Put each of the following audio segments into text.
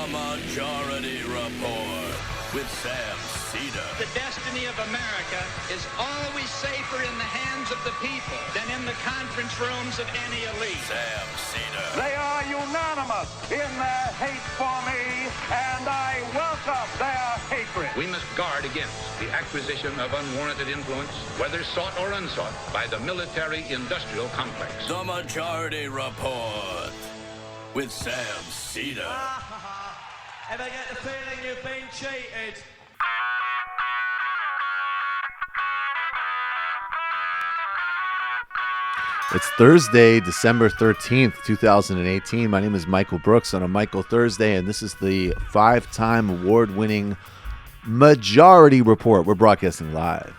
The Majority Report with Sam Seder. The destiny of America is always safer in the hands of the people than in the conference rooms of any elite. Sam Seder. They are unanimous in their hate for me, and I welcome their hatred. We must guard against the acquisition of unwarranted influence, whether sought or unsought, by the military-industrial complex. The Majority Report with Sam Seder. Ever get the feeling you've been cheated? It's Thursday, December 13th, 2018. My name is Michael Brooks on a Michael Thursday, and this is the 5-time award-winning Majority Report. We're broadcasting live.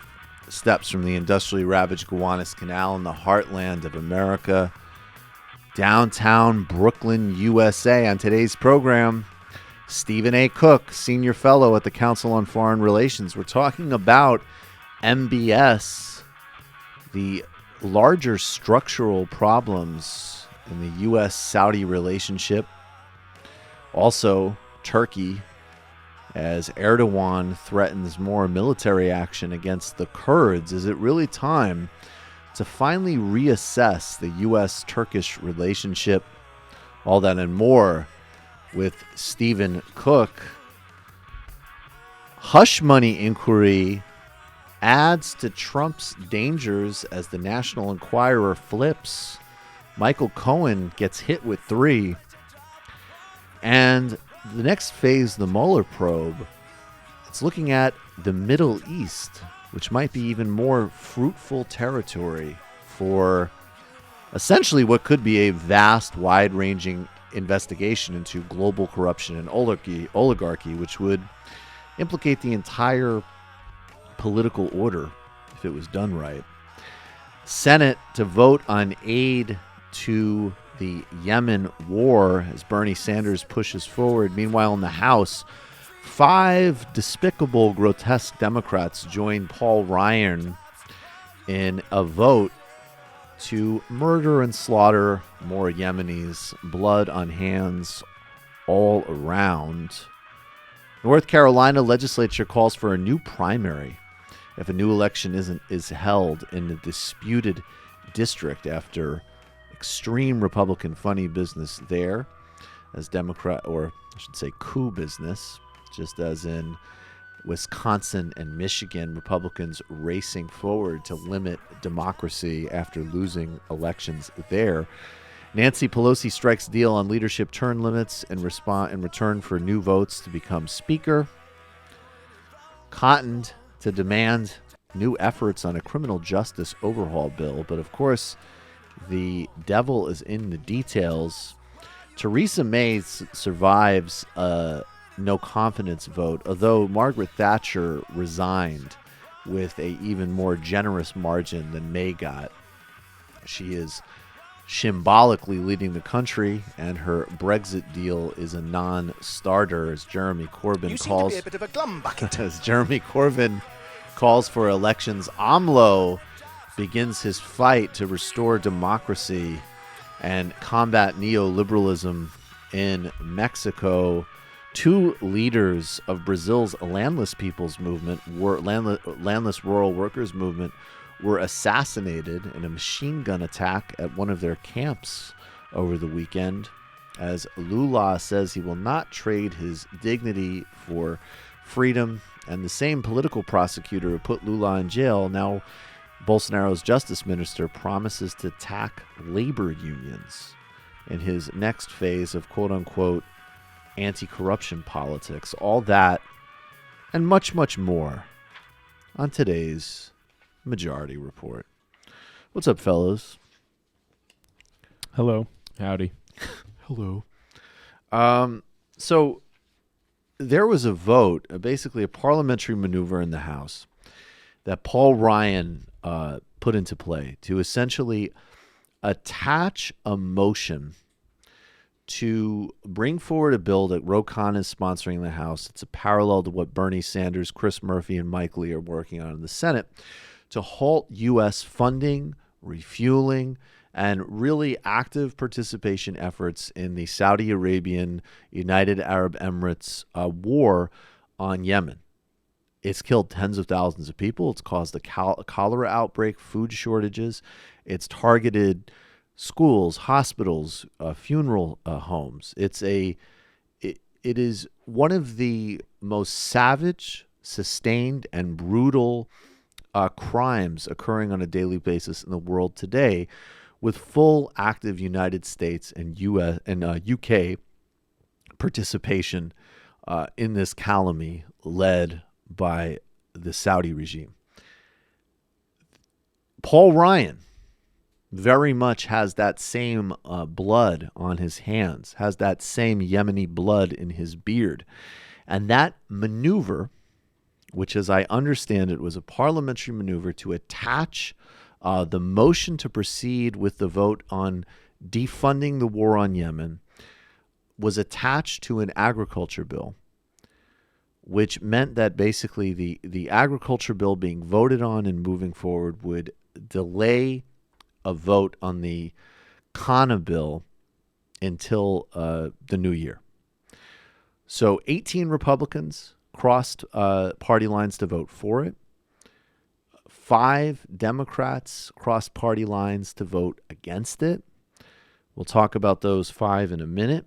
Steps from the industrially ravaged Gowanus Canal in the heartland of America, downtown Brooklyn, USA. On today's program, Stephen A. Cook, senior fellow at the Council on Foreign Relations. We're talking about MBS, the larger structural problems in the U.S.-Saudi relationship. Also, Turkey, as Erdogan threatens more military action against the Kurds. Is it really time to finally reassess the U.S.-Turkish relationship? All that and more with Stephen Cook. Hush money inquiry adds to Trump's dangers as the National Enquirer flips. Michael Cohen gets hit with 3. And the next phase, the Mueller probe, it's looking at the Middle East, which might be even more fruitful territory for essentially what could be a vast, wide-ranging investigation into global corruption and oligarchy, which would implicate the entire political order if it was done right. Senate to vote on aid to the Yemen war as Bernie Sanders pushes forward. Meanwhile, in the House, 5 despicable, grotesque Democrats join Paul Ryan in a vote to murder and slaughter more Yemenis, blood on hands all around. North Carolina legislature calls for a new primary if a new election is held in the disputed district after extreme Republican funny business there, as Democrat, or I should say coup business, just as in Wisconsin and Michigan, Republicans racing forward to limit democracy after losing elections there. Nancy Pelosi strikes deal on leadership term limits in return for new votes to become speaker. Cottoned to demand new efforts on a criminal justice overhaul bill, but of course, the devil is in the details. Theresa May survives a no confidence vote, although Margaret Thatcher resigned with a even more generous margin than May got. She is symbolically leading the country, and her Brexit deal is a non-starter, as Jeremy Corbyn You calls. seem to be a bit of a glum bucket. As Jeremy Corbyn calls for elections, AMLO begins his fight to restore democracy and combat neoliberalism in Mexico. 2 leaders of Brazil's landless people's movement, landless rural workers movement, were assassinated in a machine gun attack at one of their camps over the weekend, as Lula says he will not trade his dignity for freedom. And the same political prosecutor who put Lula in jail, now Bolsonaro's justice minister, promises to attack labor unions in his next phase of quote-unquote anti-corruption politics. All that and much, much more on today's Majority Report. What's up, fellas? Hello. Howdy. Hello. So there was a vote, basically a parliamentary maneuver in the House that Paul Ryan put into play to essentially attach a motion to bring forward a bill that Ro Khanna is sponsoring in the House. It's a parallel to what Bernie Sanders, Chris Murphy, and Mike Lee are working on in the Senate to halt U.S. funding, refueling, and really active participation efforts in the Saudi Arabian United Arab Emirates war on Yemen. It's killed tens of thousands of people. It's caused a cholera outbreak, food shortages. It's targeted schools, hospitals, funeral homes. It is one of the most savage, sustained, and brutal crimes occurring on a daily basis in the world today, with full active United States and US and UK participation in this calumny led by the Saudi regime. Paul Ryan very much has that same blood on his hands, has that same Yemeni blood in his beard. And that maneuver, which as I understand it was a parliamentary maneuver to attach the motion to proceed with the vote on defunding the war on Yemen, was attached to an agriculture bill, which meant that basically the agriculture bill being voted on and moving forward would delay a vote on the Khana bill until the new year. So 18 Republicans crossed party lines to vote for it. 5 Democrats crossed party lines to vote against it. We'll talk about those 5 in a minute.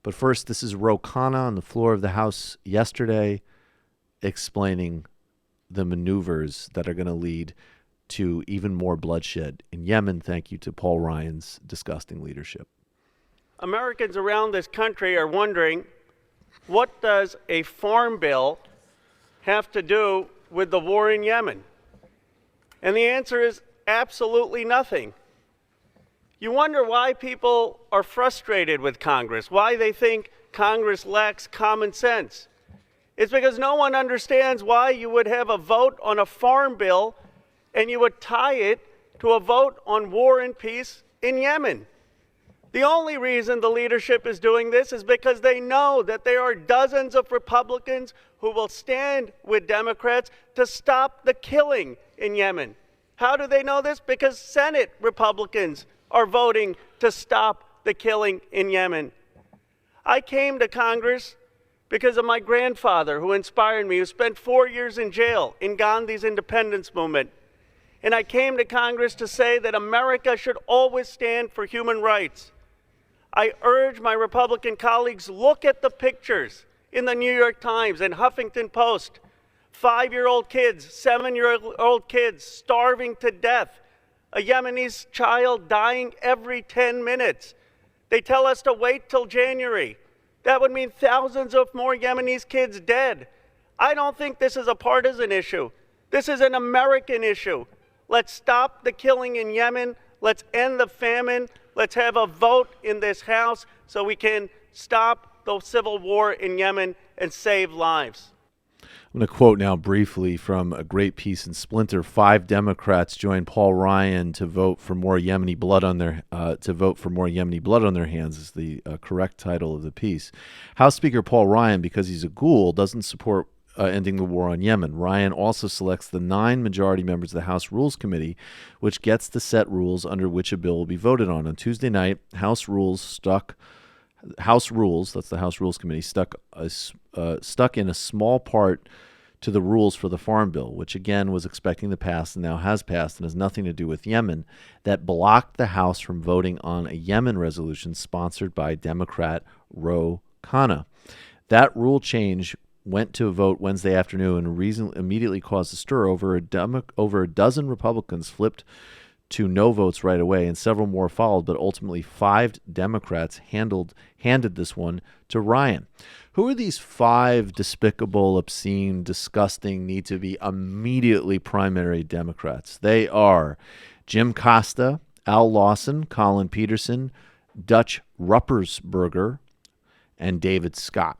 But first, this is Ro Khanna on the floor of the House yesterday explaining the maneuvers that are going to lead to even more bloodshed in Yemen. Thank you to Paul Ryan's disgusting leadership. Americans around this country are wondering, what does a farm bill have to do with the war in Yemen? And the answer is absolutely nothing. You wonder why people are frustrated with Congress, why they think Congress lacks common sense. It's because no one understands why you would have a vote on a farm bill and you would tie it to a vote on war and peace in Yemen. The only reason the leadership is doing this is because they know that there are dozens of Republicans who will stand with Democrats to stop the killing in Yemen. How do they know this? Because Senate Republicans are voting to stop the killing in Yemen. I came to Congress because of my grandfather, who inspired me, who spent 4 years in jail in Gandhi's independence movement. And I came to Congress to say that America should always stand for human rights. I urge my Republican colleagues, look at the pictures in the New York Times and Huffington Post. 5-year-old kids, 7-year-old kids starving to death. A Yemenis child dying every 10 minutes. They tell us to wait till January. That would mean thousands of more Yemenis kids dead. I don't think this is a partisan issue. This is an American issue. Let's stop the killing in Yemen. Let's end the famine. Let's have a vote in this House so we can stop the civil war in Yemen and save lives. I'm going to quote now briefly from a great piece in Splinter. 5 Democrats joined Paul Ryan to vote for more Yemeni blood on their hands is the correct title of the piece. House Speaker Paul Ryan, because he's a ghoul, doesn't support ending the war on Yemen. Ryan also selects the 9 majority members of the House Rules Committee, which gets to set rules under which a bill will be voted on. On Tuesday night, House Rules, that's the House Rules Committee, stuck in a small part to the rules for the Farm Bill, which again was expecting to pass and now has passed and has nothing to do with Yemen, that blocked the House from voting on a Yemen resolution sponsored by Democrat Ro Khanna. That rule change went to a vote Wednesday afternoon and immediately caused a stir. Over a dozen Republicans flipped to no votes right away, and several more followed, but ultimately 5 Democrats handed this one to Ryan. Who are these 5 despicable, obscene, disgusting, need to be immediately primary Democrats? They are Jim Costa, Al Lawson, Colin Peterson, Dutch Ruppersberger, and David Scott.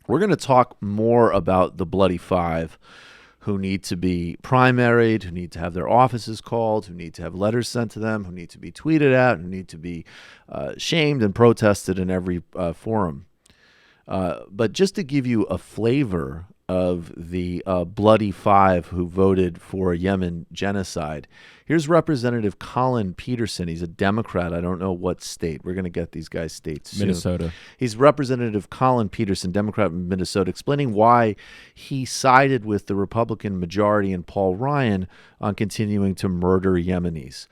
We're going to talk more about the Bloody 5 who need to be primaried, who need to have their offices called, who need to have letters sent to them, who need to be tweeted at, who need to be shamed and protested in every forum. But just to give you a flavor of the bloody five who voted for Yemen genocide. Here's Representative Colin Peterson. He's a Democrat. I don't know what state. We're going to get these guys' states soon. Minnesota. He's Representative Colin Peterson, Democrat from Minnesota, explaining why he sided with the Republican majority and Paul Ryan on continuing to murder Yemenis.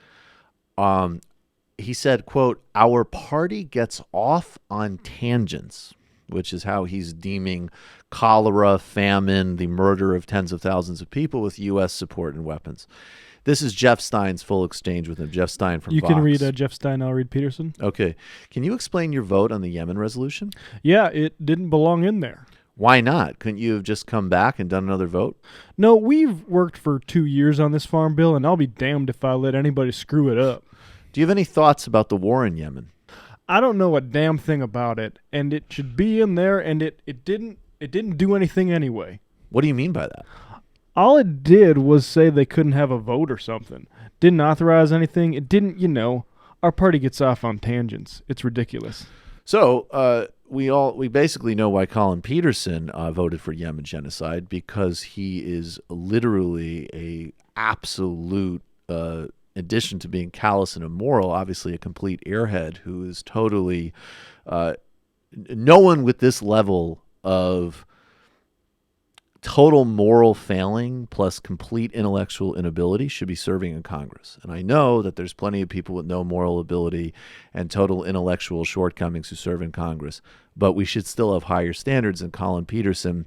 He said, quote, "Our party gets off on tangents," which is how he's deeming cholera, famine, the murder of tens of thousands of people with U.S. support and weapons. This is Jeff Stein's full exchange with him. Jeff Stein from You Vox. can read Jeff Stein, I'll read Peterson. Okay. Can you explain your vote on the Yemen resolution? Yeah, it didn't belong in there. Why not? Couldn't you have just come back and done another vote? No, we've worked for 2 years on this farm bill, and I'll be damned if I let anybody screw it up. Do you have any thoughts about the war in Yemen? I don't know a damn thing about it, and it should be in there, and it didn't do anything anyway. What do you mean by that? All it did was say they couldn't have a vote or something. Didn't authorize anything. It didn't, our party gets off on tangents. It's ridiculous. So we basically know why Colin Peterson voted for Yemen genocide, because he is literally a absolute, in addition to being callous and immoral, obviously a complete airhead who is totally, no one with this level of total moral failing plus complete intellectual inability should be serving in Congress. And I know that there's plenty of people with no moral ability and total intellectual shortcomings who serve in Congress, but we should still have higher standards, and Colin Peterson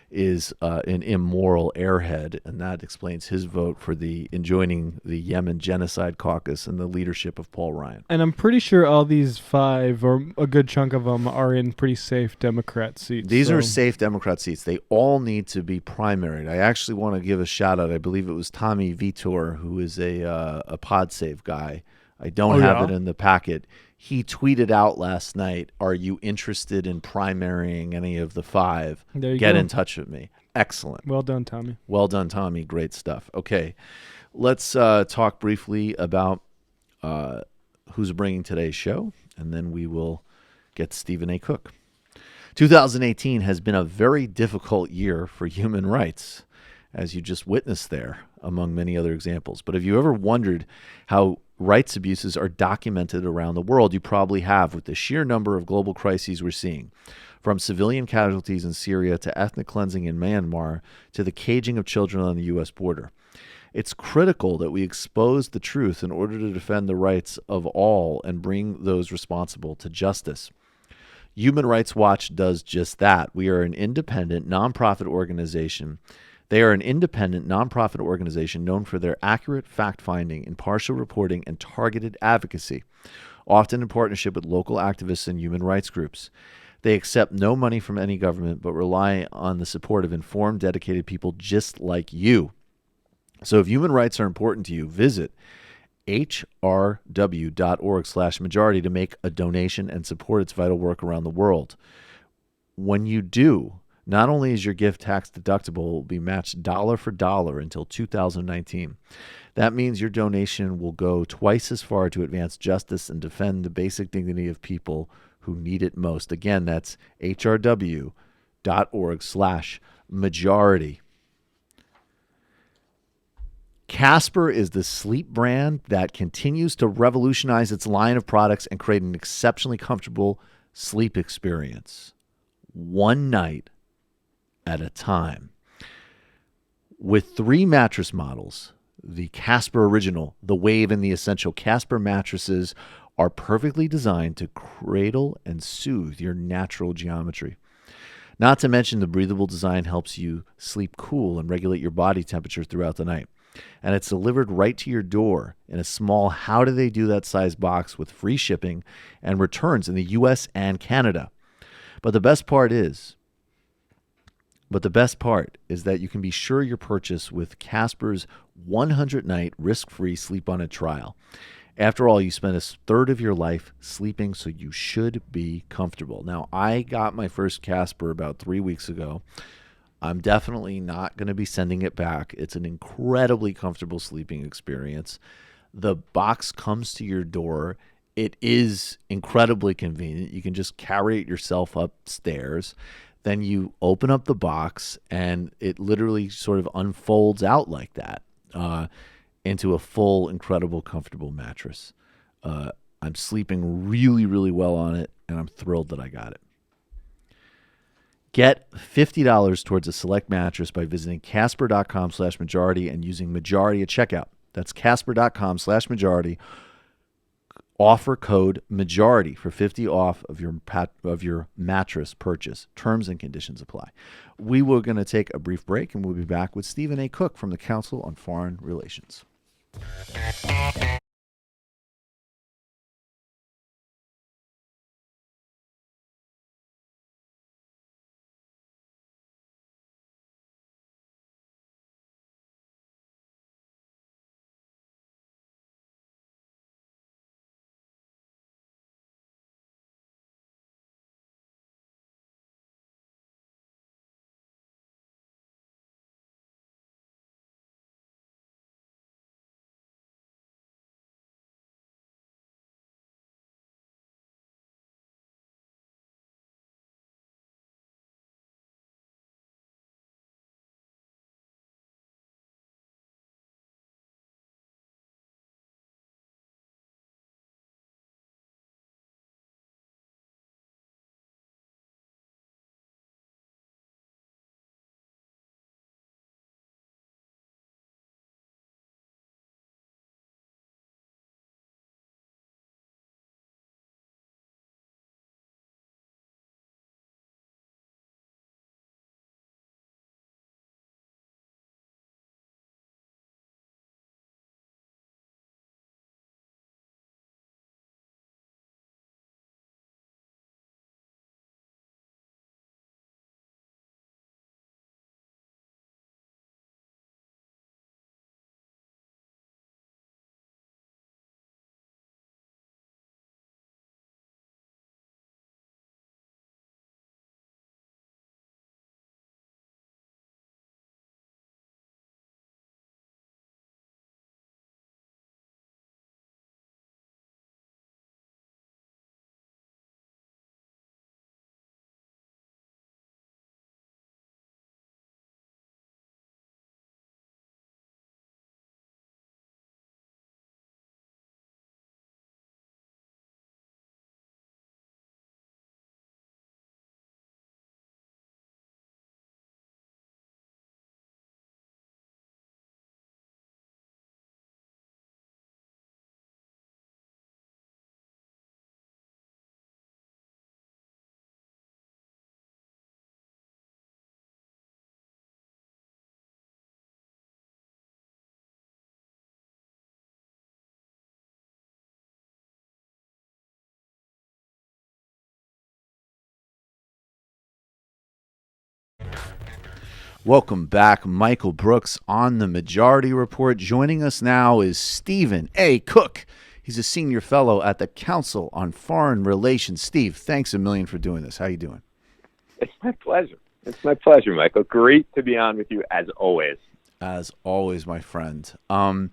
is an immoral airhead, and that explains his vote for joining the Yemen Genocide Caucus and the leadership of Paul Ryan. And I'm pretty sure all these five, or a good chunk of them, are in pretty safe Democrat seats. These are safe Democrat seats. They all need to be primaried. I actually want to give a shout out. I believe it was Tommy Vitor, who is a PodSave guy. I don't have it in the packet. He tweeted out last night, "Are you interested in primarying any of the five? Get in touch with me." Excellent. Well done, Tommy. Well done, Tommy. Great stuff. Okay, let's talk briefly about who's bringing today's show, and then we will get Stephen A. Cook. 2018 has been a very difficult year for human rights, as you just witnessed there, among many other examples. But have you ever wondered how rights abuses are documented around the world? You probably have, with the sheer number of global crises we're seeing, from civilian casualties in Syria to ethnic cleansing in Myanmar to the caging of children on the U.S. border. It's critical that we expose the truth in order to defend the rights of all and bring those responsible to justice. Human Rights Watch does just that. We are an independent, nonprofit organization. They are an independent, nonprofit organization known for their accurate fact-finding, impartial reporting, and targeted advocacy, often in partnership with local activists and human rights groups. They accept no money from any government, but rely on the support of informed, dedicated people just like you. So if human rights are important to you, visit hrw.org/majority to make a donation and support its vital work around the world. When you do, not only is your gift tax deductible, it will be matched dollar for dollar until 2019. That means your donation will go twice as far to advance justice and defend the basic dignity of people who need it most. Again, that's hrw.org/majority. Casper is the sleep brand that continues to revolutionize its line of products and create an exceptionally comfortable sleep experience, one night at a time. With 3 mattress models, the Casper Original, the Wave, and the Essential, Casper mattresses are perfectly designed to cradle and soothe your natural geometry. Not to mention the breathable design helps you sleep cool and regulate your body temperature throughout the night. And it's delivered right to your door in a small how-do-they-do-that size box with free shipping and returns in the U.S. and Canada. But the best part is that you can be sure your purchase with Casper's 100-night risk-free sleep on it trial. After all, you spend a third of your life sleeping, so you should be comfortable. Now, I got my first Casper about 3 weeks ago. I'm definitely not going to be sending it back. It's an incredibly comfortable sleeping experience. The box comes to your door. It is incredibly convenient. You can just carry it yourself upstairs. Then you open up the box, and it literally sort of unfolds out like that into a full, incredible, comfortable mattress. I'm sleeping really, really well on it, and I'm thrilled that I got it. Get $50 towards a select mattress by visiting Casper.com/majority and using majority at checkout. That's Casper.com/majority. Offer code majority for $50 off of your mattress purchase. Terms and conditions apply. We were going to take a brief break, and we'll be back with Stephen A. Cook from the Council on Foreign Relations. Welcome back. Michael Brooks on the Majority Report. Joining us now is Stephen A. Cook. He's a senior fellow at the Council on Foreign Relations. Steve, thanks a million for doing this. How you doing? It's my pleasure. It's my pleasure, Michael. Great to be on with you as always. As always, my friend. We're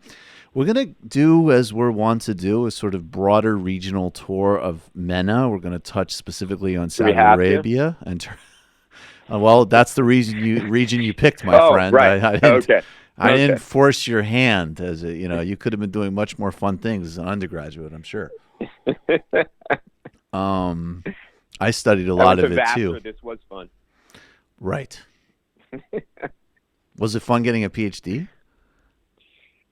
going to do, as we're wont to do, a sort of broader regional tour of MENA. We're going to touch specifically on Saudi Arabia and well, that's the region you picked, my friend. Right. I didn't force your hand. You could have been doing much more fun things as an undergraduate, I'm sure. I studied a lot of it too. This was fun. Right. Was it fun getting a PhD?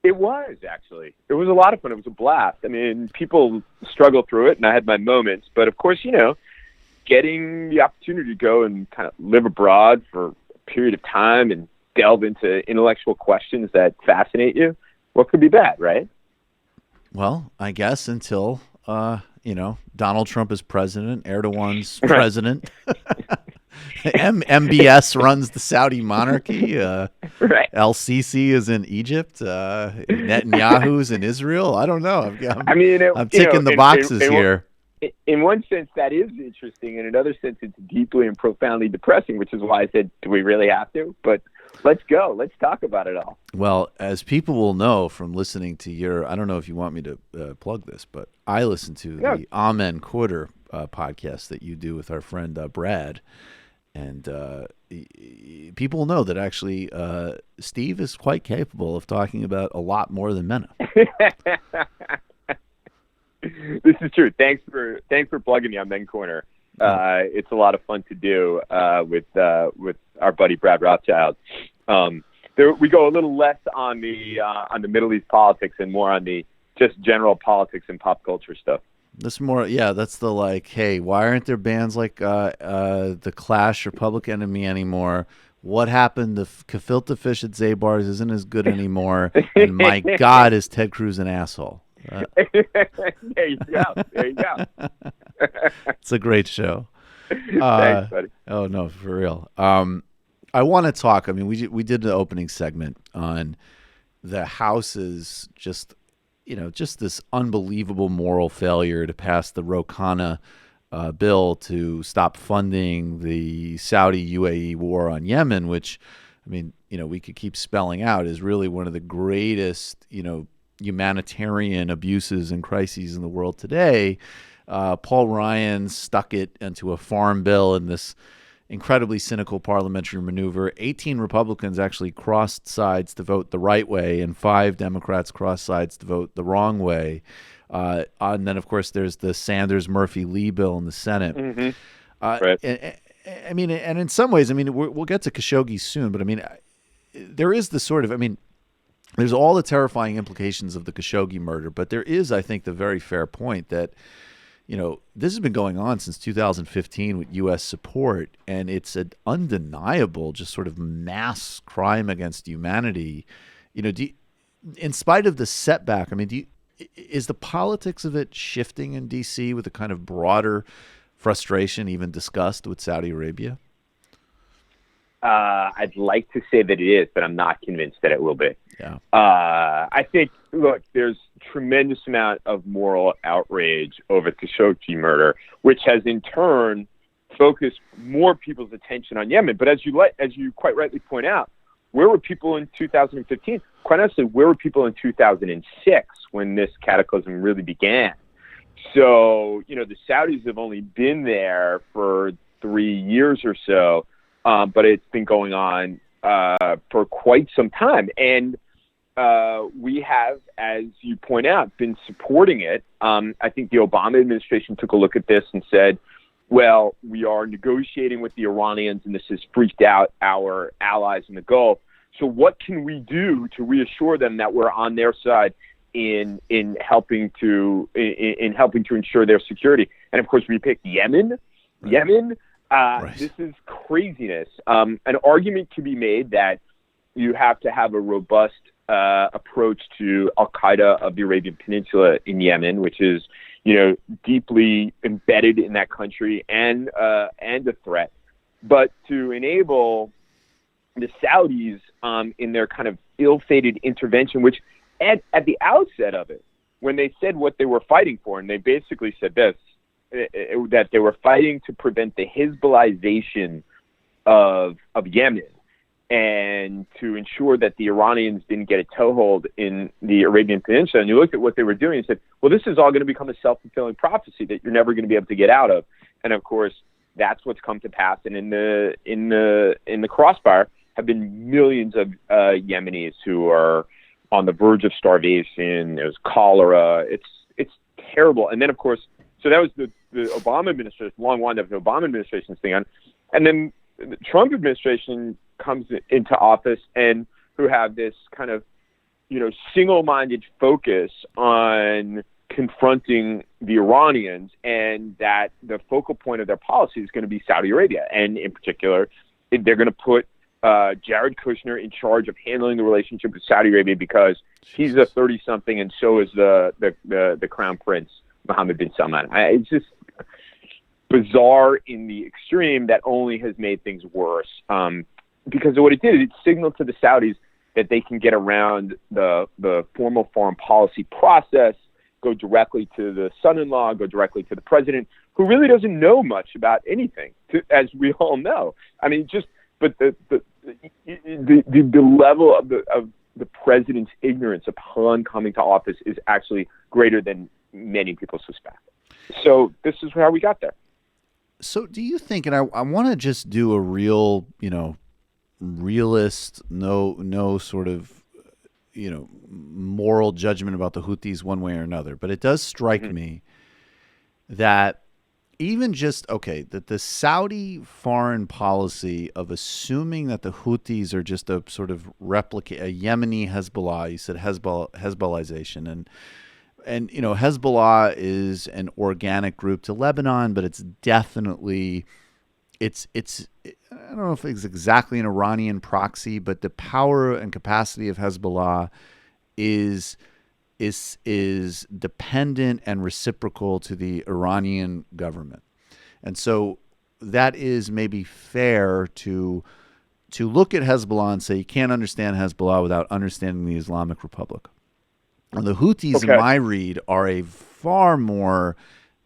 It was, actually. It was a lot of fun. It was a blast. I mean, people struggle through it, and I had my moments. But, of course, getting the opportunity to go and kind of live abroad for a period of time and delve into intellectual questions that fascinate you, what could be bad, right? Well, I guess until, Donald Trump is president, Erdogan's president, MBS runs the Saudi monarchy, right. El-Sisi is in Egypt, Netanyahu's in Israel. I don't know. I'm ticking the boxes here. In one sense, that is interesting. In another sense, it's deeply and profoundly depressing, which is why I said, do we really have to? But let's go. Let's talk about it all. Well, as people will know from listening to I don't know if you want me to plug this, but I listen to the Amen Quarter podcast that you do with our friend Brad. And people know that actually Steve is quite capable of talking about a lot more than Mena. This is true. Thanks for plugging me on Men Corner. It's a lot of fun to do with our buddy Brad Rothschild. We go a little less on the Middle East politics and more on the just general politics and pop culture stuff. That's more, that's the like, hey, why aren't there bands like The Clash or Public Enemy anymore? What happened to Gefilte Fish at Zabar's isn't as good anymore. And my God, is Ted Cruz an asshole? There you go. It's a great show. Thanks, buddy. Oh, no, for real. I want to talk. I mean, we did the opening segment on the House's just this unbelievable moral failure to pass the Ro Khanna bill to stop funding the Saudi-UAE war on Yemen, which, I mean, we could keep spelling out is really one of the greatest, humanitarian abuses and crises in the world today. Paul Ryan stuck it into a farm bill in this incredibly cynical parliamentary maneuver. 18 Republicans actually crossed sides to vote the right way, and 5 Democrats crossed sides to vote the wrong way. And then, of course, there's the Sanders-Murphy-Lee bill in the Senate. Mm-hmm. Right. And in some ways, we'll get to Khashoggi soon, but there is the sort of, there's all the terrifying implications of the Khashoggi murder, but there is, I think, the very fair point that, this has been going on since 2015 with U.S. support, and it's an undeniable just sort of mass crime against humanity. In spite of the setback, is the politics of it shifting in D.C. with a kind of broader frustration, even disgust with Saudi Arabia? I'd like to say that it is, but I'm not convinced that it will be. Yeah. I think, look, there's tremendous amount of moral outrage over the Khashoggi murder, which has in turn focused more people's attention on Yemen. But as you quite rightly point out, where were people in 2015? Quite honestly, where were people in 2006 when this cataclysm really began? So, the Saudis have only been there for 3 years or so, but it's been going on for quite some time. And we have, as you point out, been supporting it. I think the Obama administration took a look at this and said, well, we are negotiating with the Iranians, and this has freaked out our allies in the Gulf. So what can we do to reassure them that we're on their side in helping to ensure their security? And of course, we picked Yemen. Right. Yemen. Right. This is craziness. An argument can be made that you have to have a robust approach to Al-Qaeda of the Arabian Peninsula in Yemen, which is, deeply embedded in that country and a threat. But to enable the Saudis in their kind of ill-fated intervention, which at the outset of it, when they said what they were fighting for, and they basically said this, that they were fighting to prevent the Hezbollahization of Yemen and to ensure that the Iranians didn't get a toehold in the Arabian Peninsula. And you looked at what they were doing and said, well, this is all going to become a self-fulfilling prophecy that you're never going to be able to get out of. And of course, that's what's come to pass. And in the crossfire have been millions of Yemenis who are on the verge of starvation. There's cholera. It's terrible. And then, of course, so that was the Obama administration, long wind up the Obama administration's thing on. And then the Trump administration comes into office and who have this kind of, single-minded focus on confronting the Iranians, and that the focal point of their policy is going to be Saudi Arabia. And in particular, they're going to put Jared Kushner in charge of handling the relationship with Saudi Arabia because he's a 30-something and so is the Crown Prince, Mohammed bin Salman. It's just bizarre in the extreme that only has made things worse. Because of what it did, it signaled to the Saudis that they can get around the formal foreign policy process, go directly to the son-in-law, go directly to the president, who really doesn't know much about anything, as we all know. But the level of the president's ignorance upon coming to office is actually greater than many people suspect. So this is how we got there. So do you think, and I want to just do a real, realist, no sort of, moral judgment about the Houthis one way or another, but it does strike me that even just, that the Saudi foreign policy of assuming that the Houthis are just a sort of a Yemeni Hezbollah, you said Hezbollahization, and Hezbollah is an organic group to Lebanon, but it's definitely I don't know if it's exactly an Iranian proxy, but the power and capacity of Hezbollah is dependent and reciprocal to the Iranian government. And so that is maybe fair to look at Hezbollah and say you can't understand Hezbollah without understanding the Islamic Republic. And the Houthis, in my read, are a far more,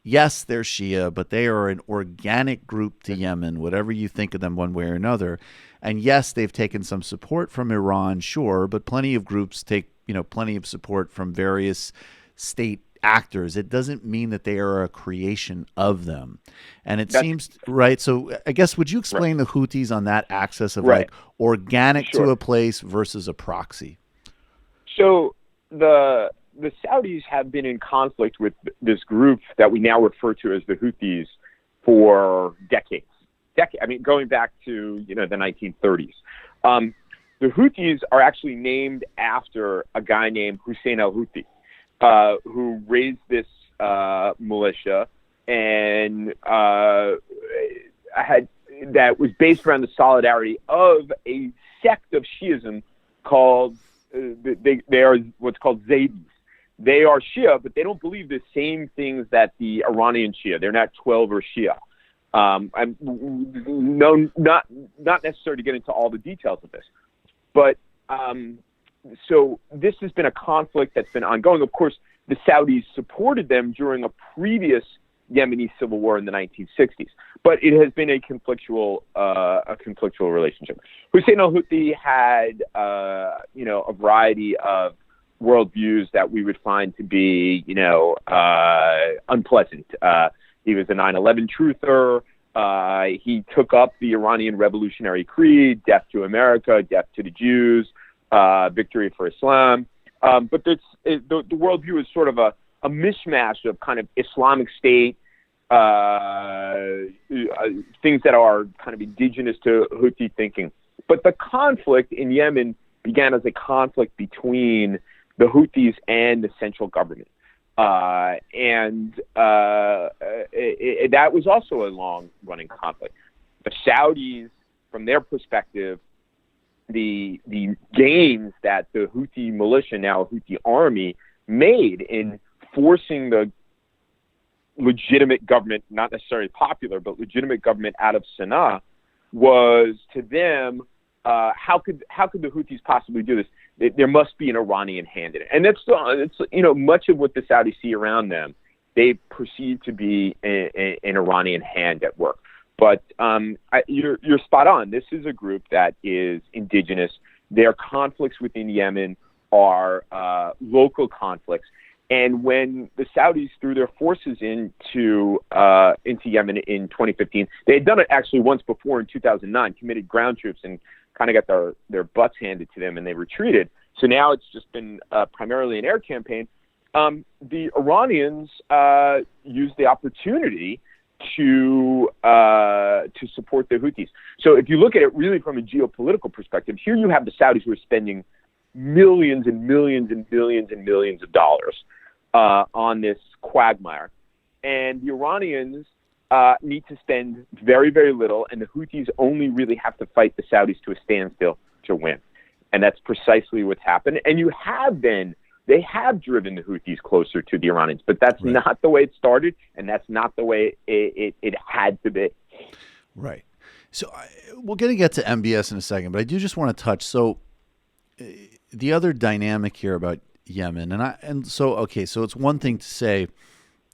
yes, they're Shia, but they are an organic group to Yemen, whatever you think of them one way or another. And yes, they've taken some support from Iran, sure, but plenty of groups take, plenty of support from various state actors. It doesn't mean that they are a creation of them. And it seems, right? So I guess, would you explain the Houthis on that axis of like organic to a place versus a proxy? So the Saudis have been in conflict with this group that we now refer to as the Houthis for decades. I mean, going back to, the 1930s. The Houthis are actually named after a guy named Hussein al-Houthi, who raised this militia and that was based around the solidarity of a sect of Shiism called they are what's called Zaydis. They are Shia, but they don't believe the same things that the Iranian Shia. They're not 12 or Shia. Not necessary to get into all the details of this, but so this has been a conflict that's been ongoing. Of course, the Saudis supported them during a previous Yemeni civil war in the 1960s, but it has been a conflictual relationship. Hussein al-Houthi had, a variety of worldviews that we would find to be, unpleasant. He was a 9/11 truther. He took up the Iranian revolutionary creed: death to America, death to the Jews, victory for Islam. But the worldview is sort of a mishmash of kind of Islamic State, things that are kind of indigenous to Houthi thinking. But the conflict in Yemen began as a conflict between the Houthis and the central government. That was also a long-running conflict. The Saudis, from their perspective, the gains that the Houthi militia, now Houthi army, made in forcing the legitimate government, not necessarily popular, but legitimate government out of Sana'a, was to them, how could the Houthis possibly do this? There must be an Iranian hand in it. And it's much of what the Saudis see around them, they perceive to be an Iranian hand at work. But you're spot on. This is a group that is indigenous. Their conflicts within Yemen are local conflicts. And when the Saudis threw their forces into Yemen in 2015, they had done it actually once before in 2009, committed ground troops and kind of got their butts handed to them, and they retreated. So now it's just been primarily an air campaign. The Iranians used the opportunity to support the Houthis. So if you look at it really from a geopolitical perspective, here you have the Saudis who are spending millions and millions and millions and millions of dollars on this quagmire. And the Iranians need to spend very, very little, and the Houthis only really have to fight the Saudis to a standstill to win. And that's precisely what's happened. And they have driven the Houthis closer to the Iranians, but that's not the way it started, and that's not the way it had to be. Right. So we're going to get to MBS in a second, but I do just want to touch. So the other dynamic here about Yemen, so it's one thing to say,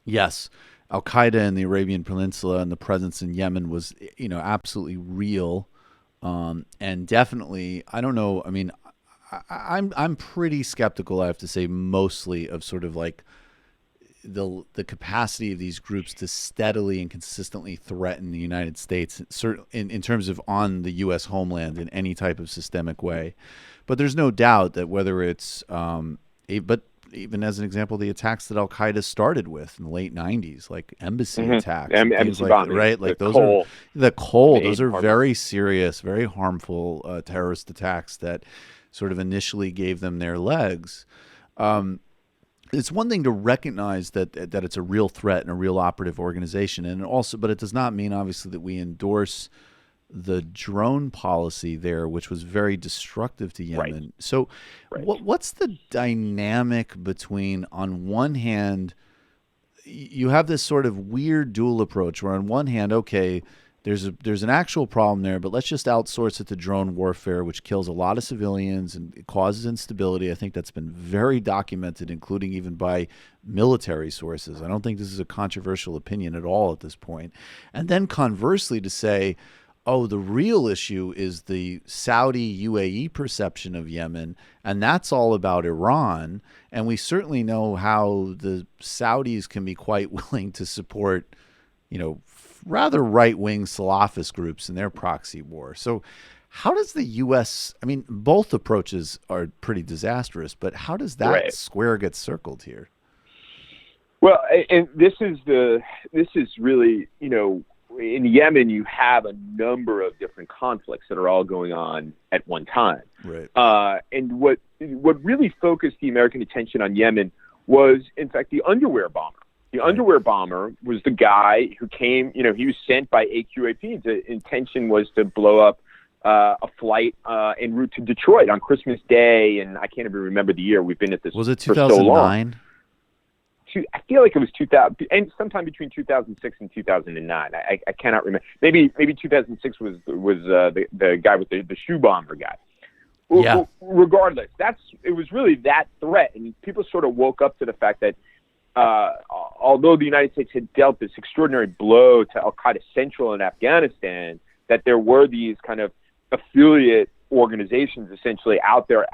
yes, Al-Qaeda in the Arabian Peninsula and the presence in Yemen was, absolutely real. And definitely, I don't know. I mean, I'm pretty skeptical, I have to say, mostly of sort of like the capacity of these groups to steadily and consistently threaten the United States, in terms of on the U.S. homeland in any type of systemic way. But there's no doubt that whether it's, but even as an example, the attacks that Al Qaeda started with in the late '90s, like embassy attacks, and things like that, right? Like those are those are very serious, very harmful terrorist attacks that sort of initially gave them their legs. It's one thing to recognize that it's a real threat and a real operative organization, and also, but it does not mean obviously that we endorse the drone policy there, which was very destructive to Yemen. Right. So, what's the dynamic between, on one hand, you have this sort of weird dual approach, where on one hand, okay, there's an actual problem there, but let's just outsource it to drone warfare, which kills a lot of civilians and it causes instability. I think that's been very documented, including even by military sources. I don't think this is a controversial opinion at all at this point. And then conversely, to say, oh, the real issue is the Saudi UAE perception of Yemen, and that's all about Iran. And we certainly know how the Saudis can be quite willing to support, rather right-wing Salafist groups in their proxy war. So how does the U.S., I mean, both approaches are pretty disastrous, but how does that square get circled here? Well, and this is really, in Yemen, you have a number of different conflicts that are all going on at one time. Right. And what really focused the American attention on Yemen was, in fact, the underwear bomber. The underwear bomber was the guy who came, he was sent by AQAP. The intention was to blow up a flight en route to Detroit on Christmas Day, and I can't even remember the year. We've been at this was it for so long. 2009? I feel like it was 2000, and sometime between 2006 and 2009. I cannot remember. Maybe 2006 was the guy with the shoe bomber guy. Yeah. Well, regardless, it was really that threat, and people sort of woke up to the fact that although the United States had dealt this extraordinary blow to Al Qaeda Central in Afghanistan, that there were these kind of affiliate organizations essentially out there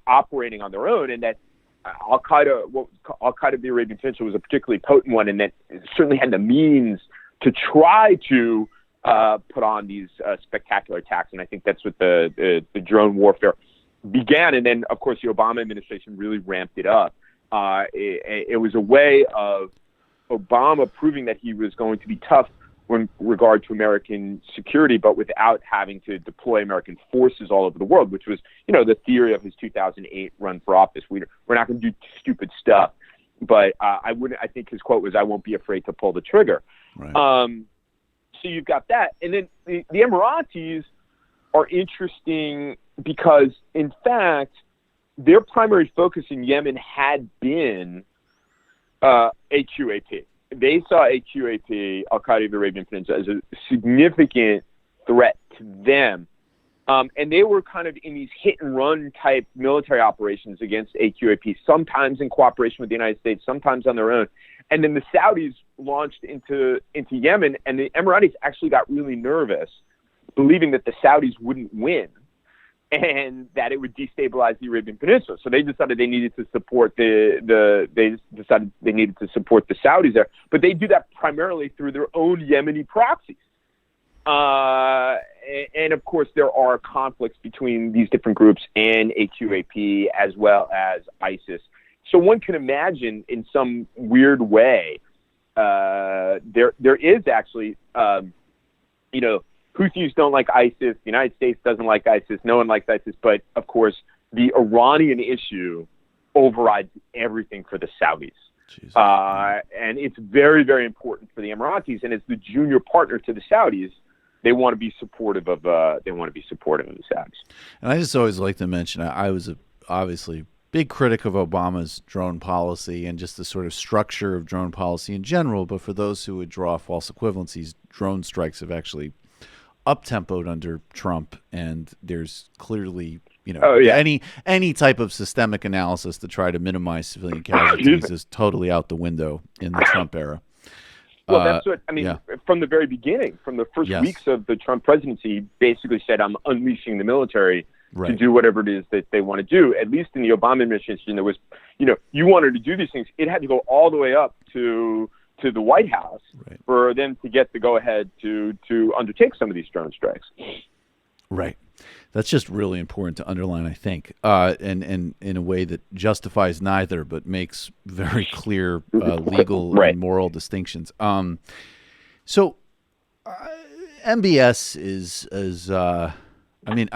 operating on their own, and that Al Qaeda, the Arabian Peninsula, was a particularly potent one, and that certainly had the means to try to put on these spectacular attacks. And I think that's what the drone warfare began. And then, of course, the Obama administration really ramped it up. It was a way of Obama proving that he was going to be tough in regard to American security, but without having to deploy American forces all over the world, which was, the theory of his 2008 run for office. We're not going to do stupid stuff, but I think his quote was, "I won't be afraid to pull the trigger." Right. So you've got that. And then the Emiratis are interesting because, in fact, their primary focus in Yemen had been AQAP. They saw AQAP, Al-Qaeda of the Arabian Peninsula, as a significant threat to them. And they were kind of in these hit-and-run type military operations against AQAP, sometimes in cooperation with the United States, sometimes on their own. And then the Saudis launched into Yemen, and the Emiratis actually got really nervous, believing that the Saudis wouldn't win and that it would destabilize the Arabian Peninsula. So they decided they needed to support the Saudis there. But they do that primarily through their own Yemeni proxies. And of course, there are conflicts between these different groups and AQAP as well as ISIS. So one can imagine, in some weird way, there is actually, Houthis don't like ISIS. The United States doesn't like ISIS. No one likes ISIS. But of course, the Iranian issue overrides everything for the Saudis. And it's very, very important for the Emiratis. And as the junior partner to the Saudis, they want to be supportive of the Saudis. And I just always like to mention, I was obviously big critic of Obama's drone policy and just the sort of structure of drone policy in general. But for those who would draw false equivalencies, drone strikes have actually up-tempoed under Trump, and there's clearly, any type of systemic analysis to try to minimize civilian casualties is totally out the window in the Trump era. Well, that's what, from the very beginning, from the first weeks of the Trump presidency, he basically said, "I'm unleashing the military to do whatever it is that they want to do. At least in the Obama administration, there was, you wanted to do these things, it had to go all the way up to the White House for them to get the go-ahead to undertake some of these drone strikes. Right. That's just really important to underline, I think, and in a way that justifies neither, but makes very clear legal and moral distinctions. So MBS is I mean,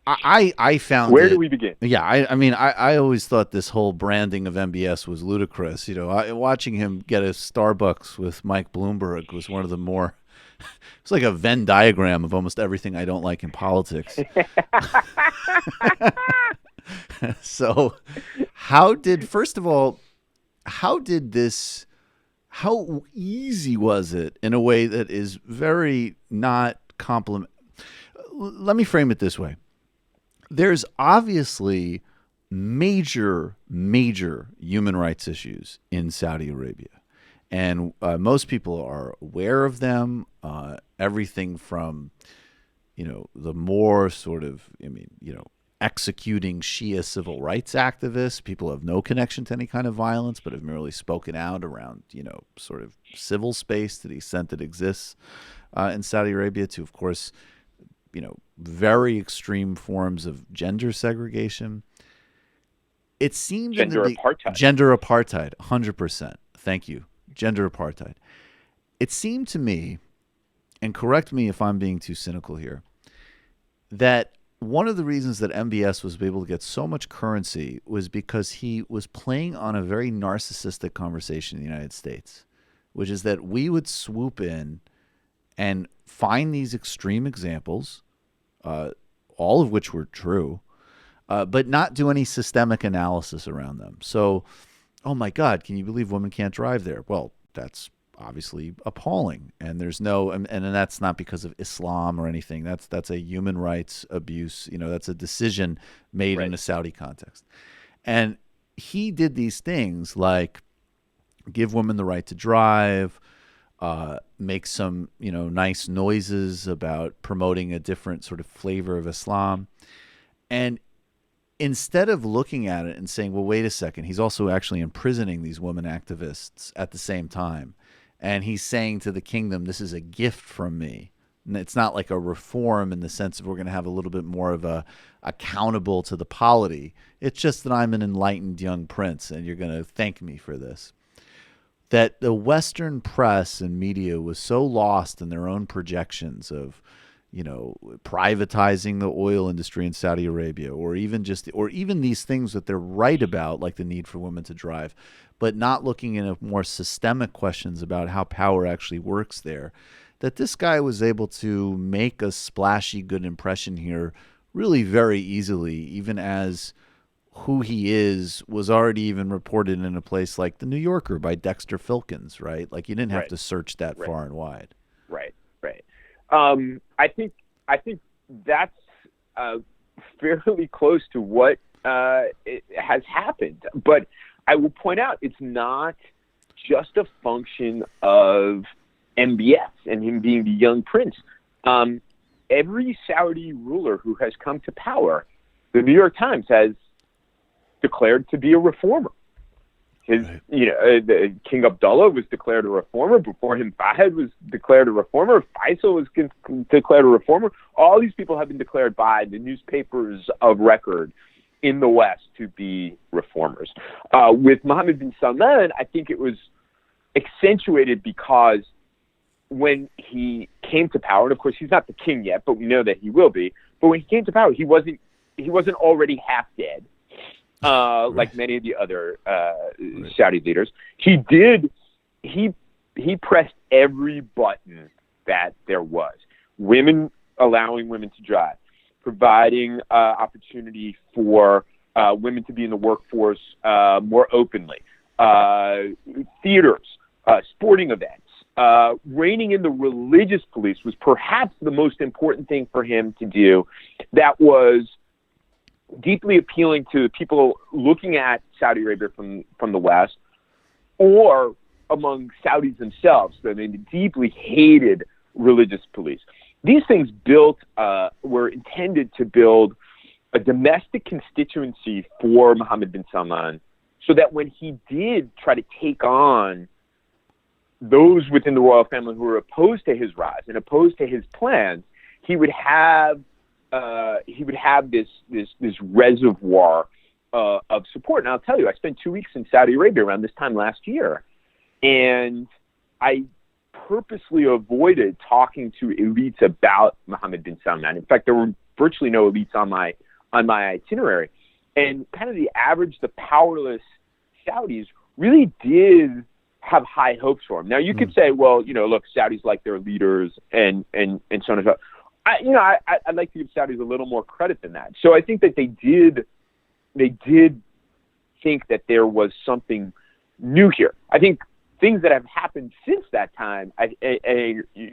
I found where do we begin? Yeah, I always thought this whole branding of MBS was ludicrous. Watching him get a Starbucks with Mike Bloomberg was one of the more. It's like a Venn diagram of almost everything I don't like in politics. So, how easy was it in a way that is very not compliment? Let me frame it this way. There's obviously major human rights issues in Saudi Arabia. And most people are aware of them. Everything from, the more sort of, executing Shia civil rights activists. People have no connection to any kind of violence, but have merely spoken out around, sort of civil space to the extent that exists in Saudi Arabia. To, of course, very extreme forms of gender segregation. It seemed apartheid. Gender apartheid, 100%. Thank you. Gender apartheid. It seemed to me, and correct me if I'm being too cynical here, that one of the reasons that MBS was able to get so much currency was because he was playing on a very narcissistic conversation in the United States, which is that we would swoop in and find these extreme examples, all of which were true, but not do any systemic analysis around them. So, oh my God, can you believe women can't drive there? Well, that's obviously appalling. And there's no, and that's not because of Islam or anything. That's a human rights abuse. That's a decision made in a Saudi context. And he did these things like give women the right to drive, make some, nice noises about promoting a different sort of flavor of Islam. And instead of looking at it and saying, well, wait a second, he's also actually imprisoning these women activists at the same time. And he's saying to the kingdom, this is a gift from me. And it's not like a reform in the sense of we're going to have a little bit more of a accountable to the polity. It's just that I'm an enlightened young prince and you're going to thank me for this. That the Western press and media was so lost in their own projections of, privatizing the oil industry in Saudi Arabia, or even these things that they're right about, like the need for women to drive, but not looking into more systemic questions about how power actually works there, that this guy was able to make a splashy good impression here really very easily, even as who he is was already even reported in a place like the New Yorker by Dexter Filkins, right? Like you didn't have to search that far and wide. Right. I think that's fairly close to what has happened. But I will point out it's not just a function of MBS and him being the young prince. Every Saudi ruler who has come to power, the New York Times has declared to be a reformer. King Abdullah was declared a reformer. Before him, Fahd was declared a reformer. Faisal was declared a reformer. All these people have been declared by the newspapers of record in the West to be reformers. With Mohammed bin Salman, I think it was accentuated because when he came to power, and of course he's not the king yet, but we know that he will be. But when he came to power, he wasn't already half dead. Like many of the other Saudi leaders, he pressed every button that there was. Allowing women to drive, providing opportunity for women to be in the workforce more openly, theaters, sporting events, reining in the religious police was perhaps the most important thing for him to do. That was deeply appealing to people looking at Saudi Arabia from the West, or among Saudis themselves. They deeply hated religious police. these things were intended to build a domestic constituency for Mohammed bin Salman, so that when he did try to take on those within the royal family who were opposed to his rise and opposed to his plans, he would have this reservoir of support. And I'll tell you, I spent 2 weeks in Saudi Arabia around this time last year, and I purposely avoided talking to elites about Mohammed bin Salman. In fact, there were virtually no elites on my itinerary, and kind of the powerless Saudis really did have high hopes for him. Now you could say, well, look, Saudis like their leaders and so on and so forth. I'd like to give Saudis a little more credit than that. So I think that they did think that there was something new here. I think things that have happened since that time,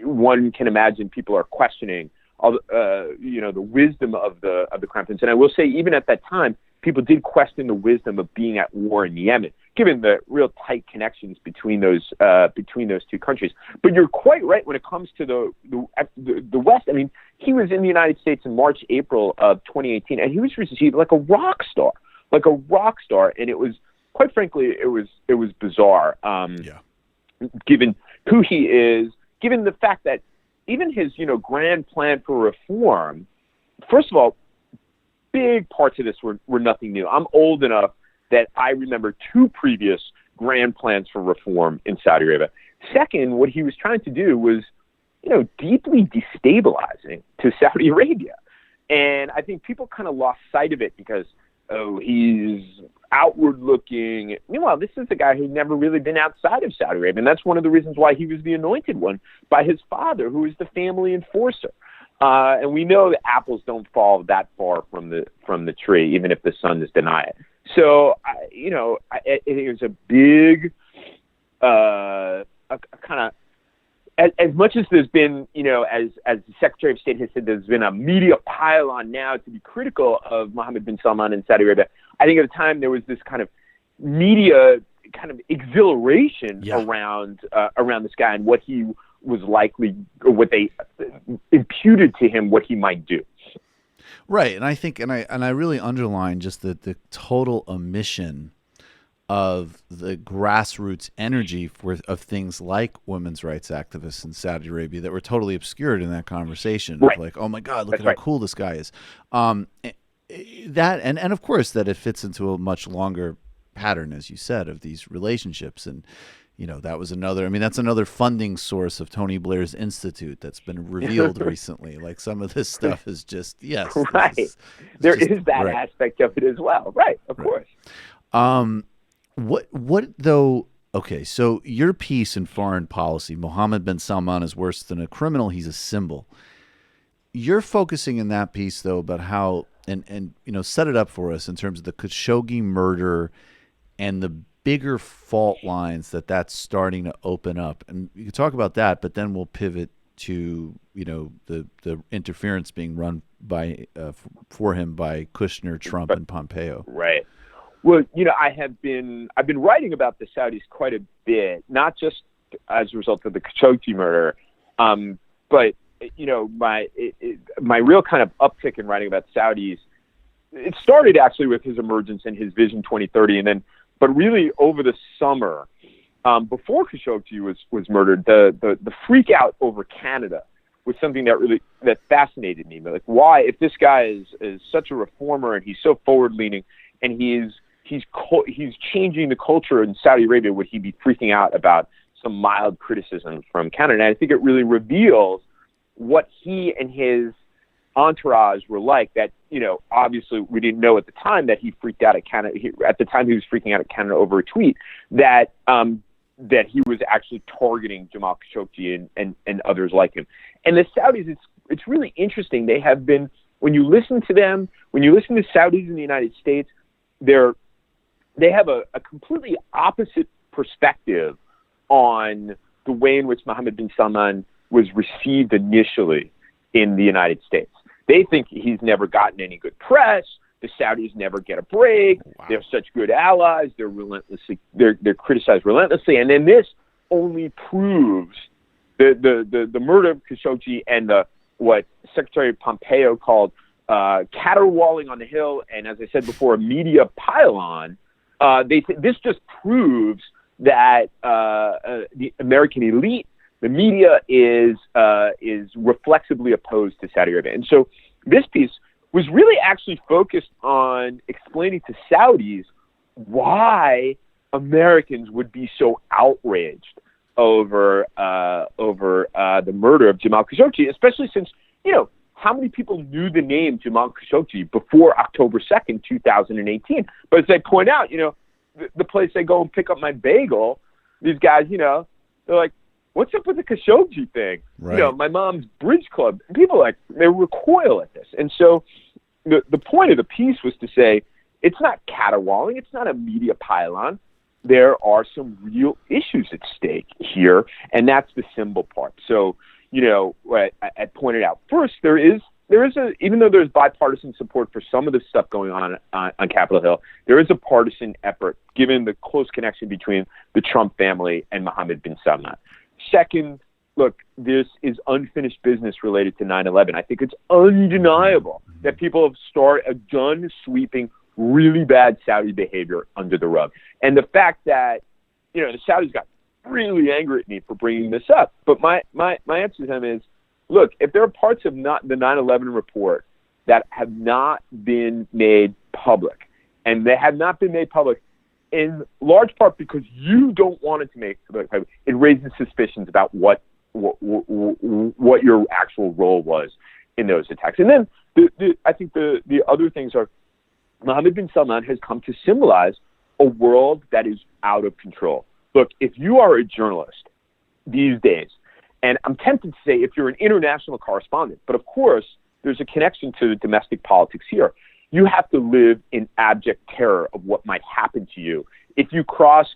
one can imagine people are questioning all the wisdom of the Crown Prince. And I will say, even at that time, people did question the wisdom of being at war in Yemen, given the real tight connections between those two countries. But you're quite right when it comes to the West. I mean, he was in the United States in March, April of 2018, and he was received like a rock star, and it was, quite frankly, it was bizarre. Given who he is, given the fact that even his grand plan for reform, first of all, big parts of this were nothing new. I'm old enough that I remember two previous grand plans for reform in Saudi Arabia. Second, what he was trying to do was, deeply destabilizing to Saudi Arabia. And I think people kind of lost sight of it because, he's outward looking. Meanwhile, this is a guy who'd never really been outside of Saudi Arabia. And that's one of the reasons why he was the anointed one by his father, who was the family enforcer. And we know that apples don't fall that far from the tree, even if the sun is denied. So, I think it was a big, kind of, as much as there's been, as the Secretary of State has said, there's been a media pile-on now to be critical of Mohammed bin Salman in Saudi Arabia. I think at the time there was this kind of media kind of exhilaration around this guy and what he was likely, or what they imputed to him, what he might do. Right, and I think, and I really underline just the total omission of the grassroots energy of things like women's rights activists in Saudi Arabia that were totally obscured in that conversation. Right. Like, oh my God, look at how cool this guy is. That and of course that it fits into a much longer pattern, as you said, of these relationships. And that was that's another funding source of Tony Blair's institute that's been revealed recently. Like, some of this stuff is just right. There is that aspect of it as well. Right, of course. What though? Okay, so your piece in Foreign Policy, Mohammed bin Salman is worse than a criminal, he's a symbol. You're focusing in that piece though about how and set it up for us in terms of the Khashoggi murder and the bigger fault lines that's starting to open up. And you can talk about that, but then we'll pivot to the interference being run by for him by Kushner, Trump, and Pompeo. Right. Well, I've been writing about the Saudis quite a bit, not just as a result of the Khashoggi murder, but my real kind of uptick in writing about Saudis, it started actually with his emergence and his Vision 2030, but really over the summer, before Khashoggi was murdered, the freak out over Canada was something that fascinated me. Like, why, if this guy is such a reformer and he's so forward leaning and he's changing the culture in Saudi Arabia, would he be freaking out about some mild criticism from Canada? And I think it really reveals what he and his entourage were like. That, obviously we didn't know at the time that he freaked out at Canada. At the time he was freaking out at Canada over a tweet that he was actually targeting Jamal Khashoggi and others like him. And the Saudis, it's really interesting. They have been, when you listen to them, when you listen to Saudis in the United States, they have a completely opposite perspective on the way in which Mohammed bin Salman was received initially in the United States. They think he's never gotten any good press. The Saudis never get a break. Wow. They're such good allies. They're criticized relentlessly. And then this only proves the murder of Khashoggi and the what Secretary Pompeo called caterwauling on the Hill, and as I said before, a media pylon. This just proves that the American elite, the media, is reflexively opposed to Saudi Arabia. And so this piece was really actually focused on explaining to Saudis why Americans would be so outraged over the murder of Jamal Khashoggi, especially since, how many people knew the name Jamal Khashoggi before October 2nd, 2018? But as I point out, the place I go and pick up my bagel, these guys, they're like, what's up with the Khashoggi thing? Right. My mom's bridge club. And people they recoil at this. And so the point of the piece was to say, it's not caterwauling. It's not a media pylon. There are some real issues at stake here, and that's the symbol part. So, I pointed out first, there is even though there's bipartisan support for some of the stuff going on Capitol Hill, there is a partisan effort given the close connection between the Trump family and Mohammed bin Salman. Second, look, this is unfinished business related to 9/11. I think it's undeniable that people have done sweeping really bad Saudi behavior under the rug. And the fact that, the Saudis got really angry at me for bringing this up. But my answer to them is, look, if there are parts of the 9/11 report that have not been made public, and they have not been made public in large part because you don't want it to make public, it raises suspicions about what your actual role was in those attacks. And then I think the other things are, Mohammed bin Salman has come to symbolize a world that is out of control. Look, if you are a journalist these days, and I'm tempted to say if you're an international correspondent, but of course there's a connection to domestic politics here, you have to live in abject terror of what might happen to you if you cross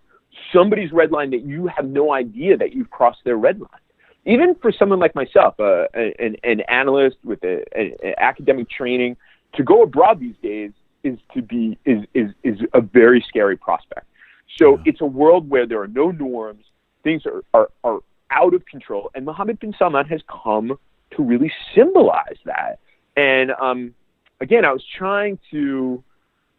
somebody's red line that you have no idea that you've crossed their red line. Even for someone like myself, an analyst with an academic training, to go abroad these days is a very scary prospect. So it's a world where there are no norms, things are out of control, and Mohammed bin Salman has come to really symbolize that. And again, I was trying to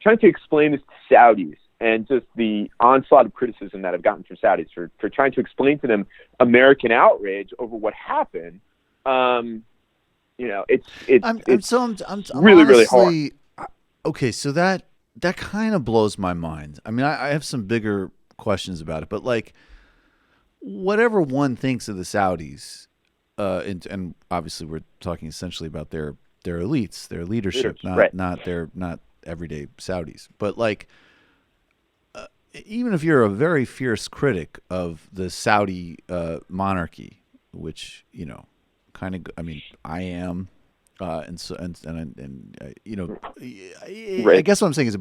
explain this to Saudis, and just the onslaught of criticism that I've gotten from Saudis for trying to explain to them American outrage over what happened. It's really, really hard. Okay, so that kind of blows my mind. I mean, I have some bigger questions about it, but like, whatever one thinks of the Saudis, and obviously we're talking essentially about their elites, their leadership, not everyday Saudis. But like, even if you're a very fierce critic of the Saudi monarchy, which I am. I guess what I'm saying is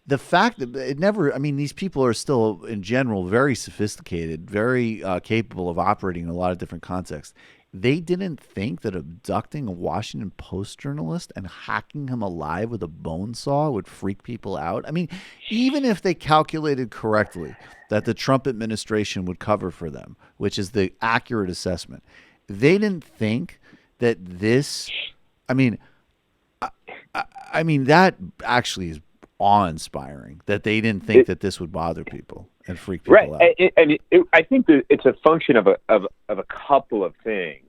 the fact that it never. I mean, these people are still, in general, very sophisticated, very capable of operating in a lot of different contexts. They didn't think that abducting a Washington Post journalist and hacking him alive with a bone saw would freak people out. I mean, even if they calculated correctly that the Trump administration would cover for them, which is the accurate assessment, they didn't think that this, I mean, that actually is awe-inspiring, that they didn't think that this would bother people and freak people out. I think that it's a function of a couple of things.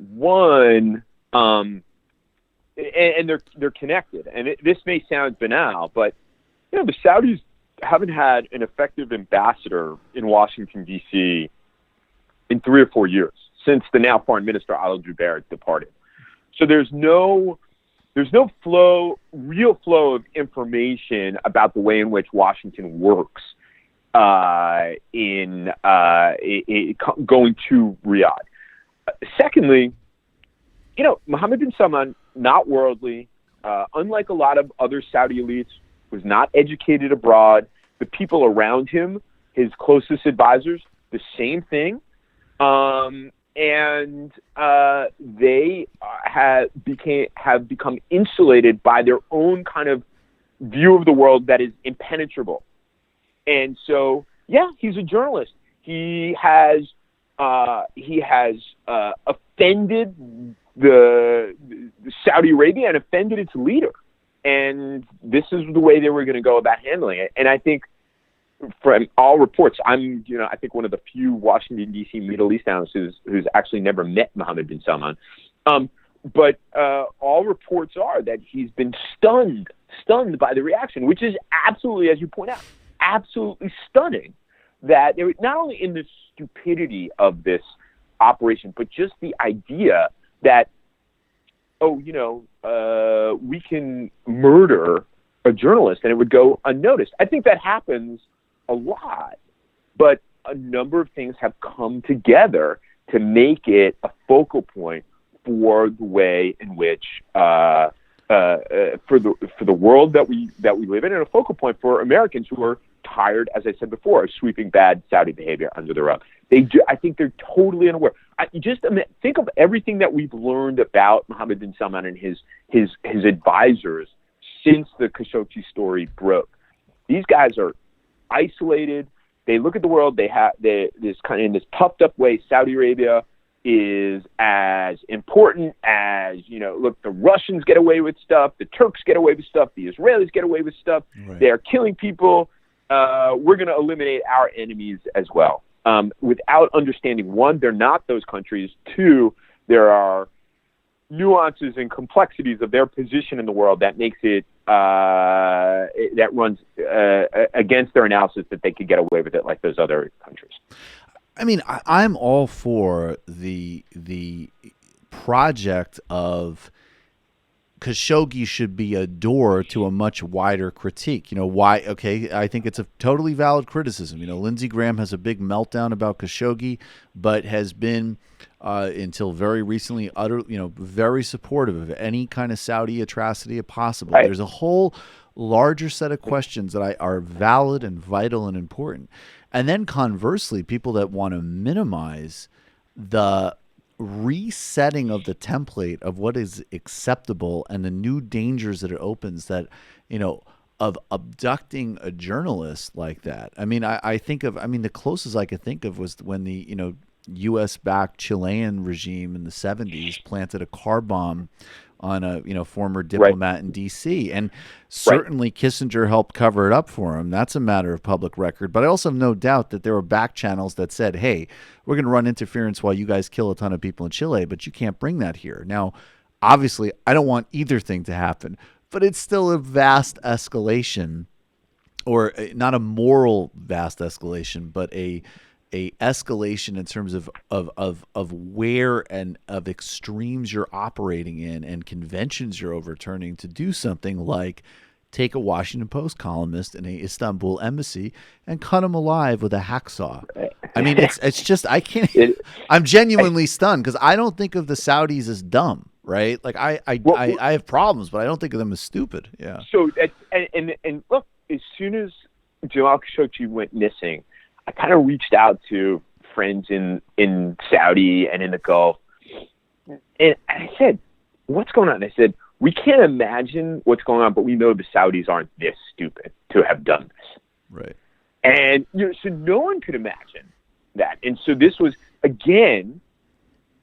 One, and they're connected. And this may sound banal, but the Saudis haven't had an effective ambassador in Washington D.C. in 3 or 4 years, since the now foreign minister Al Jubeir departed. So there's no real flow of information about the way in which Washington works in going to Riyadh. Secondly, Mohammed bin Salman, not worldly, unlike a lot of other Saudi elites, was not educated abroad. The people around him, his closest advisors, the same thing. And they have become insulated by their own kind of view of the world that is impenetrable. And so, he's a journalist. He has offended Saudi Arabia and offended its leader. And this is the way they were going to go about handling it. And I think from all reports, I think one of the few Washington, D.C. Middle East analysts who's actually never met Mohammed bin Salman. But all reports are that he's been stunned by the reaction, which is absolutely, as you point out, absolutely stunning. That not only in the stupidity of this operation, but just the idea that, we can murder a journalist and it would go unnoticed. I think that happens a lot, but a number of things have come together to make it a focal point for the way in which for the world that we live in, and a focal point for Americans who are tired, as I said before, of sweeping bad Saudi behavior under the rug. I think they're totally unaware. Think of everything that we've learned about Mohammed bin Salman and his advisors since the Khashoggi story broke. These guys are isolated. They look at the world. This kind of in this puffed up way. Saudi Arabia is as important as, look, the Russians get away with stuff, the Turks get away with stuff, the Israelis get away with stuff. Right. They are killing people. We're going to eliminate our enemies as well. Without understanding, one, they're not those countries. Two, there are nuances and complexities of their position in the world that makes it that runs against their analysis that they could get away with it like those other countries. I mean, I'm all for the project of Khashoggi should be a door to a much wider critique. Why? Okay, I think it's a totally valid criticism. Lindsey Graham has a big meltdown about Khashoggi, but has been until very recently very supportive of any kind of Saudi atrocity possible. Right. There's a whole larger set of questions that are valid and vital and important. And then conversely, people that want to minimize the resetting of the template of what is acceptable and the new dangers that it opens of abducting a journalist like that. I mean, I think the closest I could think of was when the, U.S.-backed Chilean regime in the 70s planted a car bomb on a former diplomat in D.C. And certainly Kissinger helped cover it up for him. That's a matter of public record. But I also have no doubt that there were back channels that said, hey, we're going to run interference while you guys kill a ton of people in Chile, but you can't bring that here. Now, obviously, I don't want either thing to happen, but it's still a vast escalation, or not a moral vast escalation, but a escalation in terms of where and of extremes you're operating in and conventions you're overturning to do something like take a Washington Post columnist in a Istanbul embassy and cut him alive with a hacksaw. I mean, it's just, I can't, I'm genuinely stunned because I don't think of the Saudis as dumb, right? Like I have problems, but I don't think of them as stupid. Yeah. So, and look, as soon as Jamal Khashoggi went missing, I kind of reached out to friends in Saudi and in the Gulf, and I said, what's going on? I said, we can't imagine what's going on, but we know the Saudis aren't this stupid to have done this. Right. And so no one could imagine that. And so this was, again,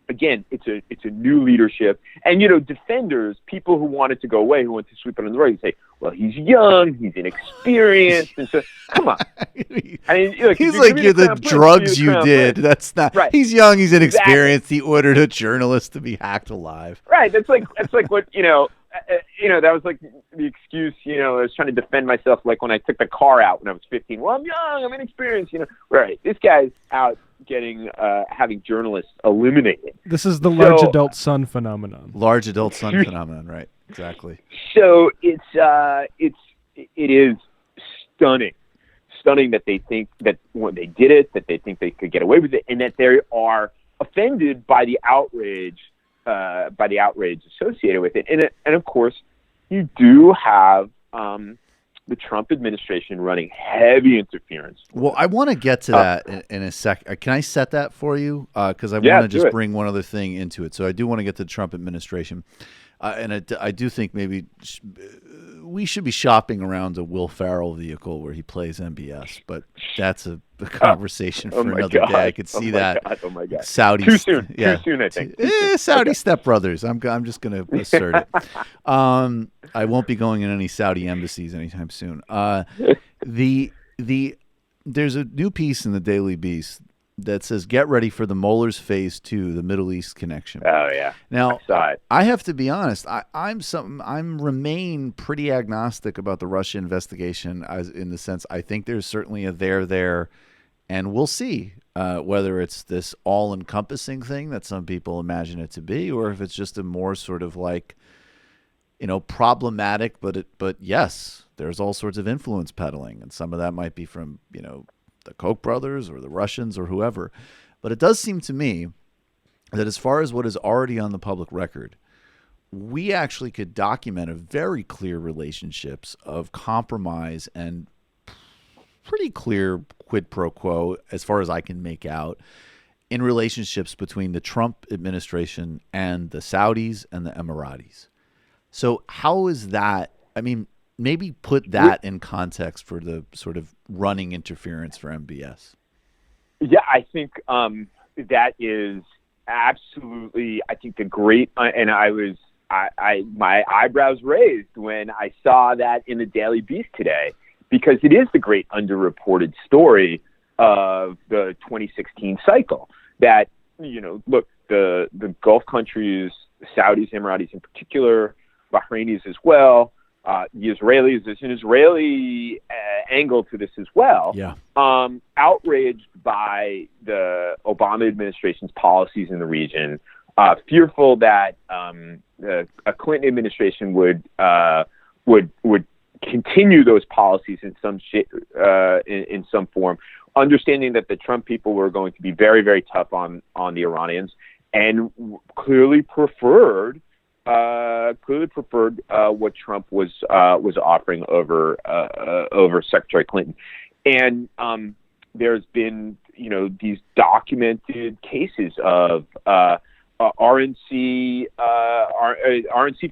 it's a new leadership. And, defenders, people who wanted to go away, who wanted to sweep it on the rug, say, well, he's young, he's inexperienced. And so, come on. I mean, he's like, you're the drugs you did. That's not, right. He's young, he's inexperienced. Exactly. He ordered a journalist to be hacked alive. Right. That's like what, that was like the excuse, I was trying to defend myself like when I took the car out when I was 15. Well, I'm young, I'm inexperienced, Right. This guy's out having journalists eliminated. This is the large adult son phenomenon. Large adult son phenomenon, right? Exactly. So it is stunning that they think that when they did it, that they think they could get away with it, and that they are offended by the outrage associated with it. And of course, you do have the Trump administration running heavy interference. Well, I want to get to that in a sec. Can I set that for you? Because I want to just bring one other thing into it. So I do want to get to the Trump administration. And I do think maybe we should be shopping around a Will Ferrell vehicle where he plays MBS, but that's a conversation for another day. I could see that. Oh my God. Saudi. Too soon. Yeah. Too soon, I think. Saudi stepbrothers. I'm just going to assert it. I won't be going in any Saudi embassies anytime soon. There's a new piece in the Daily Beast that says, "Get ready for the Mueller's Phase 2, the Middle East connection." Oh yeah. Now, I saw it. I have to be honest. I'm remain pretty agnostic about the Russia investigation, as in the sense I think there's certainly a there, and we'll see whether it's this all-encompassing thing that some people imagine it to be, or if it's just a more sort of like, problematic. But yes, there's all sorts of influence peddling, and some of that might be from the Koch brothers or the Russians or whoever. But it does seem to me that as far as what is already on the public record, we actually could document a very clear relationships of compromise and pretty clear quid pro quo, as far as I can make out, in relationships between the Trump administration and the Saudis and the Emiratis. So how is that? I mean, maybe put that in context for the sort of running interference for MBS. Yeah, I think that is absolutely, I think, the great, and my eyebrows raised when I saw that in the Daily Beast today, because it is the great underreported story of the 2016 cycle. That, look, the Gulf countries, Saudis, Emiratis in particular, Bahrainis as well, the Israelis, there's an Israeli angle to this as well. Yeah. Outraged by the Obama administration's policies in the region, fearful that a Clinton administration would continue those policies in some in some form, understanding that the Trump people were going to be very, very tough on the Iranians, and clearly preferred what Trump was offering over Secretary Clinton. And there's been these documented cases of RNC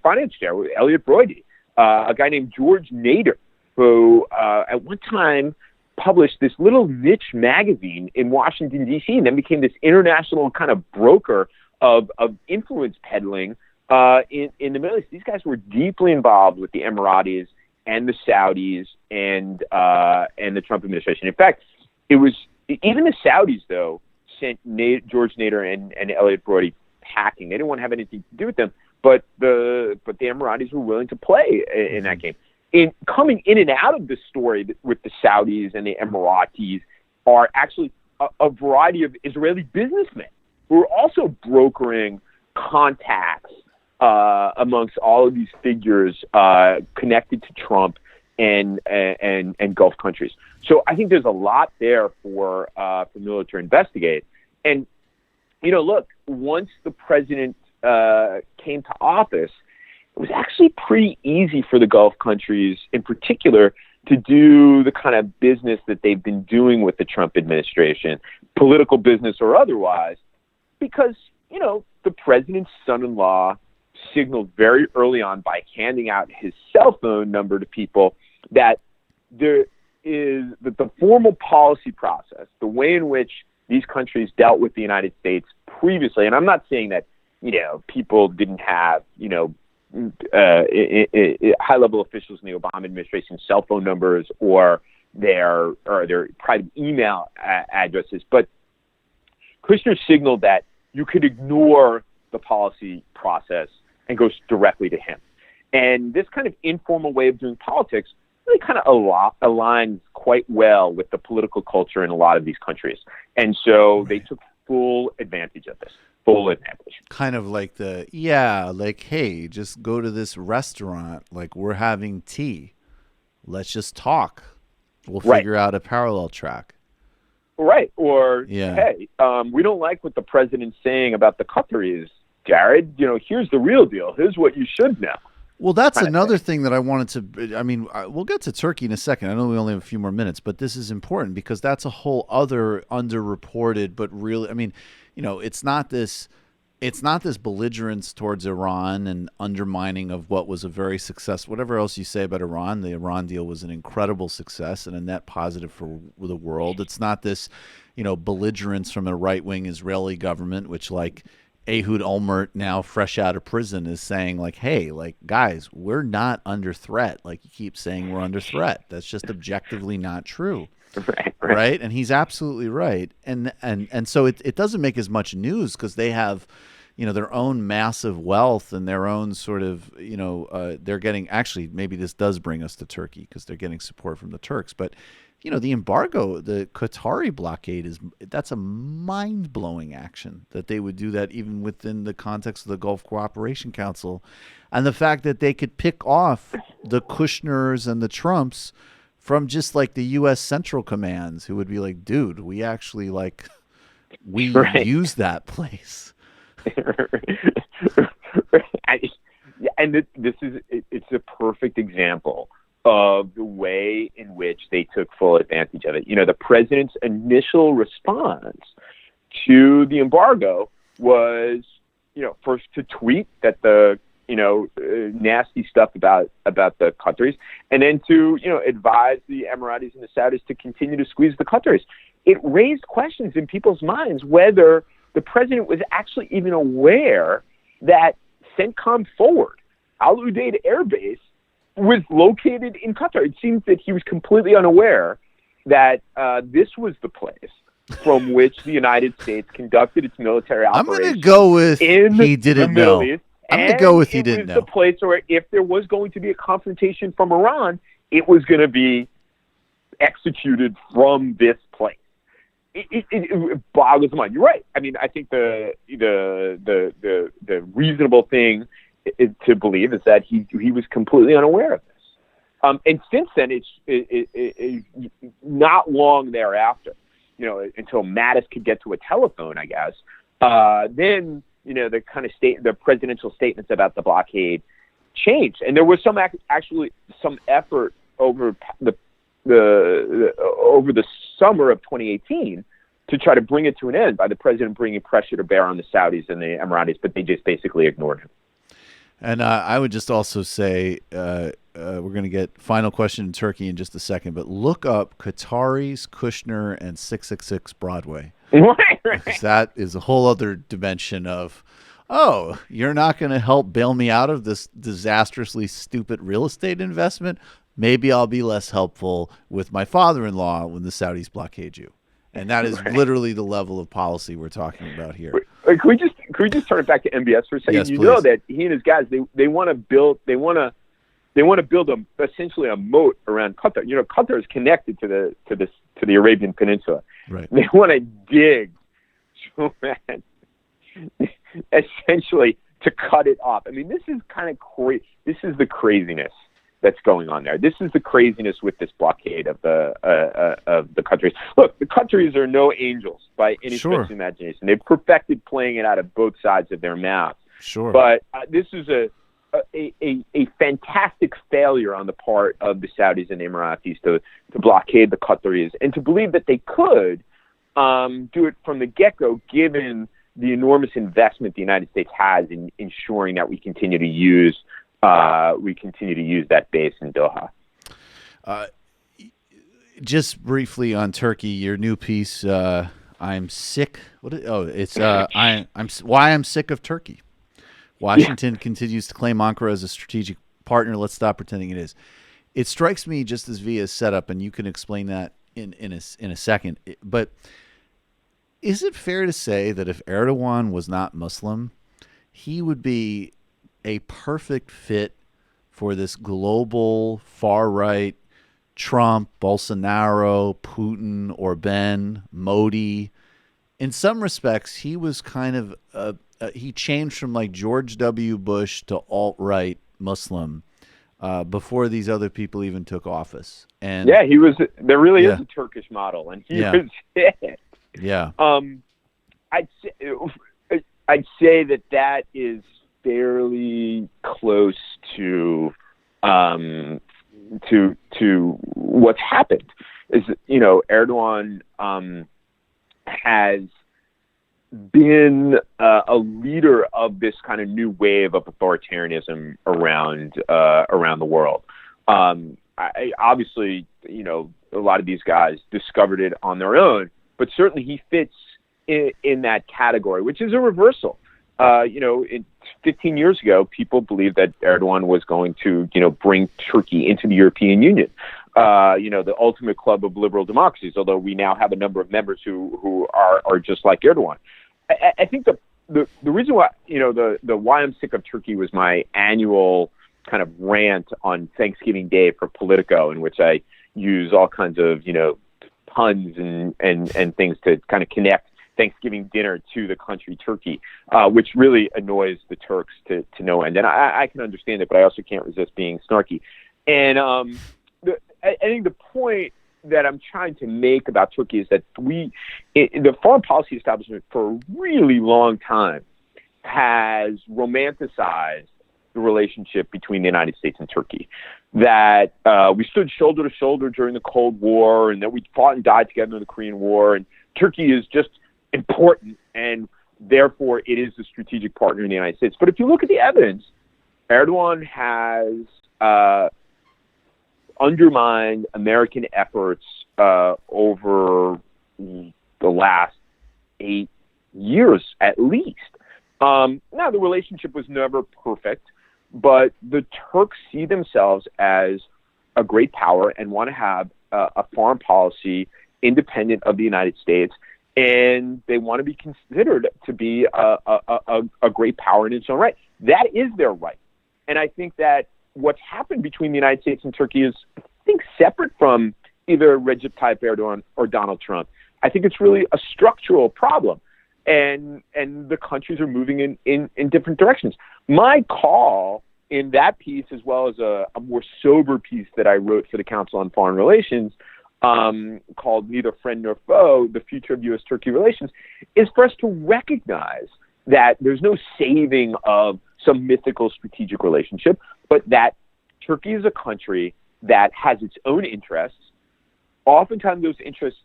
finance chair Elliot Broidy, a guy named George Nader, who at one time published this little niche magazine in Washington, D.C., and then became this international kind of broker of influence peddling in the Middle East. These guys were deeply involved with the Emiratis and the Saudis and the Trump administration. In fact, it was even the Saudis, though, sent George Nader and Elliot Broidy packing. They didn't want to have anything to do with them, but the Emiratis were willing to play in that game. Coming in and out of the story with the Saudis and the Emiratis are actually a variety of Israeli businessmen who are also brokering contacts amongst all of these figures connected to Trump and Gulf countries. So I think there's a lot there for Miller to investigate. And look, once the president came to office, it was actually pretty easy for the Gulf countries in particular to do the kind of business that they've been doing with the Trump administration, political business or otherwise, because, the president's son-in-law signaled very early on by handing out his cell phone number to people that there is the formal policy process, the way in which these countries dealt with the United States previously. And I'm not saying that, people didn't have, high-level officials in the Obama administration cell phone numbers or their private email addresses, but Kushner signaled that you could ignore the policy process and go directly to him. And this kind of informal way of doing politics really kind of aligns quite well with the political culture in a lot of these countries. And so they took full advantage of this. Full advantage. Kind of like hey, just go to this restaurant, like we're having tea. Let's just talk. We'll figure out a parallel track. Right. Or, hey, we don't like what the president's saying about the Qataris, Jared. Here's the real deal. Here's what you should know. Well, that's another thing that I wanted to, we'll get to Turkey in a second. I know we only have a few more minutes, but this is important because that's a whole other underreported, but really, it's not this it's not this belligerence towards Iran and undermining of what was a very successful, whatever else you say about Iran, the Iran deal was an incredible success and a net positive for the world. It's not this, belligerence from a right-wing Israeli government, which like Ehud Olmert, now fresh out of prison, is saying like, hey, like, guys, we're not under threat. Like, you keep saying we're under threat. That's just objectively not true. Right. And he's absolutely right. And so it doesn't make as much news because they have, their own massive wealth and their own sort of, they're getting, actually, maybe this does bring us to Turkey because they're getting support from the Turks. But, the embargo, the Qatari blockade, that's a mind-blowing action that they would do that even within the context of the Gulf Cooperation Council. And the fact that they could pick off the Kushners and the Trumps from just like the U.S. Central Commands, who would be like, dude, we actually use that place. It's a perfect example of the way in which they took full advantage of it. The president's initial response to the embargo was, first to tweet that the nasty stuff about the Qataris, and then to, advise the Emiratis and the Saudis to continue to squeeze the Qataris. It raised questions in people's minds whether the president was actually even aware that CENTCOM Forward, Al Udeid Air Base, was located in Qatar. It seems that he was completely unaware that this was the place from which the United States conducted its military operations. I'm going to go with he didn't know. I'm going to go with he didn't know. It was the place where if there was going to be a confrontation from Iran, it was going to be executed from this place. It boggles the mind. You're right. I mean, I think the reasonable thing to believe is that he was completely unaware of this. And since then, it's not long thereafter, until Mattis could get to a telephone, I guess. Then the kind of the presidential statements about the blockade changed, and there was some effort over over the summer of 2018 to try to bring it to an end by the president bringing pressure to bear on the Saudis and the Emiratis, but they just basically ignored him. And I would just also say we're going to get final question in Turkey in just a second, but look up Qataris, Kushner, and 666 Broadway. Right. Because that is a whole other dimension of, oh, you're not going to help bail me out of this disastrously stupid real estate investment? Maybe I'll be less helpful with my father-in-law when the Saudis blockade you. And that is literally the level of policy we're talking about here. Can we just turn it back to MBS for a second? Yes, you please. Know that he and his guys they want to build essentially a moat around Qatar. Qatar is connected to the Arabian Peninsula. Right. They want to dig so bad, essentially to cut it off. I mean, this is kind of crazy. This is the craziness that's going on there. This is the craziness with this blockade of the countries. Look, the countries are no angels by any stretch of the imagination. They've perfected playing it out of both sides of their mouth. Sure. But this is a fantastic failure on the part of the Saudis and the Emiratis to blockade the Qataris and to believe that they could do it from the get-go, given the enormous investment the United States has in ensuring that we continue to use that base in Doha. Just briefly on Turkey, your new piece, I'm sick. Why I'm sick of Turkey. Washington continues to claim Ankara as a strategic partner. Let's stop pretending it is. It strikes me just as Via is set up, and you can explain that in a second. But is it fair to say that if Erdogan was not Muslim, he would be a perfect fit for this global far-right Trump, Bolsonaro, Putin, Orban, Modi? In some respects, he was kind of he changed from like George W. Bush to alt-right Muslim before these other people even took office. And yeah, he was. There really is a Turkish model, and he was it. Yeah. I'd say that is fairly close to what's happened. Is Erdogan has been a leader of this kind of new wave of authoritarianism around the world. Obviously, a lot of these guys discovered it on their own, but certainly he fits in that category, which is a reversal. 15 years ago, people believed that Erdogan was going to, bring Turkey into the European Union, the ultimate club of liberal democracies, although we now have a number of members who are just like Erdogan. I think the reason why, the why I'm sick of Turkey was my annual kind of rant on Thanksgiving Day for Politico, in which I use all kinds of, puns and things to kind of connect Thanksgiving dinner to the country Turkey, which really annoys the Turks to no end. And I can understand it, but I also can't resist being snarky. And I think the point that I'm trying to make about Turkey is that the foreign policy establishment for a really long time has romanticized the relationship between the United States and Turkey. That we stood shoulder to shoulder during the Cold War, and that we fought and died together in the Korean War, and Turkey is just important, and therefore it is the strategic partner in the United States. But if you look at the evidence, Erdogan has undermined American efforts over the last 8 years at least. Now, the relationship was never perfect, but the Turks see themselves as a great power and want to have a foreign policy independent of the United States, and they want to be considered to be a great power in its own right. That is their right. And I think that what's happened between the United States and Turkey is, I think, separate from either Recep Tayyip Erdogan or Donald Trump. I think it's really a structural problem. And the countries are moving in different directions. My call in that piece, as well as a more sober piece that I wrote for the Council on Foreign Relations, called Neither Friend Nor Foe, The Future of U.S.-Turkey Relations, is for us to recognize that there's no saving of some mythical strategic relationship, but that Turkey is a country that has its own interests. Oftentimes those interests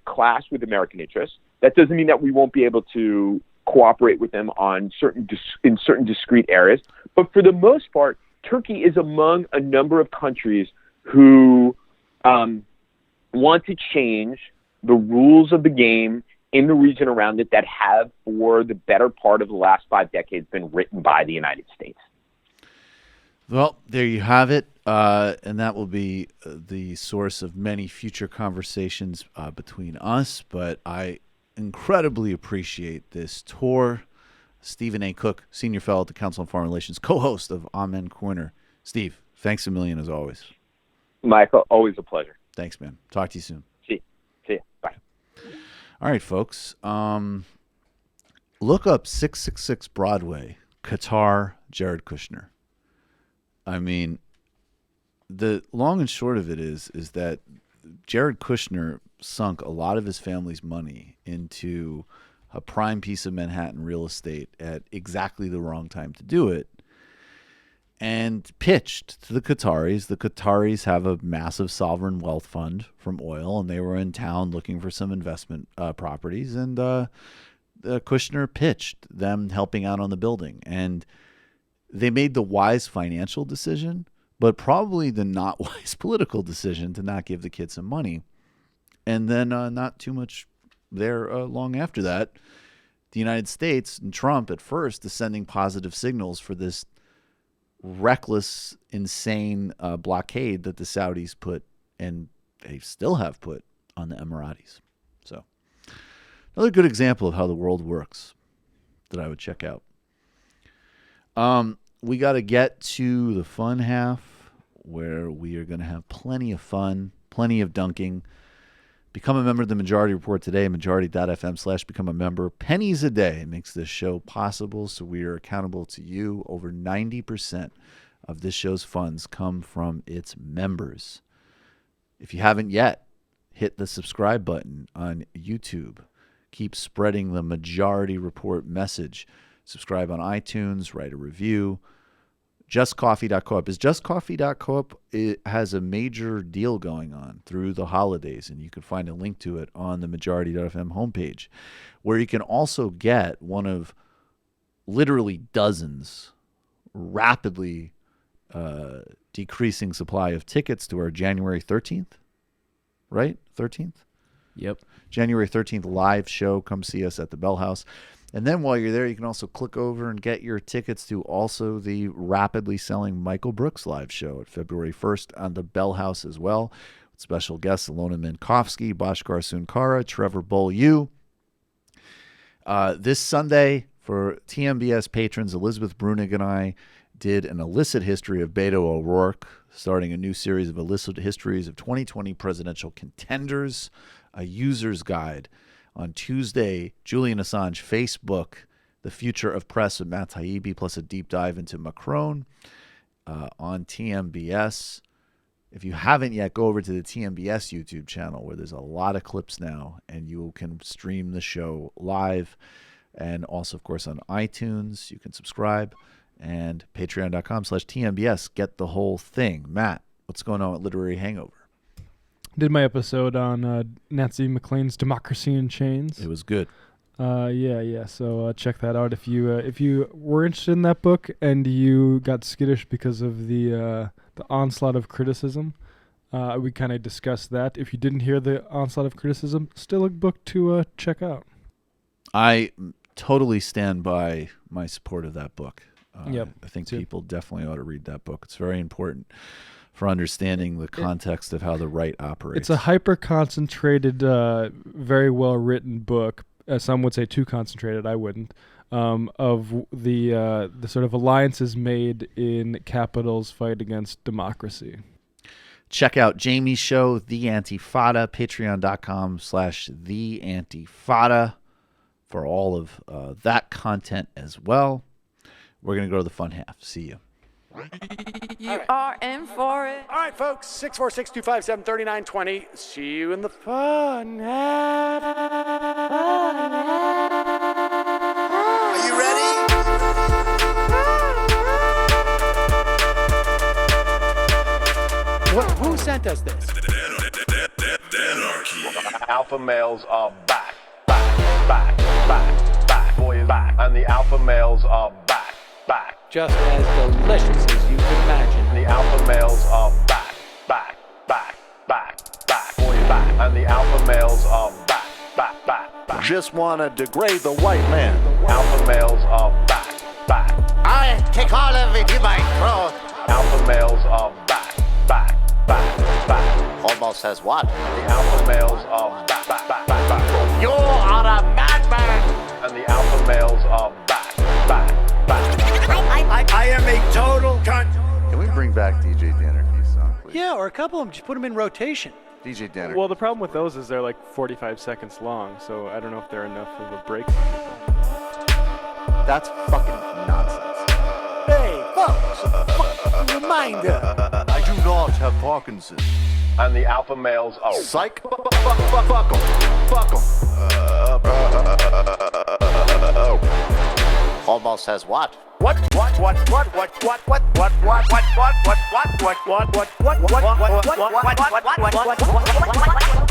clash with American interests. That doesn't mean that we won't be able to cooperate with them on in certain discrete areas. But for the most part, Turkey is among a number of countries who want to change the rules of the game in the region around it that have, for the better part of the last 5 decades, been written by the United States. Well, there you have it. And that will be the source of many future conversations between us. But I incredibly appreciate this tour. Stephen A. Cook, Senior Fellow at the Council on Foreign Relations, co-host of Amen Corner. Steve, thanks a million as always. Michael, always a pleasure. Thanks, man. Talk to you soon. See you. Bye. All right, folks. Look up 666 Broadway, Qatar, Jared Kushner. I mean, the long and short of it is that Jared Kushner sunk a lot of his family's money into a prime piece of Manhattan real estate at exactly the wrong time to do it, and pitched to the Qataris. The Qataris have a massive sovereign wealth fund from oil, and they were in town looking for some investment properties, and Kushner pitched them helping out on the building. And they made the wise financial decision, but probably the not wise political decision to not give the kids some money. And then not too much there long after that, the United States and Trump at first is sending positive signals for this reckless, insane blockade that the Saudis put, and they still have put, on the Emiratis. So another good example of how the world works that I would check out. We got to get to the fun half where we are going to have plenty of fun, plenty of dunking. Become a member of the Majority Report today, majority.fm/become a member. Pennies a day makes this show possible, so we are accountable to you. Over 90% of this show's funds come from its members. If you haven't yet, hit the subscribe button on YouTube. Keep spreading the Majority Report message. Subscribe on iTunes, write a review. JustCoffee.coop. Is JustCoffee.coop, it has a major deal going on through the holidays, and you can find a link to it on the Majority.fm homepage, where you can also get one of literally dozens rapidly decreasing supply of tickets to our January 13th, right? 13th? Yep. January 13th live show. Come see us at the Bell House. And then while you're there, you can also click over and get your tickets to also the rapidly selling Michael Brooks live show at February 1st on the Bell House as well. With special guests Ilona Minkowski, Bhaskar Sunkara, Trevor Beaulieu. This Sunday, for TMBS patrons, Elizabeth Brunig and I did an illicit history of Beto O'Rourke, starting a new series of illicit histories of 2020 presidential contenders, a user's guide. On Tuesday, Julian Assange, Facebook, The Future of Press with Matt Taibbi, plus a deep dive into Macron on TMBS. If you haven't yet, go over to the TMBS YouTube channel, where there's a lot of clips now, and you can stream the show live. And also, of course, on iTunes, you can subscribe. And patreon.com/TMBS. Get the whole thing. Matt, what's going on with Literary Hangover? Did my episode on Nancy McLean's Democracy in Chains. It was good. Yeah. So check that out if you were interested in that book and you got skittish because of the onslaught of criticism. We kind of discussed that. If you didn't hear the onslaught of criticism, still a book to check out. I totally stand by my support of that book. Yep. I think people definitely ought to read that book. It's very important for understanding the context of how the right operates. It's a hyper-concentrated, very well-written book. Some would say too concentrated. I wouldn't. Of the sort of alliances made in capital's fight against democracy. Check out Jamie's show, The Antifada, patreon.com/The Antifada for all of that content as well. We're going to go to the fun half. See you. You are in for it. All right, folks, 646-257-3920. See you in the fun half. Are you ready? Who sent us this? Alpha males are back. Boys back. And the alpha males are back. Just as delicious as you can imagine. The alpha males are back. Boys back. And the alpha males are back. Just wanna degrade the white man. Alpha males are back. I take all of it in my throat. Alpha males are back. Almost says what? The alpha males are back. You are a madman. And the alpha males are back. I am a total cunt. Can we bring back DJ Dannerky's song, please? Yeah, or a couple of them. Just put them in rotation. DJ Dannerky. Well, the problem with those is they're like 45 seconds long, so I don't know if they're enough of a break. That's fucking nonsense. Hey, folks, reminder. I do not have Parkinson's. And the alpha males are psych. Fuck 'em. Almost says what? What?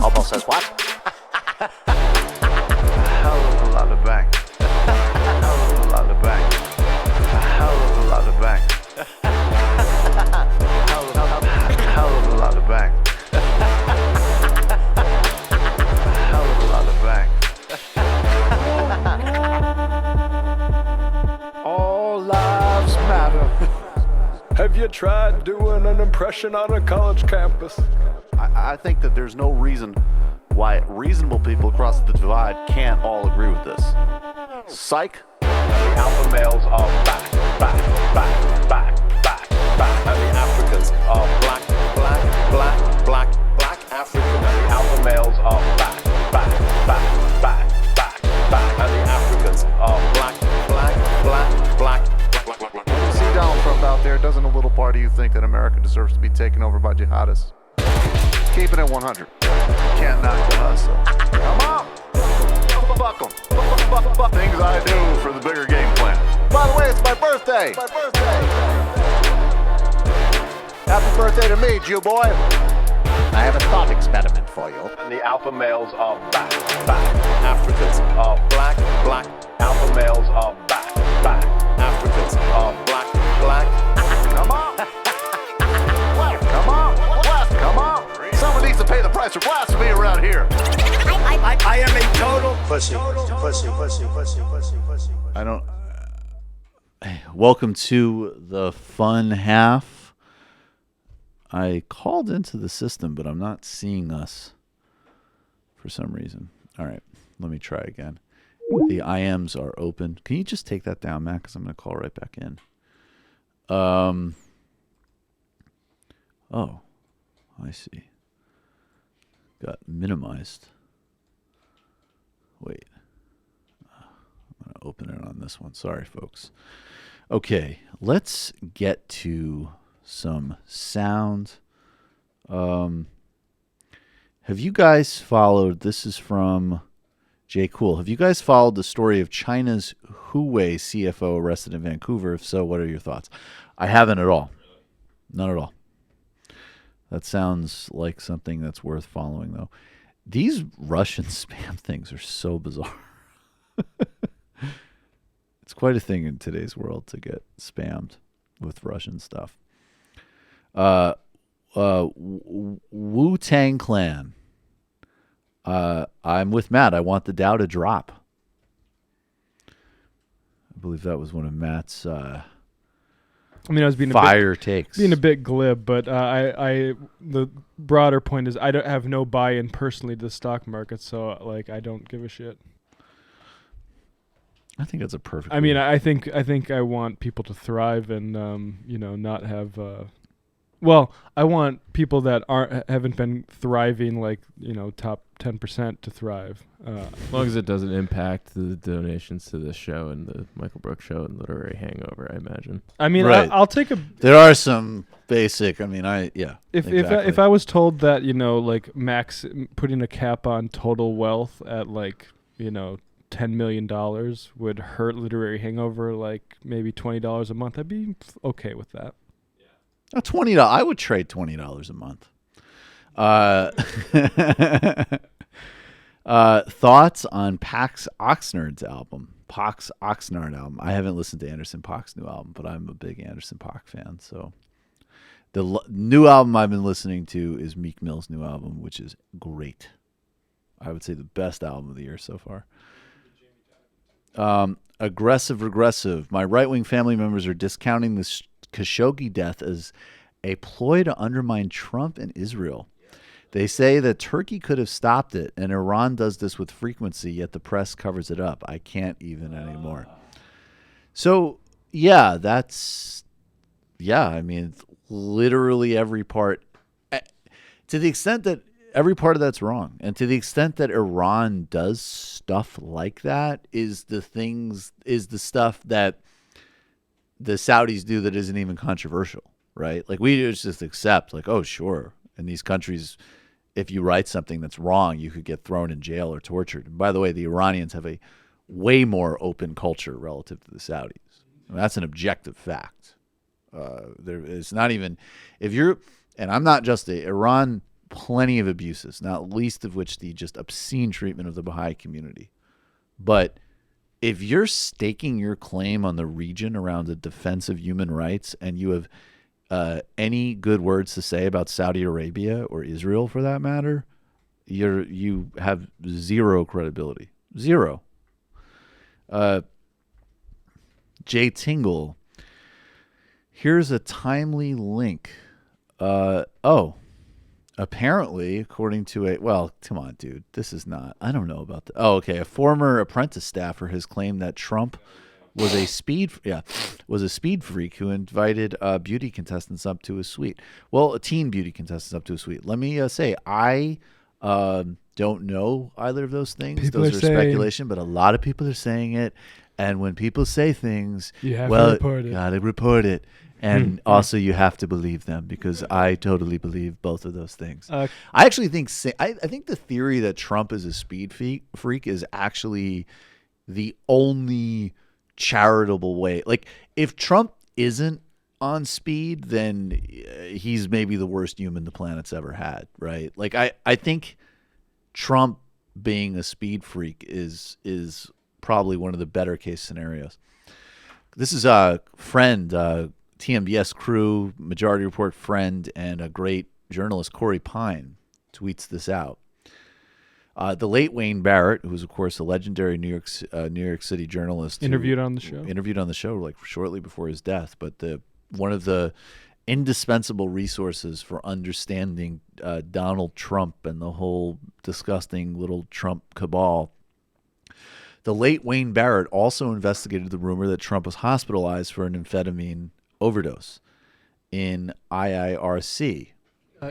Almost says what? Hell of a lot of bang. Hell of a lot of bang. Hell of a lot of bang. Hell of a lot of bang. Hell of a lot of bang. All lives matter. Have you tried doing an impression on a college campus? I think that there's no reason why reasonable people across the divide can't all agree with this. Psych. The alpha males are back. And the Africans are black African. And the alpha males are back. And the Africans are black. See Donald Trump out there, doesn't a little part of you think that America deserves to be taken over by jihadists? Keeping it 100. Can't knock the hustle. Come on! Fuck 'em. Things I do for the bigger game plan. By the way, it's my birthday! birthday to me, Jew boy. I have a thought experiment for you. And the alpha males are back. Africans are black. Alpha males are back. Africans are black. Come on. Well, come on. Come on. Someone needs to pay the price for blasphemy around here. I am a total Pussy. I don't. Welcome to the fun half. I called into the system, but I'm not seeing us for some reason. All right, let me try again. The IMs are open. Can you just take that down, Matt? Because I'm going to call right back in. Oh, I see. Got minimized. Wait. I'm going to open it on this one. Sorry, folks. Okay, let's get to some sound. Have you guys followed, this is from Jay Cool, have you guys followed the story of China's Huawei CFO arrested in Vancouver? If so, what are your thoughts? I haven't at all. None at all. That sounds like something that's worth following, though. These Russian spam things are so bizarre. It's quite a thing in today's world to get spammed with Russian stuff. Wu-Tang Clan. I'm with Matt. I want the Dow to drop. I believe that was one of Matt's I was being takes. Being a bit glib, but the broader point is I don't have no buy-in personally to the stock market, so I don't give a shit. I think that's a perfect. I mean, I think I want people to thrive and not have. Well, I want people that haven't been thriving, top 10% to thrive. As long as it doesn't impact the donations to this show and the Michael Brooks show and Literary Hangover, I imagine. I mean, right. I'll take a. There are some basic. I mean, yeah. If I was told that max putting a cap on total wealth at $10 million would hurt Literary Hangover maybe $20 a month, I'd be okay with that. Yeah. $20. I would trade $20 a month. Thoughts on Pax Oxnard's album? Pax Oxnard album. I haven't listened to Anderson .Paak's new album, but I'm a big Anderson .Paak fan. So the new album I've been listening to is Meek Mill's new album, which is great. I would say the best album of the year so far. Aggressive regressive. My right-wing family members are discounting this Khashoggi death as a ploy to undermine Trump and Israel. They say that Turkey could have stopped it, and Iran does this with frequency, yet the press covers it up. I can't even anymore. So, I mean, literally every part, to the extent that every part of that's wrong, and to the extent that Iran does stuff like that is the stuff that the Saudis do that isn't even controversial, right? We just accept, oh, sure, in these countries, if you write something that's wrong, you could get thrown in jail or tortured. And by the way, the Iranians have a way more open culture relative to the Saudis. I mean, that's an objective fact. It's not even, and I'm not just Iran, plenty of abuses, not least of which the just obscene treatment of the Baha'i community. But if you're staking your claim on the region around the defense of human rights and you have any good words to say about Saudi Arabia or Israel for that matter, you have zero credibility. Zero. Jay Tingle. Here's a timely link. Apparently, according to come on, dude. This is not, I don't know about that. Oh, okay. A former apprentice staffer has claimed that Trump was a speed freak who invited beauty contestants up to his suite. Well, teen beauty contestants up to his suite. Let me say, I don't know either of those things. Those are speculation, but a lot of people are saying it. And when people say things, gotta report it. And also, you have to believe them, because I totally believe both of those things. I actually think I think the theory that Trump is a speed freak is actually the only charitable way. If Trump isn't on speed, then he's maybe the worst human the planet's ever had, right? Like I think Trump being a speed freak is probably one of the better case scenarios. This is a friend, TMBS crew, Majority Report friend, and a great journalist, Corey Pine, tweets this out. The late Wayne Barrett, who was, of course, a legendary New York City journalist, interviewed on the show like shortly before his death, but one of the indispensable resources for understanding Donald Trump and the whole disgusting little Trump cabal. The late Wayne Barrett also investigated the rumor that Trump was hospitalized for an amphetamine overdose in IIRC.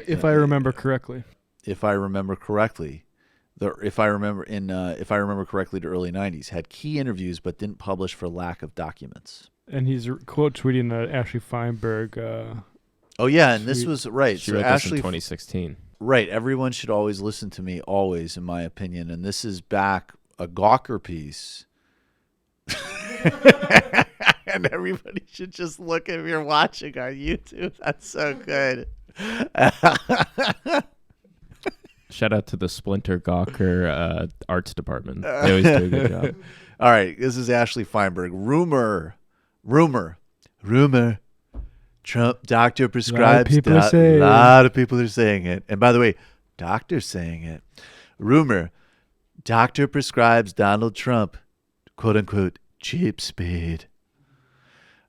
If I remember correctly. If I remember correctly, the early 90s, had key interviews but didn't publish for lack of documents. And he's quote tweeting Ashley Feinberg. Oh yeah, and this was right. She so wrote Ashley, this in 2016. Right. Everyone should always listen to me, always, in my opinion. And this is back a Gawker piece. And everybody should just look if you're watching on YouTube. That's so good. Shout out to the Splinter Gawker arts department. They always do a good job. All right, this is Ashley Feinberg. Rumor. Trump doctor prescribes. A lot of people are saying it. And by the way, doctor's saying it. Rumor. Doctor prescribes Donald Trump, quote unquote, cheap speed.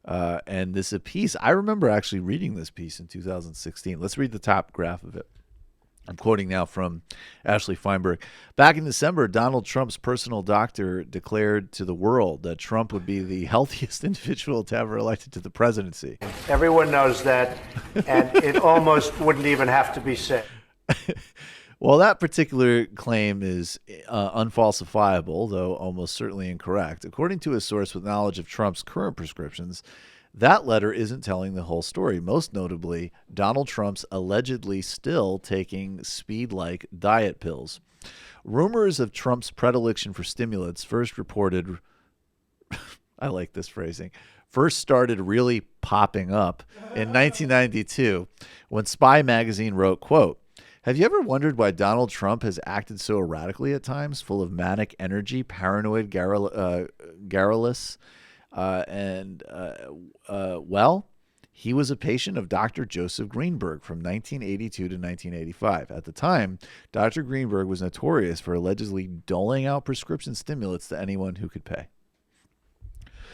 And this is a piece. I remember actually reading this piece in 2016. Let's read the top graph of it. I'm quoting now from Ashley Feinberg. Back in December, Donald Trump's personal doctor declared to the world that Trump would be the healthiest individual to ever elected to the presidency. Everyone knows that, and it almost wouldn't even have to be said. Well, that particular claim is unfalsifiable, though almost certainly incorrect. According to a source with knowledge of Trump's current prescriptions, that letter isn't telling the whole story. Most notably, Donald Trump's allegedly still taking speed-like diet pills. Rumors of Trump's predilection for stimulants first reported, I like this phrasing, first started really popping up in 1992 when Spy magazine wrote, quote, "Have you ever wondered why Donald Trump has acted so erratically at times, full of manic energy, paranoid, garrulous, well, he was a patient of Dr. Joseph Greenberg from 1982 to 1985. At the time, Dr. Greenberg was notorious for allegedly doling out prescription stimulants to anyone who could pay."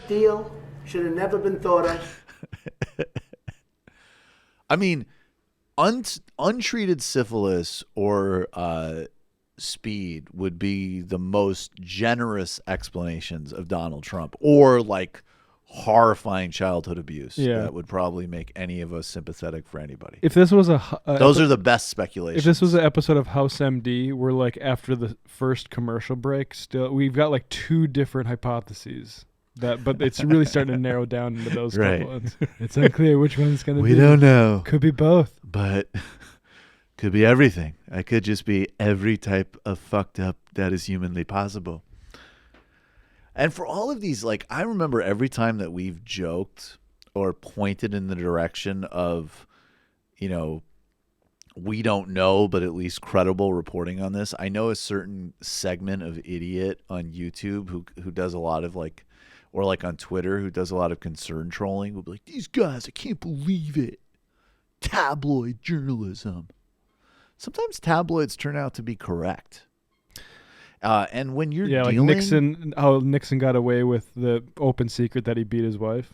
Deal should have never been thought of. I mean, untreated syphilis or speed would be the most generous explanations of Donald Trump, or like horrifying childhood abuse. Yeah. That would probably make any of us sympathetic for anybody. If this was those are the best speculations. If this was an episode of House MD, we're like after the first commercial break, still we've got like two different hypotheses. But it's really starting to narrow down into those right. couple. It's unclear which one's going to be. We don't know. Could be both. But could be everything. I could just be every type of fucked up that is humanly possible. And for all of these, like, I remember every time that we've joked or pointed in the direction of, you know, we don't know, but at least credible reporting on this. I know a certain segment of idiot on YouTube who does a lot of like, or like on Twitter, who does a lot of concern trolling, will be like, "These guys, I can't believe it. Tabloid journalism." Sometimes tabloids turn out to be correct. And when you're like dealing... how Nixon got away with the open secret that he beat his wife.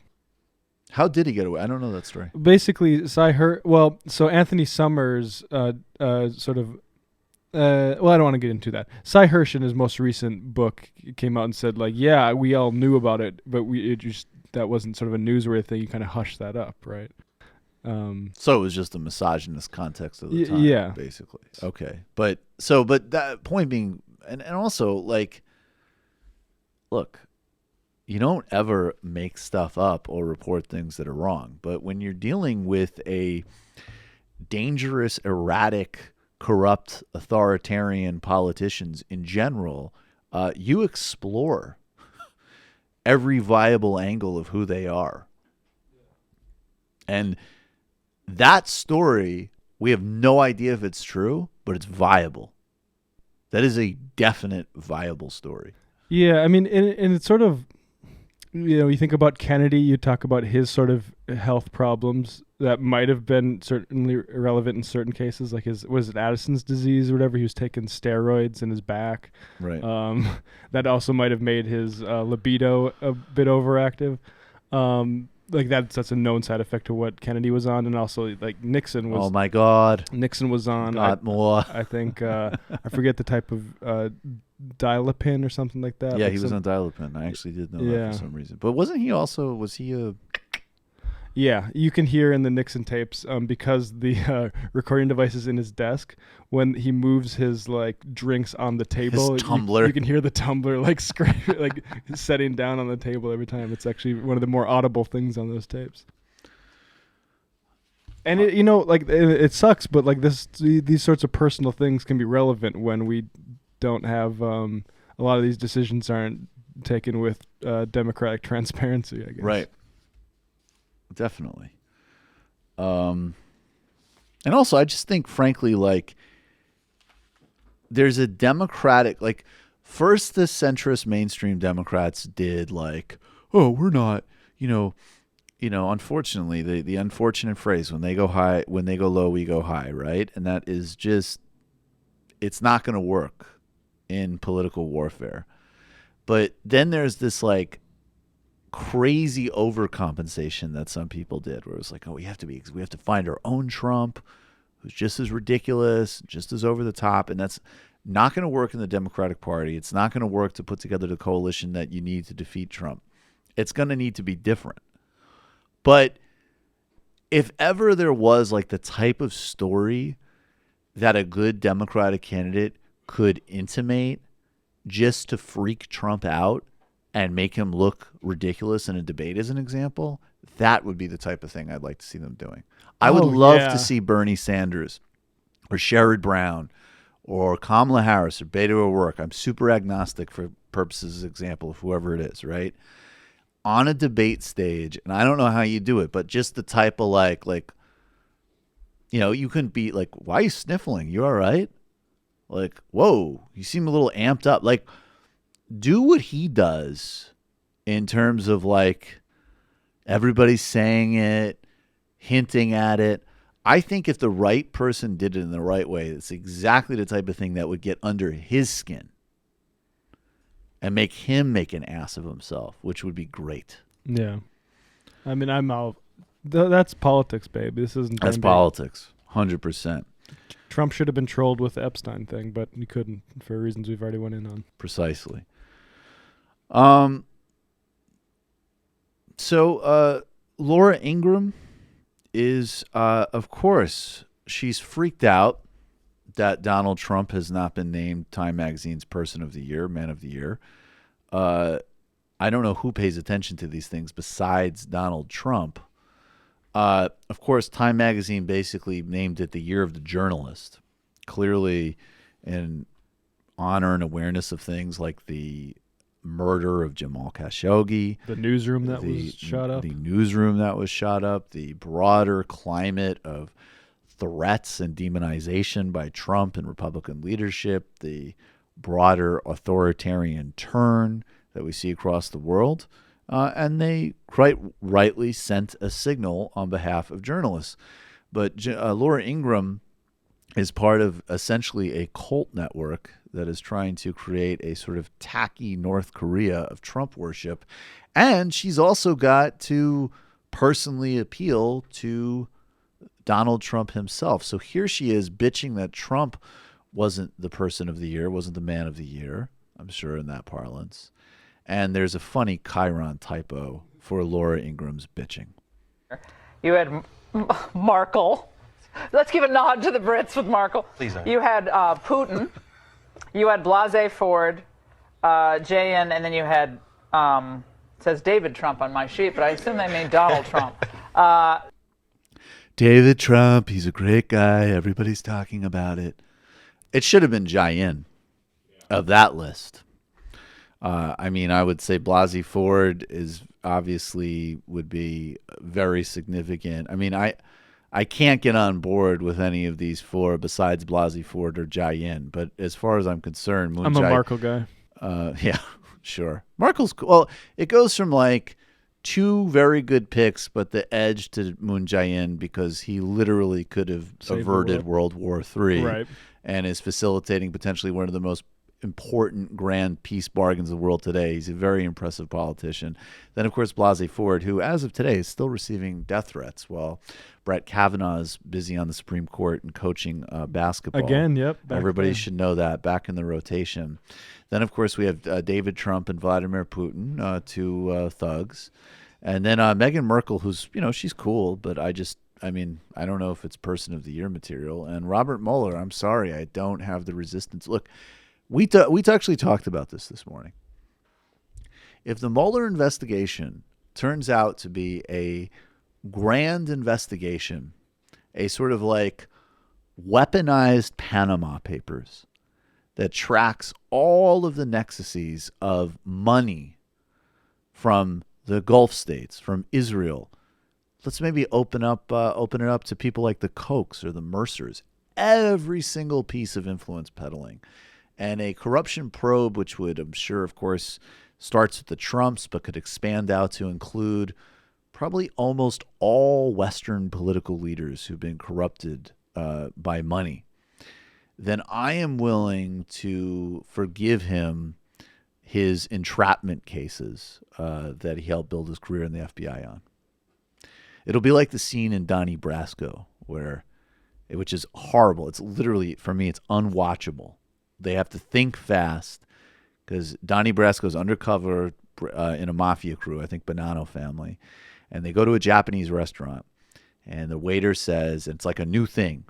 How did he get away? I don't know that story. Basically, so Anthony Summers sort of... I don't want to get into that. Cy Hirsch in his most recent book came out and said, like, yeah, we all knew about it, but that wasn't sort of a newsworthy thing. You kind of hushed that up, right? So it was just a misogynist context of the time, yeah, basically. Okay, but that point being, and also like, look, you don't ever make stuff up or report things that are wrong, but when you're dealing with a dangerous, erratic, corrupt, authoritarian politicians in general, you explore every viable angle of who they are. And that story, we have no idea if it's true, but it's viable. That is a definite viable story. Yeah, I mean, and it's sort of, you think about Kennedy, you talk about his sort of health problems that might have been certainly irrelevant in certain cases, like was it Addison's disease or whatever? He was taking steroids in his back. Right. That also might have made his libido a bit overactive. Like that's a known side effect to what Kennedy was on, and also like Nixon was. Oh my God! Nixon was on. More. I think I forget the type of Diazepam or something like that. Yeah, like he was on Diazepam. I actually did know that for some reason. But wasn't he also? Was he a? Yeah, you can hear in the Nixon tapes because the recording device is in his desk. When he moves his like drinks on the table, his tumbler. You can hear the tumbler like like setting down on the table every time. It's actually one of the more audible things on those tapes. And it sucks, but like these sorts of personal things can be relevant when we don't have a lot of these decisions aren't taken with democratic transparency, I guess. Right. Definitely. And also, I just think, frankly, like, there's a democratic, like, first the centrist mainstream Democrats did, like, oh, we're not, unfortunately, the unfortunate phrase, when they go low, we go high, right? And that is just, it's not going to work in political warfare. But then there's this, like, crazy overcompensation that some people did, where it was like, oh, we have to find our own Trump, who's just as ridiculous, just as over the top, and that's not going to work in the Democratic Party. It's not going to work to put together the coalition that you need to defeat Trump. It's going to need to be different. But if ever there was like the type of story that a good Democratic candidate could intimate just to freak Trump out and make him look ridiculous in a debate, as an example, that would be the type of thing I'd like to see them doing. I would love to see Bernie Sanders or Sherrod Brown or Kamala Harris or Beto O'Rourke. I'm super agnostic for purposes of example of whoever it is, right? On a debate stage, and I don't know how you do it, but just the type of like, you couldn't be like, why are you sniffling? You all right? Like, whoa, you seem a little amped up. Like, do what he does in terms of like everybody's saying it, hinting at it. I think if the right person did it in the right way, it's exactly the type of thing that would get under his skin and make him make an ass of himself, which would be great. Yeah. I mean, I'm out. That's politics, babe. This isn't. That's politics. 100%. Trump should have been trolled with the Epstein thing, but he couldn't for reasons we've already went in on. Precisely. So Laura Ingraham is, of course, she's freaked out that Donald Trump has not been named Time Magazine's Person of the Year, Man of the Year. I don't know who pays attention to these things besides Donald Trump. Of course, Time Magazine basically named it the Year of the Journalist, clearly in honor and awareness of things like the murder of Jamal Khashoggi, the newsroom that was shot up, the broader climate of threats and demonization by Trump and Republican leadership, the broader authoritarian turn that we see across the world. And they quite rightly sent a signal on behalf of journalists. But Laura Ingraham is part of essentially a cult network that is trying to create a sort of tacky North Korea of Trump worship. And she's also got to personally appeal to Donald Trump himself. So here she is bitching that Trump wasn't the person of the year, wasn't the man of the year, I'm sure in that parlance. And there's a funny Chiron typo for Laura Ingraham's bitching. You had Markle. Let's give a nod to the Brits with Markle. Please. You had Putin. You had Blasey Ford, JN, and then you had, it says David Trump on my sheet, but I assume they mean Donald Trump. David Trump, he's a great guy. Everybody's talking about it. It should have been Jayen of that list. I mean, I would say Blasey Ford is obviously would be very significant. I mean, I can't get on board with any of these four besides Blasey Ford or Jayen. But as far as I'm concerned, Moon I'm a Markle guy. Yeah, sure. Markle's cool. Well, it goes from like two very good picks, but the edge to Moon Jae-in because he literally could have averted World War III, right, and is facilitating potentially one of the most important grand peace bargains of the world today. He's a very impressive politician. Then, of course, Blasey Ford, who, as of today, is still receiving death threats while Brett Kavanaugh is busy on the Supreme Court and coaching basketball. Again, yep. Everybody should know that, back in the rotation. Then, of course, we have David Trump and Vladimir Putin, two thugs. And then Meghan Markle, who's, she's cool, but I don't know if it's Person of the Year material. And Robert Mueller, I'm sorry, I don't have the resistance. Look, we actually talked about this morning. If the Mueller investigation turns out to be a grand investigation, a sort of like weaponized Panama Papers that tracks all of the nexuses of money from the Gulf states, from Israel, let's maybe open it up to people like the Kochs or the Mercers, every single piece of influence peddling. And a corruption probe, which would, I'm sure, of course, starts with the Trumps, but could expand out to include probably almost all Western political leaders who've been corrupted by money, then I am willing to forgive him his entrapment cases that he helped build his career in the FBI on. It'll be like the scene in Donnie Brasco, which is horrible. It's literally, for me, it's unwatchable. They have to think fast because Donnie Brasco's undercover in a mafia crew, I think Bonanno family, and they go to a Japanese restaurant, and the waiter says, and it's like a new thing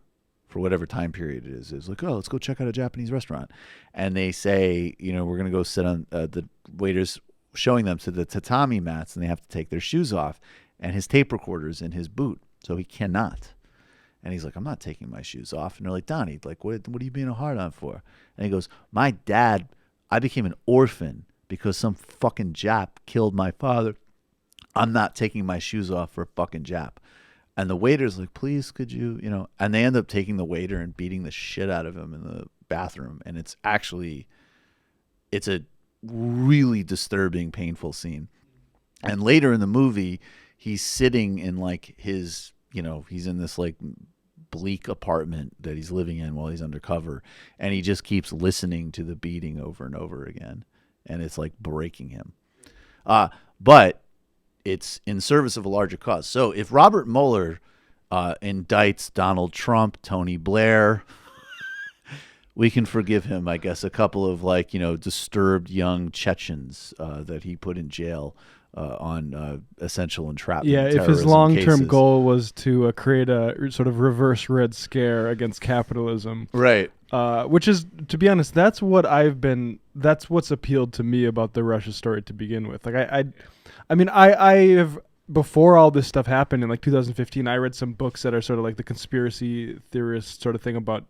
for whatever time period it is. It's like, oh, let's go check out a Japanese restaurant. And they say, we're going to go sit on the waiter's showing them to the tatami mats, and they have to take their shoes off, and his tape recorder's in his boot, so he cannot. And he's like, I'm not taking my shoes off. And they're like, Donnie, like, what are you being a hard-on for? And he goes, my dad, I became an orphan because some fucking Jap killed my father. I'm not taking my shoes off for a fucking Jap. And the waiter's like, please, could you, and they end up taking the waiter and beating the shit out of him in the bathroom. And it's a really disturbing, painful scene. And later in the movie, he's sitting in like his, he's in this like bleak apartment that he's living in while he's undercover. And he just keeps listening to the beating over and over again. And it's like breaking him. But it's in service of a larger cause. So if Robert Mueller indicts Donald Trump, Tony Blair, we can forgive him, I guess, a couple of disturbed young Chechens that he put in jail on essential entrapment. Yeah, if his long-term goal was to create a sort of reverse Red Scare against capitalism, right? Which is, to be honest, that's what's appealed to me about the Russia story to begin with. Like I have, before all this stuff happened in like 2015, I read some books that are sort of like the conspiracy theorist sort of thing about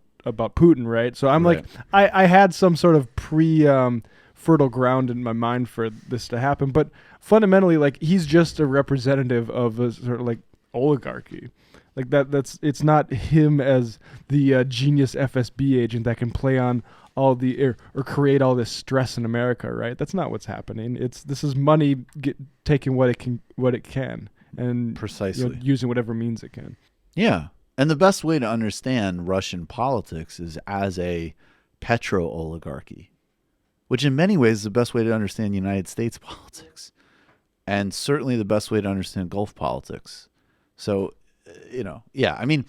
Putin, right? So I'm like, I had some sort of fertile ground in my mind for this to happen, but fundamentally, like, he's just a representative of a sort of like oligarchy. Like that's it's not him as the genius FSB agent that can play on all the or create all this stress in America, right? That's not what's happening. This is money taking what it can, and precisely using whatever means it can. Yeah, and the best way to understand Russian politics is as a petro-oligarchy, which in many ways is the best way to understand United States politics, and certainly the best way to understand Gulf politics. So, I mean,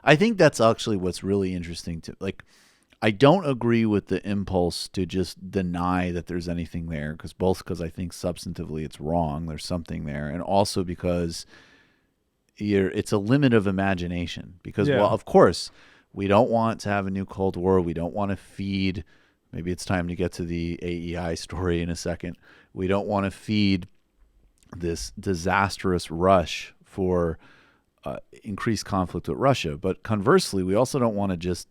I think that's actually what's really interesting to, like, I don't agree with the impulse to just deny that there's anything there, because I think substantively it's wrong. There's something there, and also because it's a limit of imagination. Because, well, of course, we don't want to have a new Cold War. We don't want to feed. Maybe it's time to get to the AEI story in a second. We don't want to feed this disastrous rush for increased conflict with Russia. But conversely, we also don't want to just,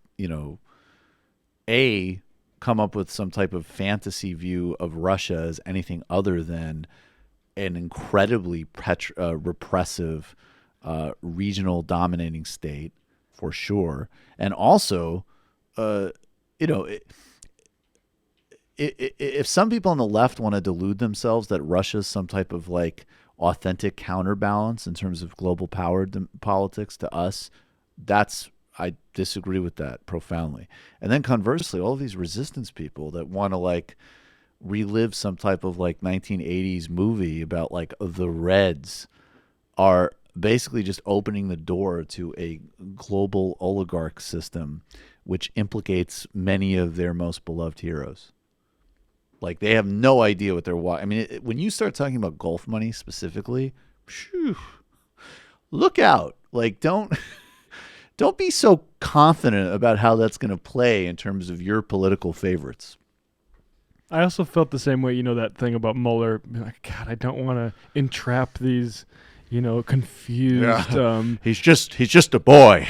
come up with some type of fantasy view of Russia as anything other than an incredibly repressive regional dominating state, for sure. And also, if some people on the left want to delude themselves that Russia's some type of like authentic counterbalance in terms of global power politics to us, I disagree with that profoundly. And then conversely, all of these resistance people that want to like relive some type of like 1980s movie about like the Reds are basically just opening the door to a global oligarch system which implicates many of their most beloved heroes. Like, they have no idea what they're watching. I mean, when you start talking about golf money specifically, look out. Like, don't be so confident about how that's going to play in terms of your political favorites. I also felt the same way, you know, that thing about Mueller. Like, God, I don't want to entrap these, you know, confused. Yeah. He's just a boy.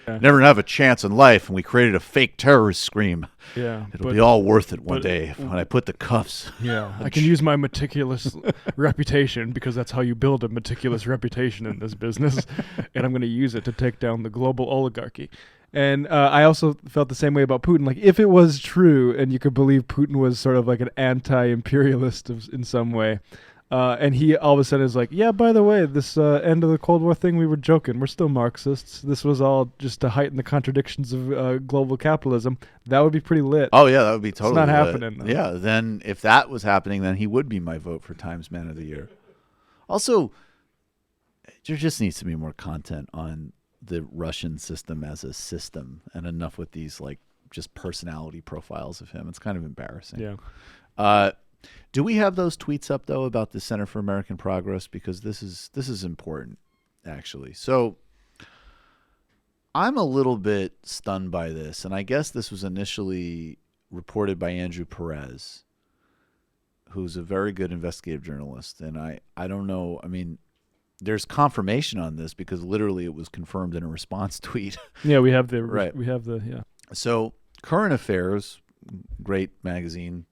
Yeah. Never have a chance in life, and we created a fake terrorist scream. Yeah, it'll be all worth it one day when I put the cuffs. Yeah, I can use my meticulous reputation, because that's how you build a meticulous reputation in this business, and I'm going to use it to take down the global oligarchy. And I also felt the same way about Putin. Like, if it was true, and you could believe Putin was sort of like an anti-imperialist in some way, and he all of a sudden is like, yeah, by the way, this end of the Cold War thing, we were joking. We're still Marxists. This was all just to heighten the contradictions of global capitalism. That would be pretty lit. Oh, yeah, that would be totally It's not lit. happening, though. Yeah, then if that was happening, then he would be my vote for Times Man of the Year. Also, there just needs to be more content on the Russian system as a system, and enough with these, like, just personality profiles of him. It's kind of embarrassing. Yeah. Do we have those tweets up, though, about the Center for American Progress? Because this is important, actually. So I'm a little bit stunned by this, and I guess this was initially reported by Andrew Perez, who's a very good investigative journalist. And I don't know. I mean, there's confirmation on this because literally it was confirmed in a response tweet. Yeah, we have the right. Yeah. So Current Affairs, great magazine,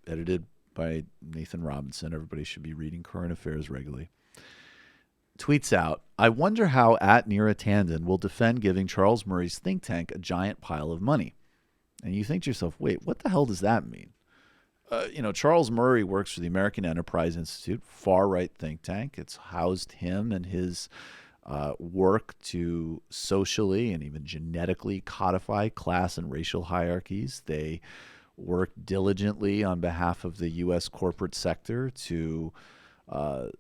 edited by Nathan Robinson. Everybody should be reading Current Affairs regularly. Tweets out, I wonder how @Neera Tanden will defend giving Charles Murray's think tank a giant pile of money. And you think to yourself, wait, what the hell does that mean? Charles Murray works for the American Enterprise Institute, far-right think tank. It's housed him and his work to socially and even genetically codify class and racial hierarchies. They work diligently on behalf of the U.S. corporate sector to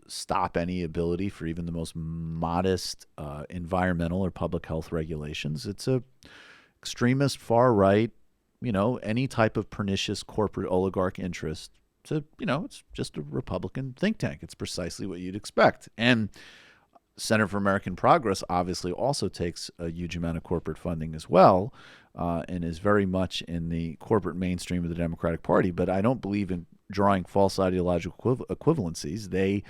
stop any ability for even the most modest environmental or public health regulations. It's a extremist, far-right, any type of pernicious corporate oligarch interest. It's just a Republican think tank. It's precisely what you'd expect. And Center for American Progress obviously also takes a huge amount of corporate funding as well, and is very much in the corporate mainstream of the Democratic Party. But I don't believe in drawing false ideological equivalencies. They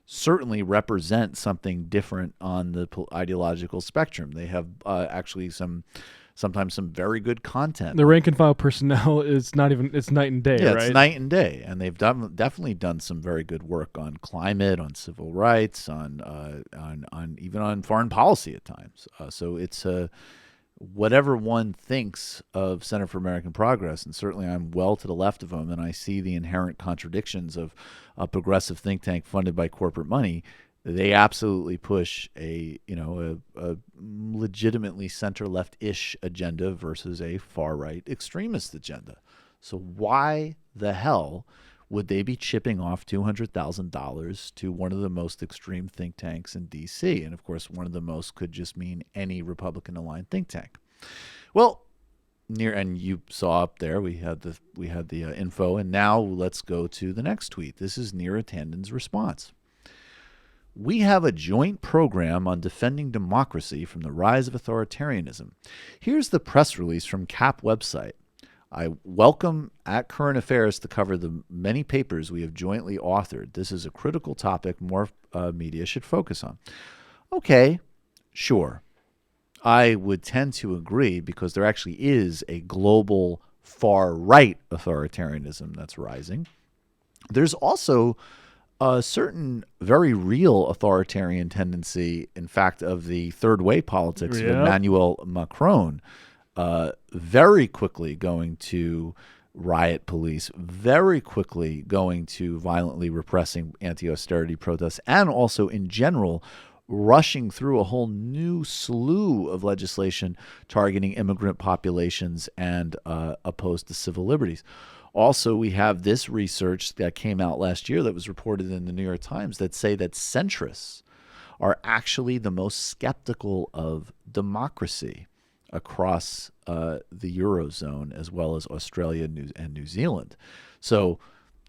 certainly represent something different on the ideological spectrum. They have actually sometimes some very good content. The rank and file personnel is it's night and day, yeah, right? It's night and day. And they've definitely done some very good work on climate, on civil rights, on even on foreign policy at times. So it's whatever one thinks of Center for American Progress, and certainly I'm well to the left of them, and I see the inherent contradictions of a progressive think tank funded by corporate money. They absolutely push a legitimately center-left-ish agenda versus a far-right extremist agenda. So why the hell would they be chipping off $200,000 to one of the most extreme think tanks in D.C.? And, of course, one of the most could just mean any Republican-aligned think tank. Well, and you saw up there, we had the info, and now let's go to the next tweet. This is Neera Tanden's response. We have a joint program on defending democracy from the rise of authoritarianism. Here's the press release from CAP website. I welcome @Current Affairs to cover the many papers we have jointly authored. This is a critical topic more media should focus on. Okay, sure. I would tend to agree because there actually is a global far-right authoritarianism that's rising. There's also a certain very real authoritarian tendency, in fact, of the third way politics of Emmanuel Macron, very quickly going to riot police, very quickly going to violently repressing anti-austerity protests, and also in general rushing through a whole new slew of legislation targeting immigrant populations and opposed to civil liberties. Also, we have this research that came out last year that was reported in the New York Times that say that centrists are actually the most skeptical of democracy across the Eurozone, as well as Australia and New Zealand. So,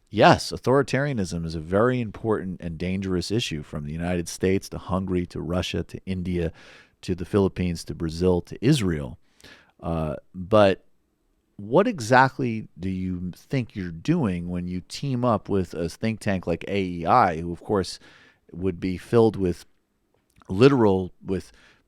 yes, authoritarianism is a very important and dangerous issue, from the United States to Hungary to Russia to India to the Philippines to Brazil to Israel. But what exactly do you think you're doing when you team up with a think tank like AEI, who, of course, would be filled with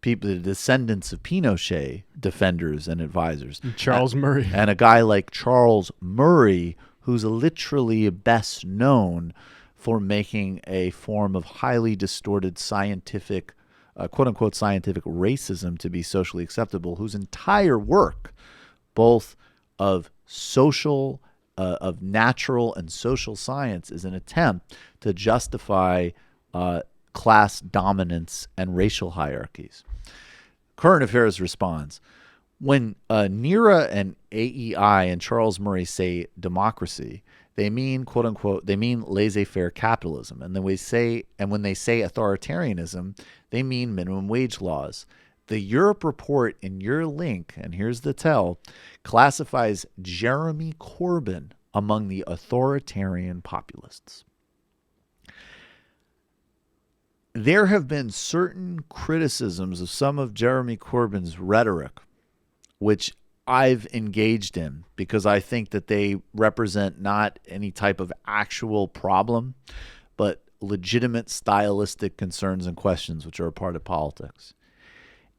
people, the descendants of Pinochet defenders and advisors? Charles Murray. And a guy like Charles Murray, who's literally best known for making a form of highly distorted scientific, quote-unquote scientific racism to be socially acceptable, whose entire work, both of of natural and social science, is an attempt to justify class dominance and racial hierarchies. Current Affairs responds, when NERA and AEI and Charles Murray say democracy, they mean, quote unquote, they mean laissez-faire capitalism. And when they say authoritarianism, they mean minimum wage laws. The Europe report in your link, and here's the tell, classifies Jeremy Corbyn among the authoritarian populists. There have been certain criticisms of some of Jeremy Corbyn's rhetoric, which I've engaged in because I think that they represent not any type of actual problem, but legitimate stylistic concerns and questions which are a part of politics.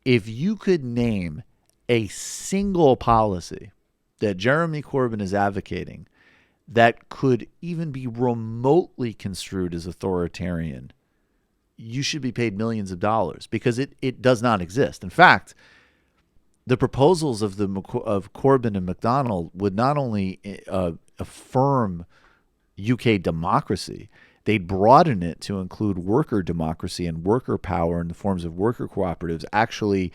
If you could name a single policy that Jeremy Corbyn is advocating that could even be remotely construed as authoritarian, you should be paid millions of dollars, because it does not exist. In fact, the proposals of Corbyn and McDonnell would not only affirm UK democracy, they'd broaden it to include worker democracy and worker power in the forms of worker cooperatives, actually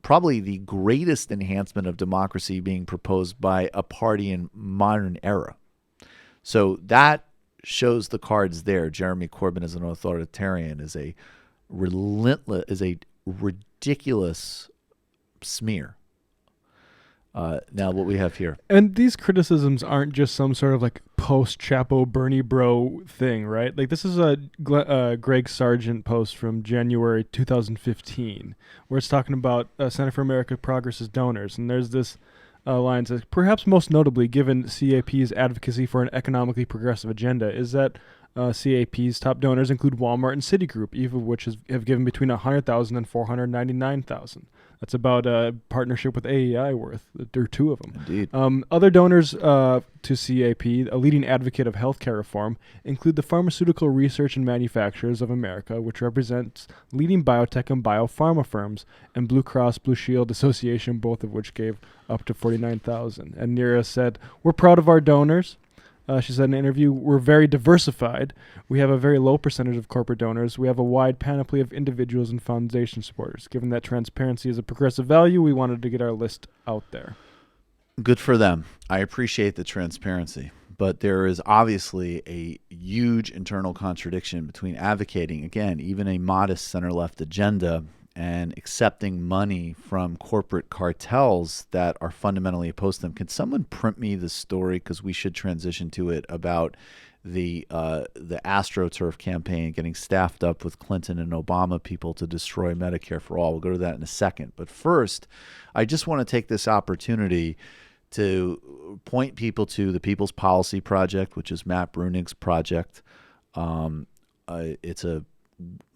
probably the greatest enhancement of democracy being proposed by a party in modern era. So that shows the cards there. Jeremy Corbyn as an authoritarian is a ridiculous smear. Now what we have here. And these criticisms aren't just some sort of like post-Chapo Bernie bro thing, right? Like this is a Greg Sargent post from January 2015 where it's talking about Center for American Progress's donors. And there's this line that says, perhaps most notably given CAP's advocacy for an economically progressive agenda is that CAP's top donors include Walmart and Citigroup, each of which have given between $100,000 and $499,000. That's about a partnership with AEI worth. There are two of them. Indeed. Other donors to CAP, a leading advocate of healthcare reform, include the Pharmaceutical Research and Manufacturers of America, which represents leading biotech and biopharma firms, and Blue Cross Blue Shield Association, both of which gave up to $49,000. And Nira said, "We're proud of our donors." She said in an interview, "We're very diversified. We have a very low percentage of corporate donors. We have a wide panoply of individuals and foundation supporters. Given that transparency is a progressive value, we wanted to get our list out there." Good for them. I appreciate the transparency. But there is obviously a huge internal contradiction between advocating, again, even a modest center-left agenda and accepting money from corporate cartels that are fundamentally opposed to them. Can someone print me the story, because we should transition to it, about the AstroTurf campaign getting staffed up with Clinton and Obama people to destroy Medicare for all? We'll go to that in a second. But first, I just want to take this opportunity to point people to the People's Policy Project, which is Matt Brunig's project. It's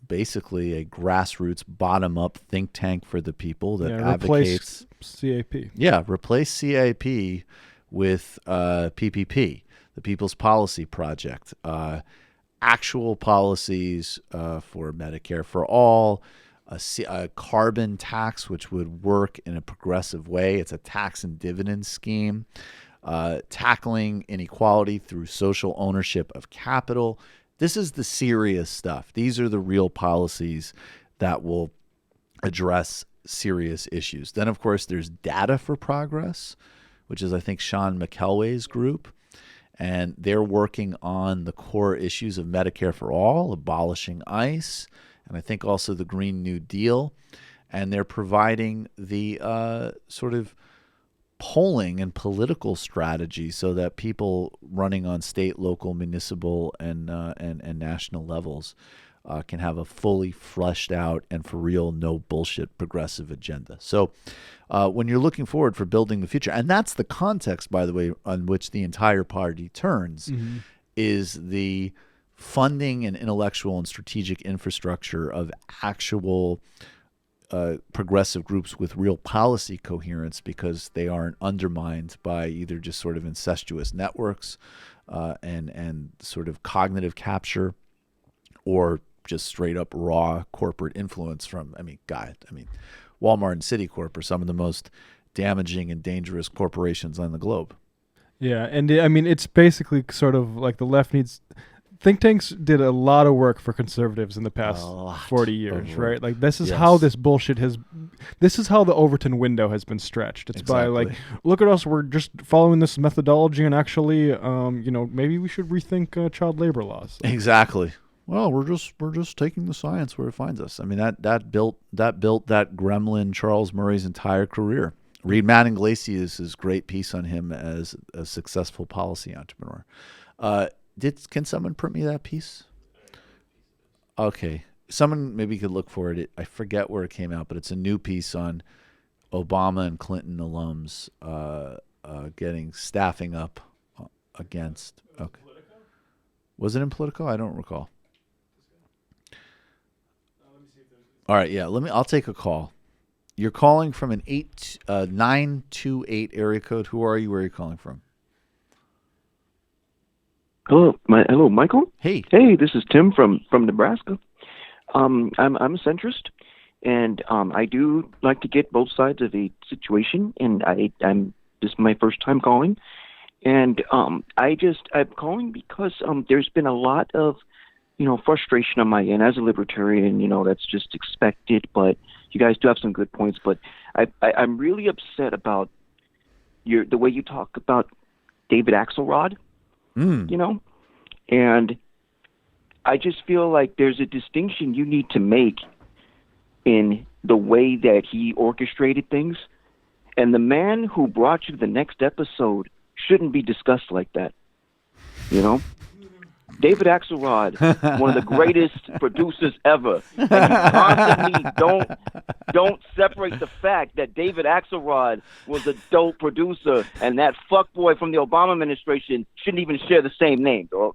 basically a grassroots, bottom-up think tank for the people that advocates CAP. Yeah, replace CAP with PPP, the People's Policy Project. actual policies for Medicare for all, a carbon tax, which would work in a progressive way. It's a tax and dividend scheme, tackling inequality through social ownership of capital. This is the serious stuff. These are the real policies that will address serious issues. Then, of course, there's Data for Progress, which is, I think, Sean McElway's group. And they're working on the core issues of Medicare for all, abolishing ICE, and I think also the Green New Deal. And they're providing the sort of polling and political strategy so that people running on state, local, municipal, and national levels can have a fully fleshed out and for real, no bullshit progressive agenda. So when you're looking forward for building the future, and that's the context, by the way, on which the entire party turns, is the funding and intellectual and strategic infrastructure of actual progressive groups with real policy coherence, because they aren't undermined by either just sort of incestuous networks and sort of cognitive capture, or just straight up raw corporate influence from, Walmart and Citicorp are some of the most damaging and dangerous corporations on the globe. Yeah, and it's basically sort of like the left needs... Think tanks did a lot of work for conservatives in the past 40 years, right? Like, this is how this bullshit has... This is how the Overton window has been stretched. It's by, like, look at us, we're just following this methodology, and actually, maybe we should rethink child labor laws. Exactly. Well, we're just taking the science where it finds us. I mean, that built that gremlin Charles Murray's entire career. Read Matt Iglesias' great piece on him as a successful policy entrepreneur. Can someone print me that piece? Okay, someone maybe could look for it. I forget where it came out, but it's a new piece on Obama and Clinton alums staffing up against. Okay, was it in Politico? I don't recall. All right, yeah. I'll take a call. You're calling from an 928 area code. Who are you? Where are you calling from? Hello, Michael. Hey, this is Tim from Nebraska. I'm a centrist, and I do like to get both sides of a situation. And this is my first time calling, and I'm calling because there's been a lot of frustration on my end as a libertarian. That's just expected, but you guys do have some good points. But I'm really upset about the way you talk about David Axelrod. And I just feel like there's a distinction you need to make in the way that he orchestrated things. And the man who brought you to the next episode shouldn't be discussed like that. David Axelrod, one of the greatest producers ever. And you constantly don't separate the fact that David Axelrod was a dope producer, and that fuckboy from the Obama administration shouldn't even share the same name, dog.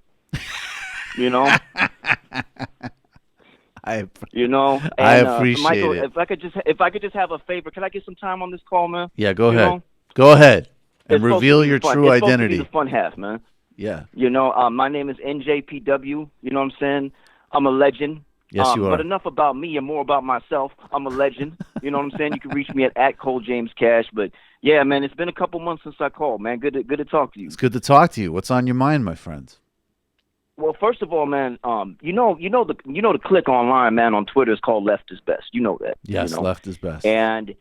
I appreciate Michael, it. If I could just have a favor, can I get some time on this call, man? Yeah, go ahead. Go ahead and reveal your true identity. It's supposed to be the fun half, man. Yeah. My name is NJPW. You know what I'm saying? I'm a legend. Yes, you are. But enough about me and more about myself. I'm a legend. You know what I'm saying? You can reach me at Cole James Cash. But yeah, man, it's been a couple months since I called, man. Good to talk to you. It's good to talk to you. What's on your mind, my friend? Well, first of all, man, the click online, man, on Twitter is called Left is Best. You know that. Yes, Left is Best. And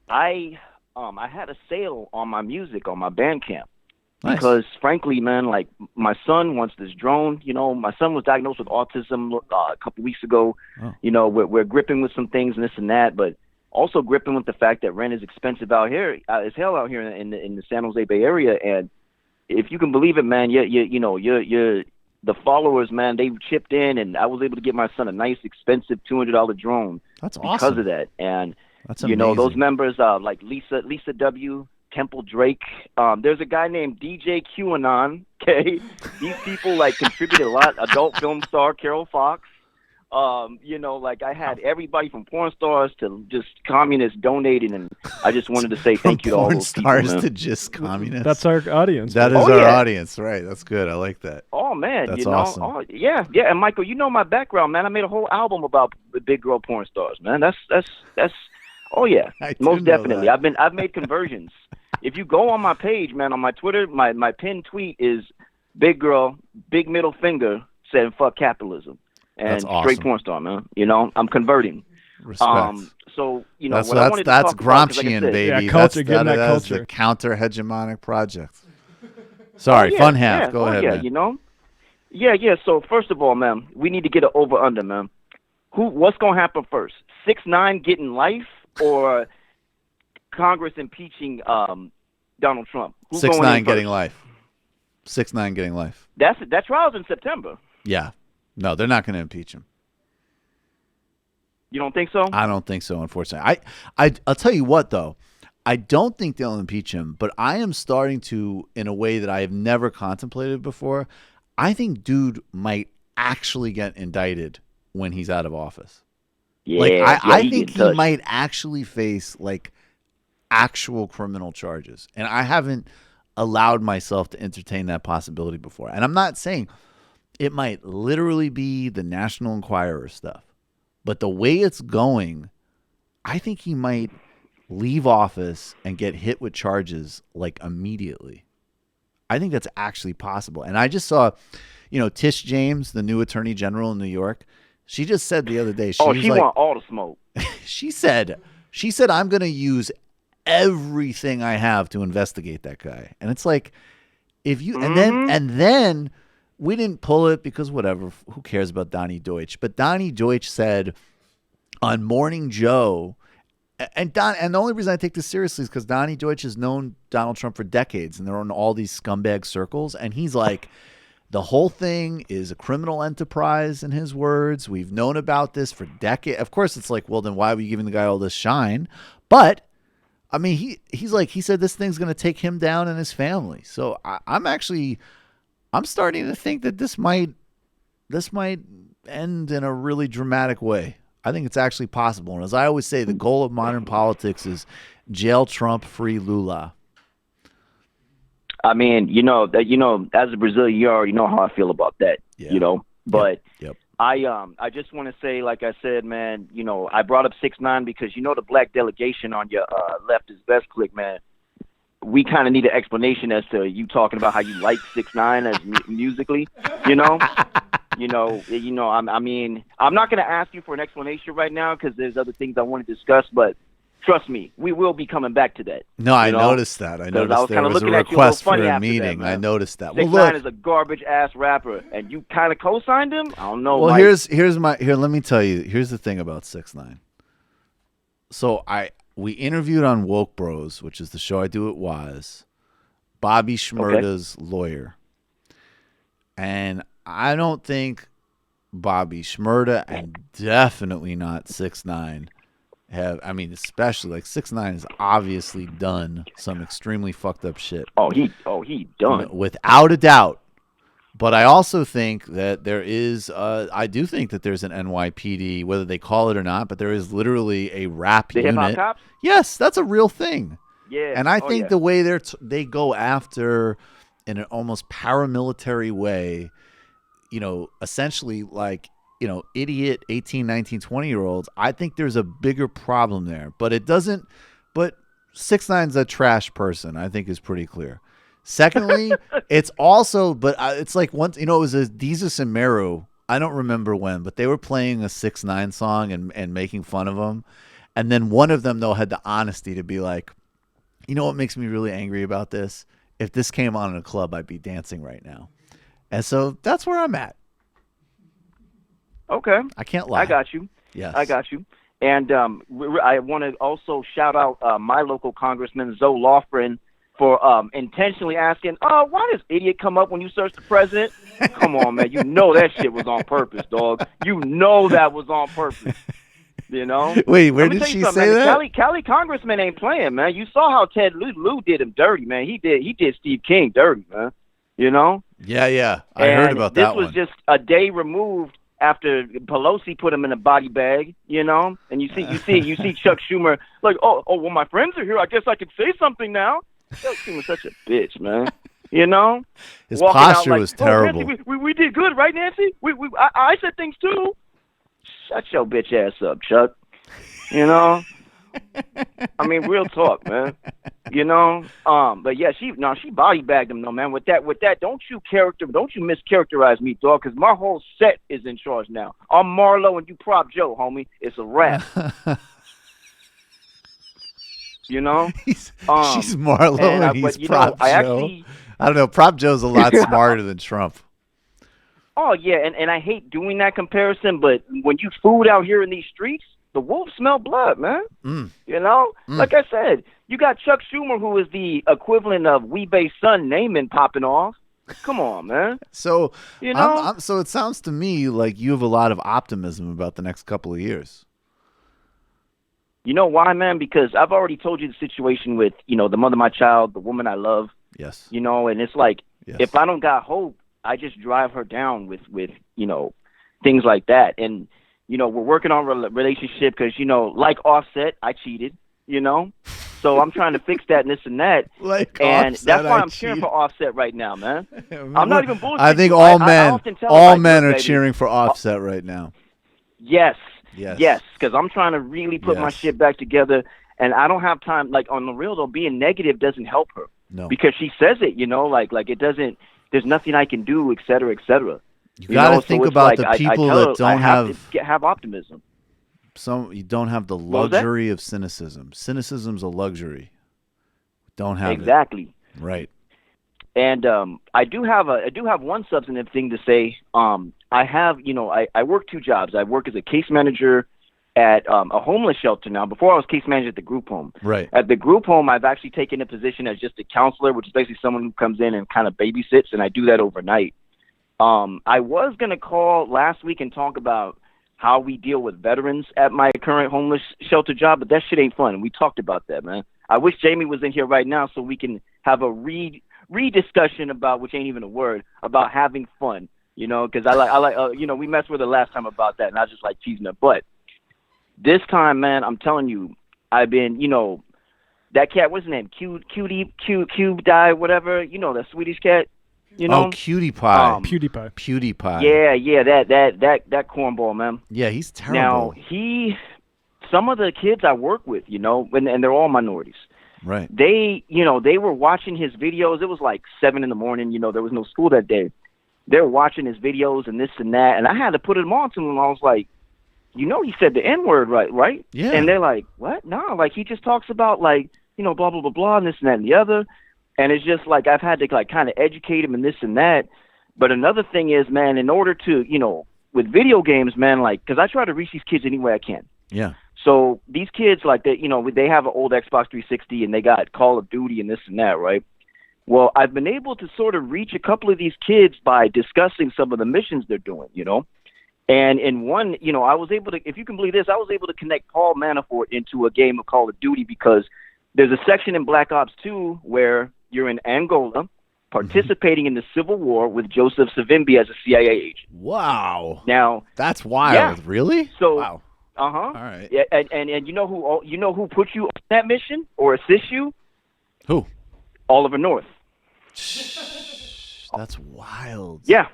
I had a sale on my music on my Bandcamp. Nice. Because, frankly, man, like, my son wants this drone. My son was diagnosed with autism a couple weeks ago. Oh. We're gripping with some things and this and that, but also gripping with the fact that rent is expensive out here, as hell out here in the San Jose Bay Area. And if you can believe it, man, the followers, man, they chipped in, and I was able to get my son a nice, expensive $200 drone. That's because awesome. of that. And that's amazing. Those members like Lisa W., Temple Drake. There's a guy named DJ QAnon. Okay, these people contributed a lot. Adult film star Carol Fox. You know, like I had everybody from porn stars to just communists donating, and I just wanted to say thank you to all those people. Porn stars man. to just communists. That's our audience. That is Oh, our yeah. audience, right? That's good. I like that. Oh man, That's you know, awesome. oh, yeah. And Michael, you know my background, man. I made a whole album about the big girl porn stars, man. That's. Oh yeah, I do most know definitely. that. I've made conversions. If you go on my page, man, on my Twitter, my pinned tweet is big girl, big middle finger saying fuck capitalism, and That's awesome. straight porn star, man. You know, I'm converting. Respect. So you know That's what I wanted to that's talk about, 'cause like I Gramscian, said- baby. Yeah, culture, that's getting that that's culture. the counter hegemonic project. Sorry, yeah, fun half. yeah. Go Oh, ahead, yeah, man. you know. Yeah. So first of all, man, we need to get an over under, man. What's gonna happen first? 6ix9ine getting life or Congress impeaching Donald Trump? Who's going in 6ix9ine first? getting life. 6ix9ine getting life. That trial's in September. Yeah. No, they're not going to impeach him. You don't think so? I don't think so, unfortunately. I'll tell you what, though. I don't think they'll impeach him, but I am starting to, in a way that I have never contemplated before, I think dude might actually get indicted when he's out of office. Yeah, I think he might actually face, like, actual criminal charges. And I haven't allowed myself to entertain that possibility before. And I'm not saying it might literally be the National Enquirer stuff. But the way it's going, I think he might leave office and get hit with charges like immediately. I think that's actually possible. And I just saw, Tish James, the new Attorney General in New York, she just said the other day, she want all the smoke. she said I'm going to use everything I have to investigate that guy. And it's like, if you and then we didn't pull it because whatever, who cares about Donnie Deutsch? But Donnie Deutsch said on Morning Joe, and the only reason I take this seriously is because Donnie Deutsch has known Donald Trump for decades, and they're in all these scumbag circles, and he's like, the whole thing is a criminal enterprise, in his words. We've known about this for decades. Of course, it's like, well, then why are we giving the guy all this shine? But I mean, he said this thing's going to take him down and his family. So I'm starting to think that this might end in a really dramatic way. I think it's actually possible. And as I always say, the goal of modern politics is jail Trump, free Lula. I mean, as a Brazilian, you already know how I feel about that. Yeah. But yep. I just want to say, like I said, man, I brought up 6ix9ine because the black delegation on your left is best click, man. We kind of need an explanation as to you talking about how you like 6ix9ine as musically, I mean, I'm not going to ask you for an explanation right now because there's other things I want to discuss, but trust me, we will be coming back to that. No, I noticed that. I noticed there was a request for a meeting. I noticed that. 6ix9ine is a garbage ass rapper, and you kind of co-signed him. I don't know. Well, Mike. let me tell you. Here's the thing about 6ix9ine. So we interviewed on Woke Bros, which is the show I do at Waz, Bobby Shmurda's lawyer, and I don't think Bobby Shmurda and definitely not 6ix9ine especially like 6ix9ine has obviously done some extremely fucked up shit. He done without a doubt. But I also think that there is, I do think that there's an NYPD, whether they call it or not, but there is literally a rap the unit. hip-hop cops? Yes, that's a real thing. Yeah. And I think the way they go after, in an almost paramilitary way, essentially like, idiot 18, 19, 20-year-olds, I think there's a bigger problem there. But 6ix9ine's a trash person, I think is pretty clear. Secondly, it's also, it's like once, it was a Desus and Mero, I don't remember when, but they were playing a 6ix9ine song and making fun of him. And then one of them, though, had the honesty to be like, you know what makes me really angry about this? If this came on in a club, I'd be dancing right now. And so that's where I'm at. Okay. I can't lie. I got you. Yes. I got you. And I want to also shout out my local congressman, Zoe Lofgren, for intentionally asking, why does idiot come up when you search the president? Come on, man. That shit was on purpose, dog. That was on purpose. Wait, where did she say that? Cali congressman ain't playing, man. You saw how Ted Lieu did him dirty, man. He did Steve King dirty, man. Yeah. I heard about that one. This was just a day removed after Pelosi put him in a body bag, you know, and you see Chuck Schumer like, oh, well, my friends are here. I guess I can say something now. Chuck Schumer's such a bitch, man. You know, his walking posture out like, was terrible. Nancy, we did good, right, Nancy? I said things too. Shut your bitch ass up, Chuck. You know, I mean, real talk, man. You know, but yeah, she body bagged him, though, man. With that, don't you mischaracterize me, dog, because my whole set is in charge now. I'm Marlo and you Prop Joe, homie. It's a wrap. You know, she's Marlo and he's Prop Joe. I don't know. Prop Joe's a lot smarter than Trump. Oh yeah, and I hate doing that comparison, but when you food out here in these streets, the wolves smell blood, man. You know, like I said, you got Chuck Schumer, who is the equivalent of Weebay's son, Naaman, popping off. Come on, man. So you know, so it sounds to me like you have a lot of optimism about the next couple of years. You know why, man? Because I've already told you the situation with, you know, the mother of my child, the woman I love. Yes. You know, and it's like, if I don't got hope, I just drive her down with you know, things like that. And, you know, we're working on a relationship because, you know, like Offset, I cheated, you know. So I'm trying to fix that and this and that. And that's why I'm cheering for Offset right now, man. I'm not even bullshitting. I think all men are cheering for Offset right now. Yes, because I'm trying to really put my shit back together, and I don't have time. Like, on the real, though, being negative doesn't help her. No. Because she says it, you know, like it doesn't, there's nothing I can do, et cetera, et cetera. You got to think about the people that don't have optimism. You don't have the luxury of cynicism. Cynicism's a luxury. Don't have exactly. It. Right. And I do have one substantive thing to say. I work two jobs. I work as a case manager at a homeless shelter now. Before I was case manager at the group home. Right. At the group home, I've actually taken a position as just a counselor, which is basically someone who comes in and kind of babysits, and I do that overnight. I was going to call last week and talk about how we deal with veterans at my current homeless shelter job, but that shit ain't fun. We talked about that, man. I wish Jamie was in here right now so we can have a rediscussion about, which ain't even a word, about having fun, you know, because I like you know, we messed with her last time about that, and I just like teasing her. But this time, man, I'm telling you, I've been, you know, that cat, what's his name? Cube die, whatever, you know, that Swedish cat. You know? Oh, PewDiePie. Yeah, that cornball, man. Yeah, he's terrible. Now, some of the kids I work with, you know, and they're all minorities. Right. They were watching his videos. It was like 7 a.m, you know, there was no school that day. They were watching his videos and this and that, and I had to put them on to them. I was like, you know, he said the N-word, right? Yeah. And they're like, what? No, like, he just talks about, like, you know, blah, blah, blah, blah, and this and that and the other. And it's just like I've had to like kind of educate him and this and that. But another thing is, man, in order to, you know, with video games, man, like, because I try to reach these kids any way I can. Yeah. So these kids, like, you know, they have an old Xbox 360 and they got Call of Duty and this and that, right? Well, I've been able to sort of reach a couple of these kids by discussing some of the missions they're doing, you know. And in one, you know, I was able to, if you can believe this, I was able to connect Paul Manafort into a game of Call of Duty because there's a section in Black Ops 2 where you're in Angola participating in the Civil War with Joseph Savimbi as a CIA agent. Wow. Now that's wild. Yeah. Really? So, wow. All right. Yeah, and you know who put you on that mission or assist you? Who? Oliver North. That's wild. Yeah.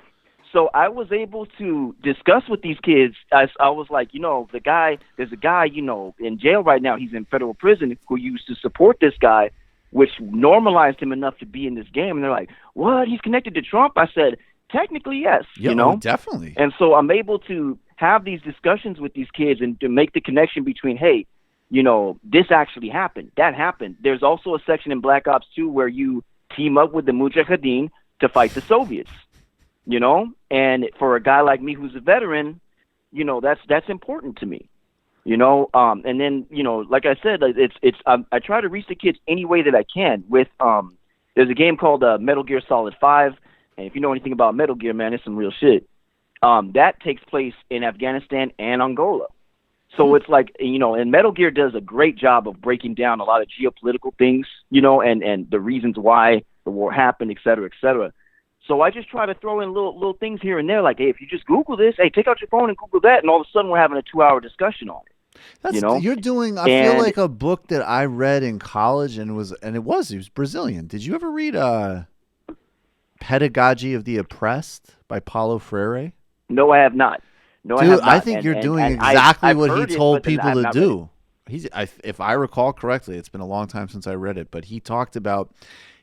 So I was able to discuss with these kids. I was like, you know, there's a guy, you know, in jail right now. He's in federal prison who used to support this guy, which normalized him enough to be in this game. And they're like, what? He's connected to Trump? I said, technically, yes. Yeah, you know? Definitely. And so I'm able to have these discussions with these kids and to make the connection between, hey, you know, this actually happened. That happened. There's also a section in Black Ops 2 where you team up with the Mujahideen to fight the Soviets, you know? And for a guy like me who's a veteran, you know, that's important to me. You know, and then, you know, like I said, I try to reach the kids any way that I can with, there's a game called Metal Gear Solid 5. And if you know anything about Metal Gear, man, it's some real shit. That takes place in Afghanistan and Angola. So it's like, you know, and Metal Gear does a great job of breaking down a lot of geopolitical things, you know, and the reasons why the war happened, et cetera, et cetera. So I just try to throw in little things here and there, like, hey, if you just Google this, hey, take out your phone and Google that, and all of a sudden we're having a 2-hour discussion on it. That's, you know, you're doing. I feel like a book that I read in college, and it was Brazilian. Did you ever read Pedagogy of the Oppressed by Paulo Freire? No, I have not. No, Dude, I have not. I think you're doing exactly I've what he heard it, told but then people I've to not do. If I recall correctly, it's been a long time since I read it, but he talked about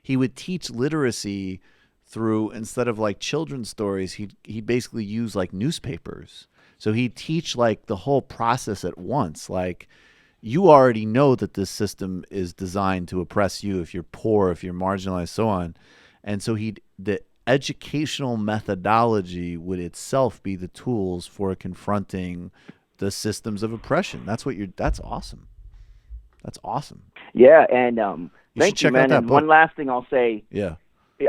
he would teach literacy through, instead of like children's stories, he basically used like newspapers. So he'd teach like the whole process at once. Like, you already know that this system is designed to oppress you if you're poor, if you're marginalized, so on. And so the educational methodology would itself be the tools for confronting the systems of oppression. That's awesome. That's awesome. Yeah, and thank you, man. And book. one last thing I'll say. Yeah.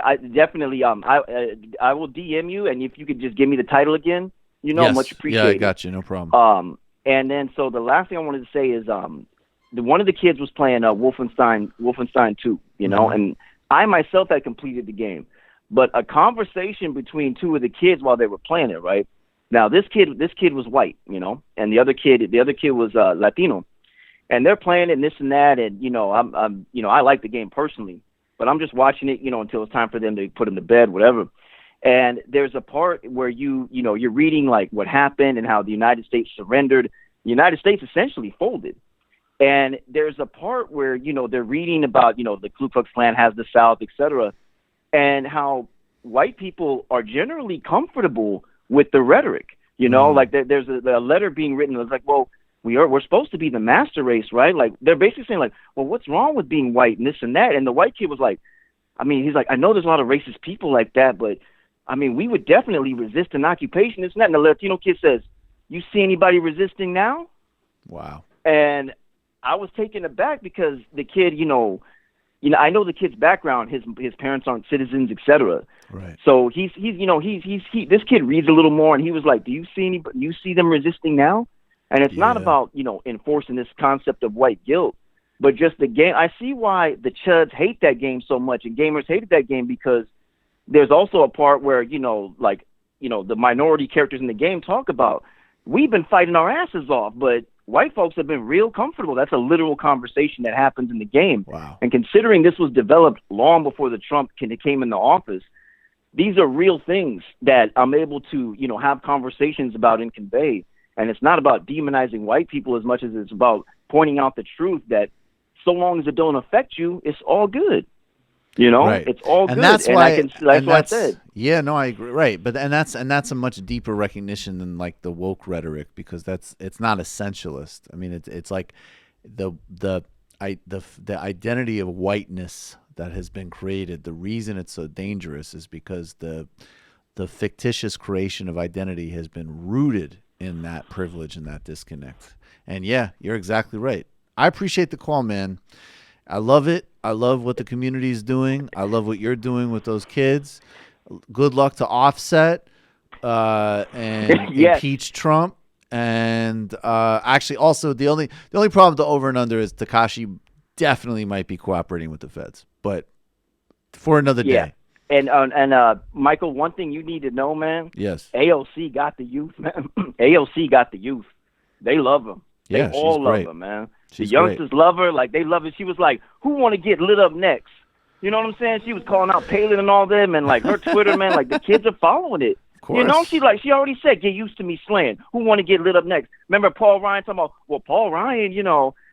I definitely I will DM you, and if you could just give me the title again, Yes. much appreciated. Yeah, I got you. No problem. And then so the last thing I wanted to say is one of the kids was playing Wolfenstein 2, and I myself had completed the game. But a conversation between two of the kids while they were playing it, right? Now this kid was white, and the other kid was Latino. And they're playing it and this and that, and I like the game personally, but I'm just watching it, until it's time for them to put him to bed, whatever. And there's a part where you're reading like what happened and how the United States surrendered. The United States essentially folded. And there's a part where, they're reading about, the Ku Klux Klan has the South, et cetera, and how white people are generally comfortable with the rhetoric, like there's a letter being written. It's like, well, we're supposed to be the master race, right? Like, they're basically saying like, well, what's wrong with being white and this and that? And the white kid was like, he's like, I know there's a lot of racist people like that, but we would definitely resist an occupation, this and that. And the Latino kid says, you see anybody resisting now? Wow. And I was taken aback because the kid, I know the kid's background. His parents aren't citizens, etc. Right. So this kid reads a little more, and he was like, do you see them resisting now? And it's not about, enforcing this concept of white guilt, but just the game. I see why the chuds hate that game so much, and gamers hated that game, because there's also a part where, the minority characters in the game talk about, we've been fighting our asses off, but white folks have been real comfortable. That's a literal conversation that happens in the game. Wow. And considering this was developed long before the Trump came into office, these are real things that I'm able to, have conversations about and convey. And it's not about demonizing white people as much as it's about pointing out the truth that so long as it don't affect you, it's all good. Right. It's all and good. That's and why, that's what I said. Yeah, no, I agree. Right. But that's a much deeper recognition than like the woke rhetoric, because it's not essentialist. It's like the identity of whiteness that has been created. The reason it's so dangerous is because the fictitious creation of identity has been rooted in that privilege and that disconnect. And yeah, you're exactly right. I appreciate the call, man. I love it. I love what the community is doing. I love what you're doing with those kids. Good luck to Offset and impeach Trump. And actually, also the only problem with the over and under is Tekashi definitely might be cooperating with the feds, but for another day. And Michael, one thing you need to know, man. Yes. AOC got the youth, man. AOC got the youth. They love him. They all love her, man. The youngsters love her. Like, they love it. She was like, who want to get lit up next? You know what I'm saying? She was calling out Palin and all them, and like her Twitter, man, like the kids are following it. Of course. She already said, get used to me slaying. Who want to get lit up next? Remember Paul Ryan talking about, well, Paul Ryan,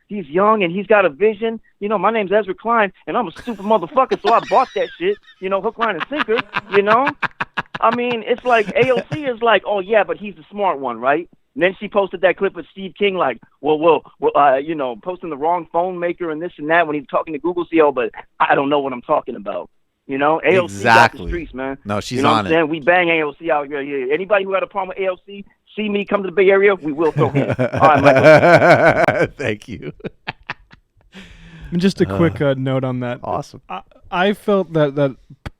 he's young and he's got a vision. My name's Ezra Klein, and I'm a stupid motherfucker, so I bought that shit. Hook, line, and sinker. It's like AOC is like, oh yeah, but he's the smart one, right? And then she posted that clip of Steve King, like, posting the wrong phone maker and this and that when he's talking to Google CEO, but I don't know what I'm talking about. AOC got the streets, man. No, she's you know on what I'm saying? We bang AOC out here. Yeah. Anybody who had a problem with AOC, see me come to the Bay Area, we will throw hands. All right, Michael. Thank you. And just a quick note on that. Awesome. I felt that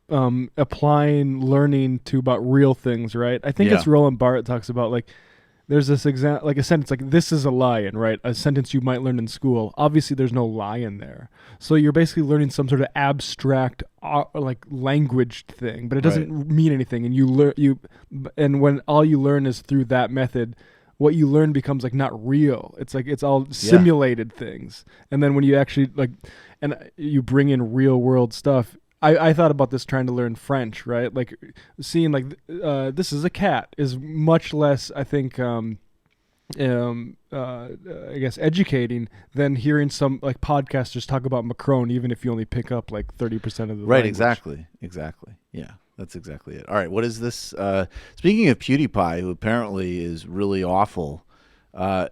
applying learning to about real things, right? I think it's Roland Barrett talks about, like, there's this like a sentence like this is a lion, right? A sentence you might learn in school. Obviously, there's no lion there, so you're basically learning some sort of abstract like language thing, but it doesn't mean anything. And and when all you learn is through that method, what you learn becomes like not real. It's like it's all simulated things. And then when you actually and you bring in real world stuff. I thought about this trying to learn French, right? Like seeing like this is a cat is much less, I think, I guess educating than hearing some like podcasters talk about Macron, even if you only pick up like 30% of the right. language. Exactly. Yeah, that's exactly it. All right, what is this? Speaking of PewDiePie, who apparently is really awful.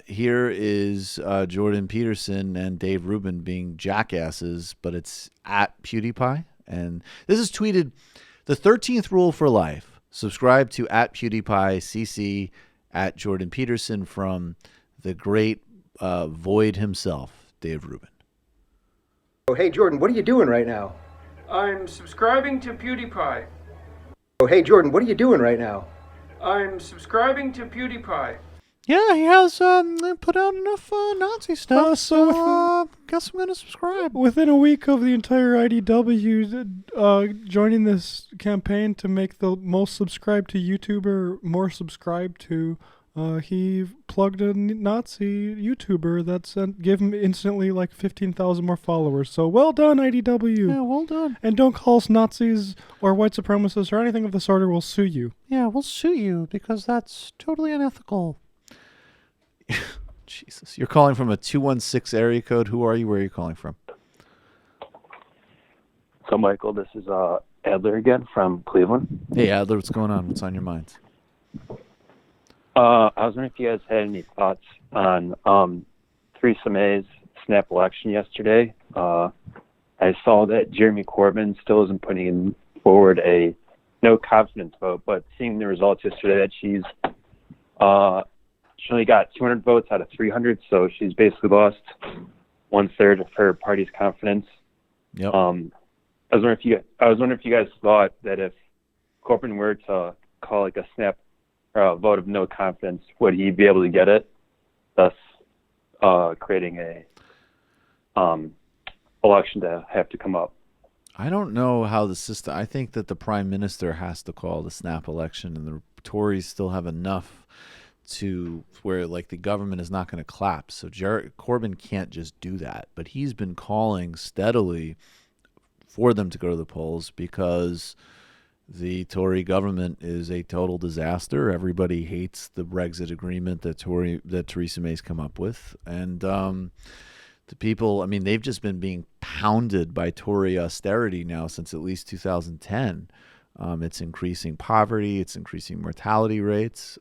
Here is Jordan Peterson and Dave Rubin being jackasses, but it's at PewDiePie. And this is tweeted, the 13th rule for life. Subscribe to at PewDiePie, CC at Jordan Peterson from the great void himself, Dave Rubin. Oh, hey, Jordan, what are you doing right now? I'm subscribing to PewDiePie. Oh, hey, Jordan, what are you doing right now? I'm subscribing to PewDiePie. Yeah, he has put out enough Nazi stuff, so guess I'm going to subscribe. Within a week of the entire IDW joining this campaign to make the most subscribed to YouTuber more subscribed to, he plugged a Nazi YouTuber that gave him instantly like 15,000 more followers. So well done, IDW. Yeah, well done. And don't call us Nazis or white supremacists or anything of the sort, or we'll sue you. Yeah, we'll sue you because that's totally unethical. Jesus. You're calling from a 216 area code. Who are you? Where are you calling from? So, Michael, this is Adler again from Cleveland. Hey, Adler, what's going on? What's on your mind? I was wondering if you guys had any thoughts on Theresa May's snap election yesterday. I saw that Jeremy Corbyn still isn't putting forward a no confidence vote, but seeing the results yesterday that she only got 200 votes out of 300, so she's basically lost 1/3 of her party's confidence. Yep. I was wondering if you guys thought that if Corbyn were to call like a snap or a vote of no confidence, would he be able to get it, thus creating a election to have to come up? I don't know how the system. I think that the prime minister has to call the snap election, and the Tories still have enough to where like the government is not going to collapse. So Corbyn can't just do that, but he's been calling steadily for them to go to the polls because the Tory government is a total disaster. Everybody hates the Brexit agreement that Theresa May's come up with, and the people. I mean, they've just been being pounded by Tory austerity now since at least 2010. It's increasing poverty. It's increasing mortality rates.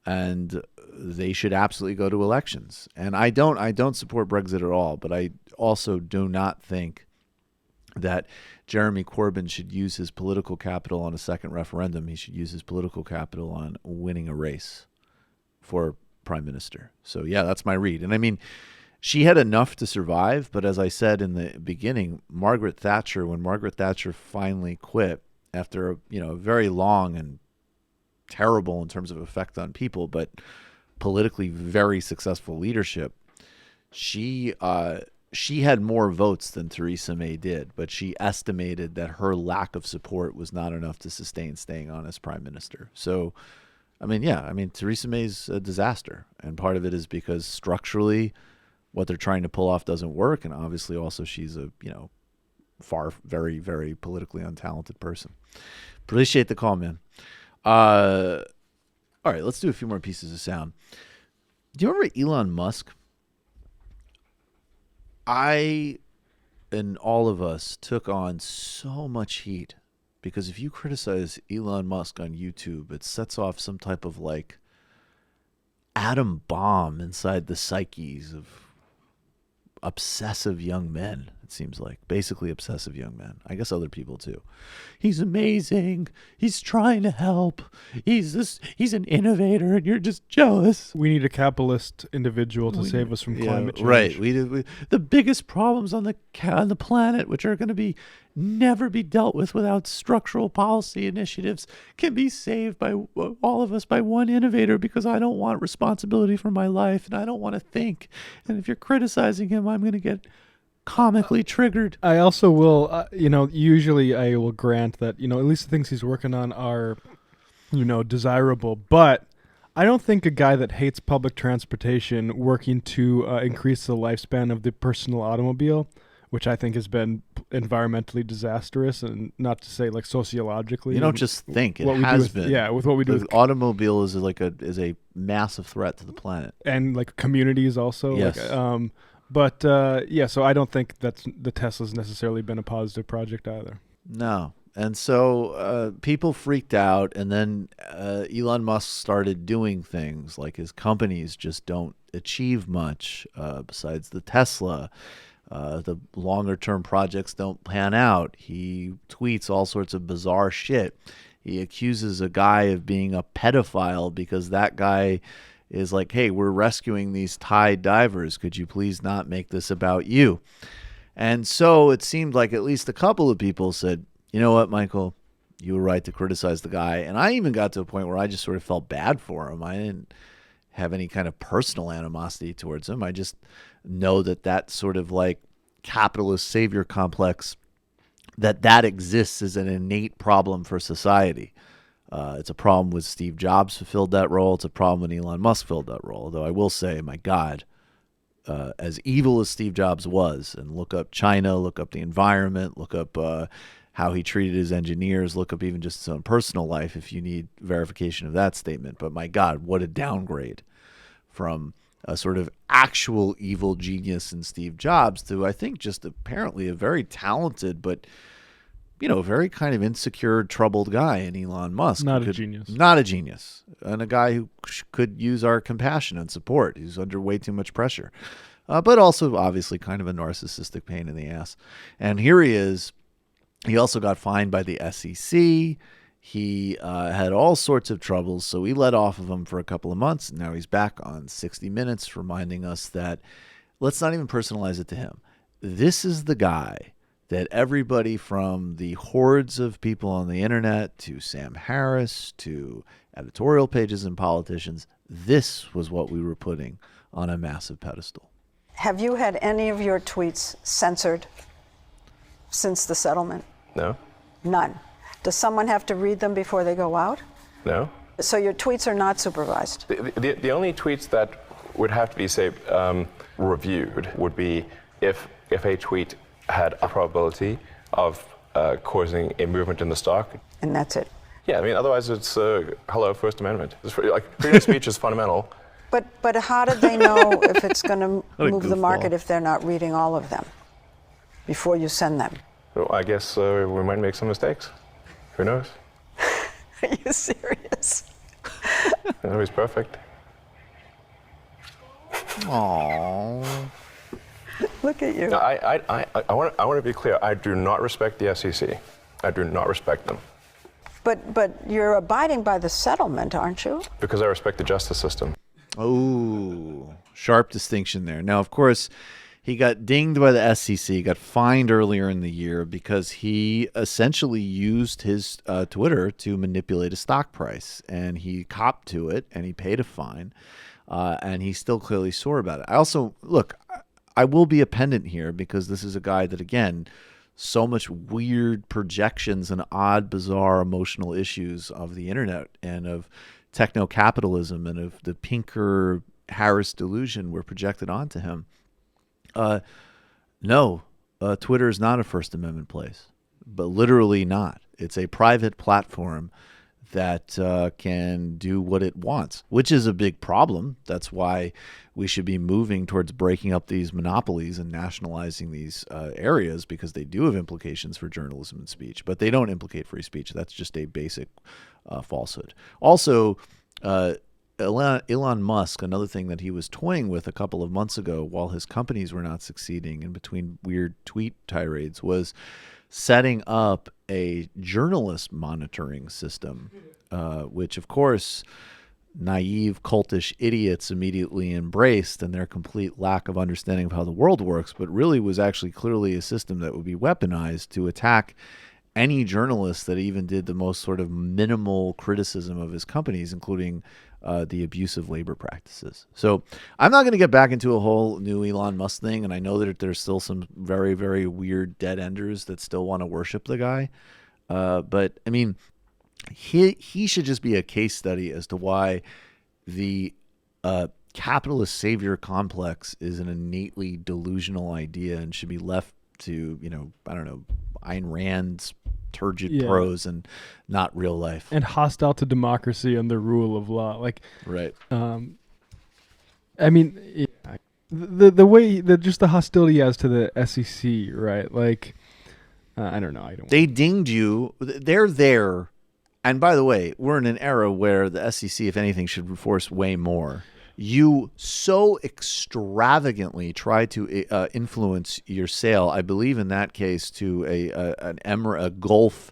And they should absolutely go to elections. And I don't support Brexit at all, but I also do not think that Jeremy Corbyn should use his political capital on a second referendum. He should use his political capital on winning a race for prime minister. So yeah, that's my read. And I mean, she had enough to survive, but as I said in the beginning, when Margaret Thatcher finally quit after a very long and terrible in terms of effect on people, but politically very successful leadership, she had more votes than Theresa May did, but she estimated that her lack of support was not enough to sustain staying on as prime minister. So, Theresa May's a disaster, and part of it is because structurally what they're trying to pull off doesn't work, and obviously also she's a very, very politically untalented person. Appreciate the call, man. All right, let's do a few more pieces of sound. Do you remember Elon Musk? I and all of us took on so much heat because if you criticize Elon Musk on YouTube, it sets off some type of like atom bomb inside the psyches of obsessive young men. it seems like. Basically obsessive young men. I guess other people too. He's amazing. He's trying to help. He's an innovator, and you're just jealous. We need a capitalist individual to save us from climate change. Right. We the biggest problems on the planet, which are going to never be dealt with without structural policy initiatives, can be saved by all of us by one innovator, because I don't want responsibility for my life and I don't want to think. And if you're criticizing him, I'm going to get comically triggered. I also will, usually I will grant that, at least the things he's working on are, desirable. But I don't think a guy that hates public transportation working to increase the lifespan of the personal automobile, which I think has been environmentally disastrous, and not to say like sociologically. You don't just think it what has been. Yeah, with what we do. The automobile is a massive threat to the planet, and like communities also. Yes. So I don't think that's the Tesla's necessarily been a positive project either. No. And so people freaked out, and then Elon Musk started doing things like his companies just don't achieve much besides the Tesla. The longer-term projects don't pan out. He tweets all sorts of bizarre shit. He accuses a guy of being a pedophile because that guy is like, hey, we're rescuing these Thai divers. Could you please not make this about you? And so it seemed like at least a couple of people said, you know what, Michael, you were right to criticize the guy. And I even got to a point where I just sort of felt bad for him. I didn't have any kind of personal animosity towards him. I just know that sort of like capitalist savior complex, that exists as an innate problem for society. It's a problem with Steve Jobs fulfilled that role. It's a problem when Elon Musk filled that role. Although I will say, my God, as evil as Steve Jobs was, and look up China, look up the environment, look up how he treated his engineers, look up even just his own personal life if you need verification of that statement. But my God, what a downgrade from a sort of actual evil genius in Steve Jobs to, I think, just apparently a very talented but, very kind of insecure, troubled guy in Elon Musk. Not a genius. Not a genius. And a guy who could use our compassion and support. He's under way too much pressure. But also, obviously, kind of a narcissistic pain in the ass. And here he is. He also got fined by the SEC. He had all sorts of troubles, so we let off of him for a couple of months. And now he's back on 60 Minutes reminding us that let's not even personalize it to him. This is the guy that everybody from the hordes of people on the internet to Sam Harris to editorial pages and politicians, this was what we were putting on a massive pedestal. Have you had any of your tweets censored since the settlement? No. None. Does someone have to read them before they go out? No. So your tweets are not supervised? The only tweets that would have to be, say, reviewed would be if a tweet had a probability of causing a movement in the stock. And that's it? Yeah, I mean, otherwise it's, hello, First Amendment. Freedom of speech is fundamental. But how do they know if it's going to move the market if they're not reading all of them before you send them? Well, I guess we might make some mistakes. Who knows? Are you serious? Nobody's perfect. Aww. Look at you. No, I want to be clear. I do not respect the SEC. I do not respect them. But you're abiding by the settlement, aren't you? Because I respect the justice system. Oh, sharp distinction there. Now, of course, he got dinged by the SEC, got fined earlier in the year because he essentially used his Twitter to manipulate a stock price. And he copped to it, and he paid a fine. And he's still clearly sore about it. I also, look, I will be a pendant here because this is a guy that, again, so much weird projections and odd, bizarre emotional issues of the internet and of techno-capitalism and of the Pinker Harris delusion were projected onto him. No, Twitter is not a First Amendment place, but literally not. It's a private platform that can do what it wants, which is a big problem. That's why we should be moving towards breaking up these monopolies and nationalizing these areas, because they do have implications for journalism and speech, but they don't implicate free speech. That's just a basic falsehood. Also, Elon Musk, another thing that he was toying with a couple of months ago while his companies were not succeeding in between weird tweet tirades, was setting up a journalist monitoring system, which, of course, naive, cultish idiots immediately embraced in their complete lack of understanding of how the world works, but really was actually clearly a system that would be weaponized to attack any journalist that even did the most sort of minimal criticism of his companies, including the abusive labor practices. So I'm not going to get back into a whole new Elon Musk thing, and I know that there's still some very, very weird dead enders that still want to worship the guy. But, I mean, he should just be a case study as to why the capitalist savior complex is an innately delusional idea and should be left to, I don't know, Ayn Rand's turgid prose and not real life. And hostile to democracy and the rule of law. Right. I mean, the way that just the hostility as to the SEC, right? I don't know. They dinged you. They're there. And by the way, we're in an era where the SEC, if anything, should enforce way more. You so extravagantly try to influence your sale, I believe in that case, to a Gulf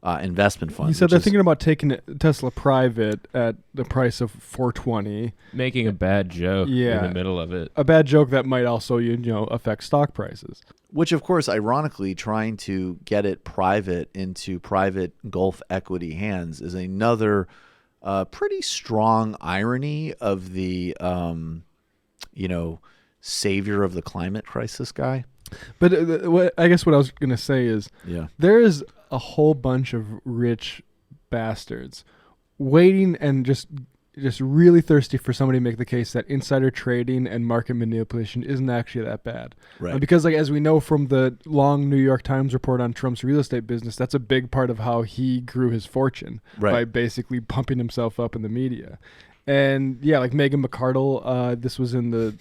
investment fund. He said they're thinking about taking Tesla private at the price of $420. Making a bad joke in the middle of it. A bad joke that might also, affect stock prices. Which, of course, ironically, trying to get it private into private Gulf equity hands is another pretty strong irony of the, savior of the climate crisis guy. But I guess what I was going to say is there is a whole bunch of rich bastards waiting and just really thirsty for somebody to make the case that insider trading and market manipulation isn't actually that bad. Right. Because as we know from the long New York Times report on Trump's real estate business, that's a big part of how he grew his fortune by basically pumping himself up in the media. And like Meghan McArdle, this was in the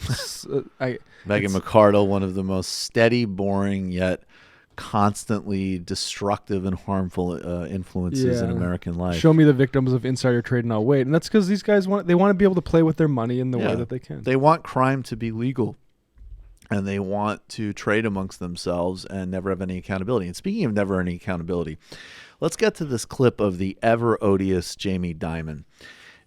Meghan McArdle, one of the most steady, boring, yet constantly destructive and harmful influences in American life. Show me the victims of insider trading, I'll wait. And that's because these guys want to be able to play with their money in the way that they can. They want crime to be legal, and they want to trade amongst themselves and never have any accountability. And speaking of never any accountability, let's get to this clip of the ever odious Jamie Dimon.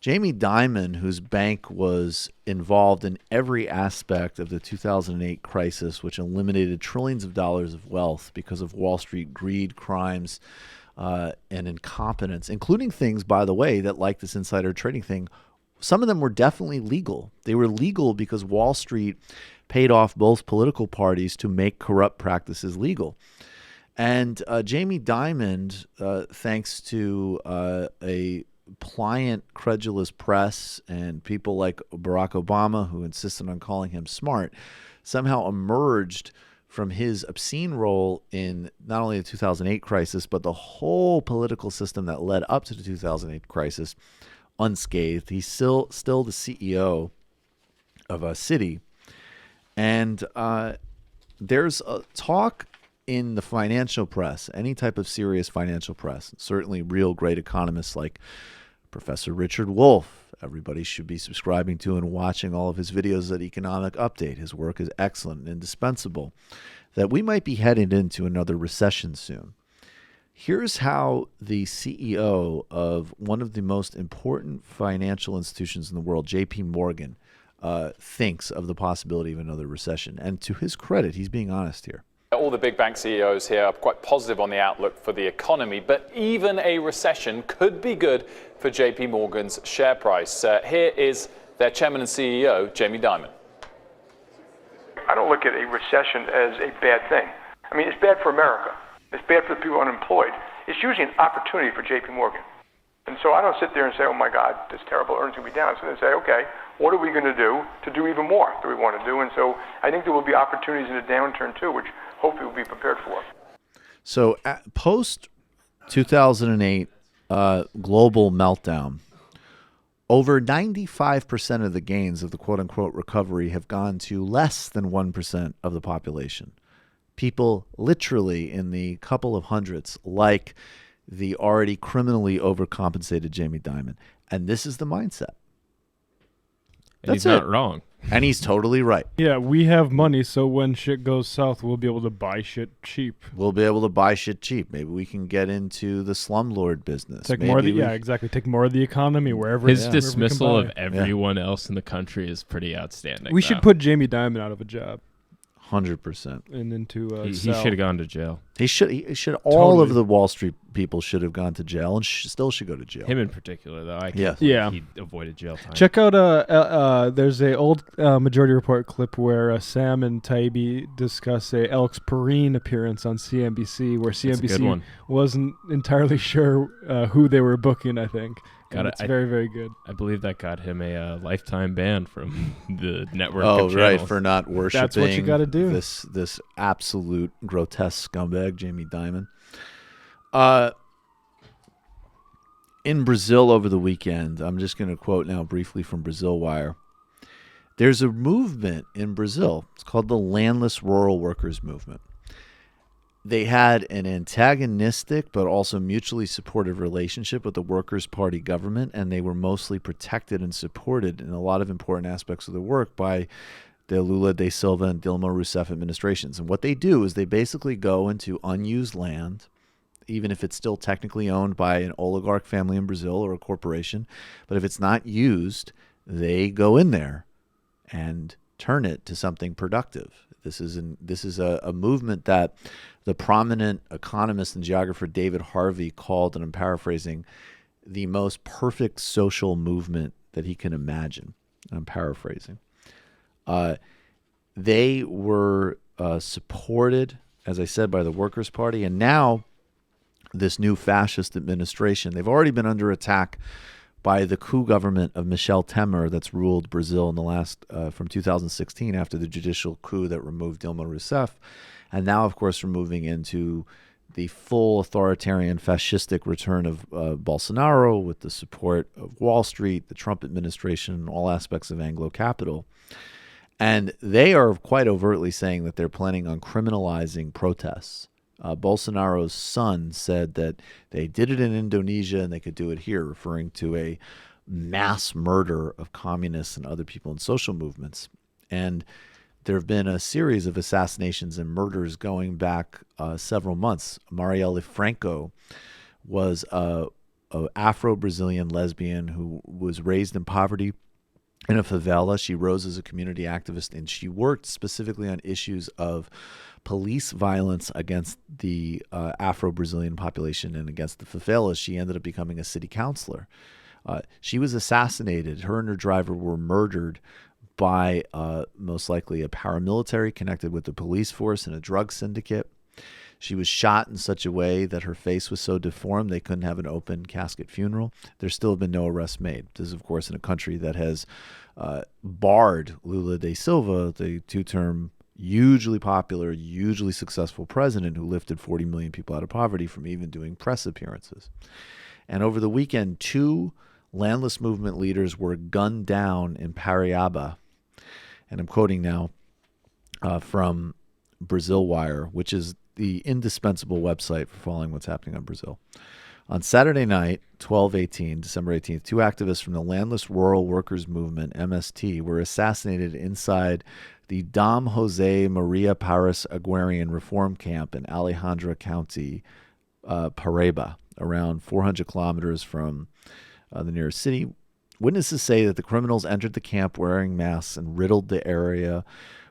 Jamie Dimon, whose bank was involved in every aspect of the 2008 crisis, which eliminated trillions of dollars of wealth because of Wall Street greed, crimes, and incompetence, including things, by the way, that like this insider trading thing, some of them were definitely legal. They were legal because Wall Street paid off both political parties to make corrupt practices legal. And Jamie Dimon, thanks to a pliant, credulous press and people like Barack Obama, who insisted on calling him smart, somehow emerged from his obscene role in not only the 2008 crisis, but the whole political system that led up to the 2008 crisis unscathed. He's still the CEO of a city. And there's a talk in the financial press, any type of serious financial press, certainly real great economists like Professor Richard Wolff. Everybody should be subscribing to and watching all of his videos at Economic Update. His work is excellent and indispensable. That we might be headed into another recession soon. Here's how the CEO of one of the most important financial institutions in the world, J.P. Morgan, thinks of the possibility of another recession. And to his credit, he's being honest here. All the big bank CEOs here are quite positive on the outlook for the economy, but even a recession could be good for JP Morgan's share price. Here is their chairman and CEO, Jamie Dimon. I don't look at a recession as a bad thing. I mean, it's bad for America. It's bad for the people unemployed. It's usually an opportunity for JP Morgan. And so I don't sit there and say, oh my God, this terrible earnings will be down. So they say, okay, what are we going to do even more that we want to do? And so I think there will be opportunities in a downturn too, which hopefully we'll be prepared for. So post 2008 global meltdown, over 95% of the gains of the quote-unquote recovery have gone to less than 1% of the population. People literally in the couple of hundreds, like the already criminally overcompensated Jamie Dimon. And this is the mindset. And he's not wrong. And he's totally right. Yeah, we have money, so when shit goes south, we'll be able to buy shit cheap. We'll be able to buy shit cheap. Maybe we can get into the slumlord business. Take more of the, exactly. Take more of the economy wherever. His wherever dismissal of everyone else in the country is pretty outstanding. We should put Jamie Dimon out of a job. 100%. And into he should have gone to jail. He should. All of the Wall Street people should have gone to jail, and still should go to jail. Him in particular, though. I can't he avoided jail time. Check out there's a old Majority Report clip where Sam and Taibbi discuss a Alex Perrine appearance on CNBC, where CNBC wasn't entirely sure who they were booking. I think. It's very, very good. I believe that got him a lifetime ban from the network. Oh, of right, channels. for not worshiping. That's what you got to do. This absolute grotesque scumbag, Jamie Dimon. In Brazil over the weekend, I'm just going to quote now briefly from Brazil Wire. There's a movement in Brazil. It's called the Landless Rural Workers Movement. They had an antagonistic but also mutually supportive relationship with the Workers' Party government, and they were mostly protected and supported in a lot of important aspects of their work by the Lula da Silva and Dilma Rousseff administrations. And what they do is they basically go into unused land, even if it's still technically owned by an oligarch family in Brazil or a corporation, but if it's not used, they go in there and turn it to something productive. This is a movement that the prominent economist and geographer David Harvey called, and I'm paraphrasing, the most perfect social movement that he can imagine. I'm paraphrasing. They were supported, as I said, by the Workers' Party, and now this new fascist administration, they've already been under attack by the coup government of Michel Temer that's ruled Brazil in the last from 2016 after the judicial coup that removed Dilma Rousseff. And now, of course, we're moving into the full authoritarian fascistic return of Bolsonaro with the support of Wall Street, the Trump administration, and all aspects of Anglo capital. And they are quite overtly saying that they're planning on criminalizing protests. Bolsonaro's son said that they did it in Indonesia and they could do it here, referring to a mass murder of communists and other people in social movements. And there have been a series of assassinations and murders going back several months. Marielle Franco was a Afro-Brazilian lesbian who was raised in poverty in a favela. She rose as a community activist, and she worked specifically on issues of police violence against the Afro-Brazilian population and against the favelas. She ended up becoming a city councilor. She was assassinated. Her and her driver were murdered by most likely a paramilitary connected with the police force and a drug syndicate. She was shot in such a way that her face was so deformed they couldn't have an open casket funeral. There still have been no arrests made. This is, of course, in a country that has barred Lula da Silva, the two-term, hugely popular, hugely successful president who lifted 40 million people out of poverty, from even doing press appearances. And over the weekend, 2 landless movement leaders were gunned down in Paraíba. And I'm quoting now from Brazil Wire, which is the indispensable website for following what's happening on Brazil. On Saturday night, December 18th, 2 activists from the Landless Rural Workers Movement, MST, were assassinated inside the Dom Jose Maria Paris Aguarian Reform Camp in Alejandra County, Paraíba, around 400 kilometers from the nearest city. Witnesses say that the criminals entered the camp wearing masks and riddled the area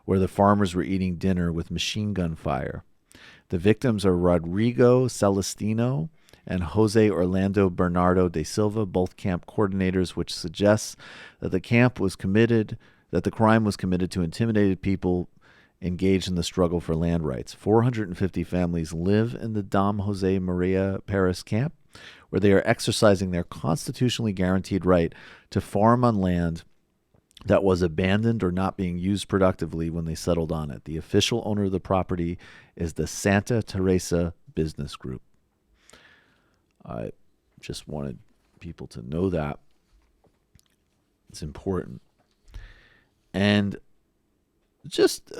where the farmers were eating dinner with machine gun fire. The victims are Rodrigo Celestino and Jose Orlando Bernardo de Silva, both camp coordinators, which suggests that the crime was committed to intimidated people engaged in the struggle for land rights. 450 families live in the Dom Jose Maria Paris camp, where they are exercising their constitutionally guaranteed right to farm on land that was abandoned or not being used productively when they settled on it. The official owner of the property is the Santa Teresa Business Group. I just wanted people to know that. It's important. And just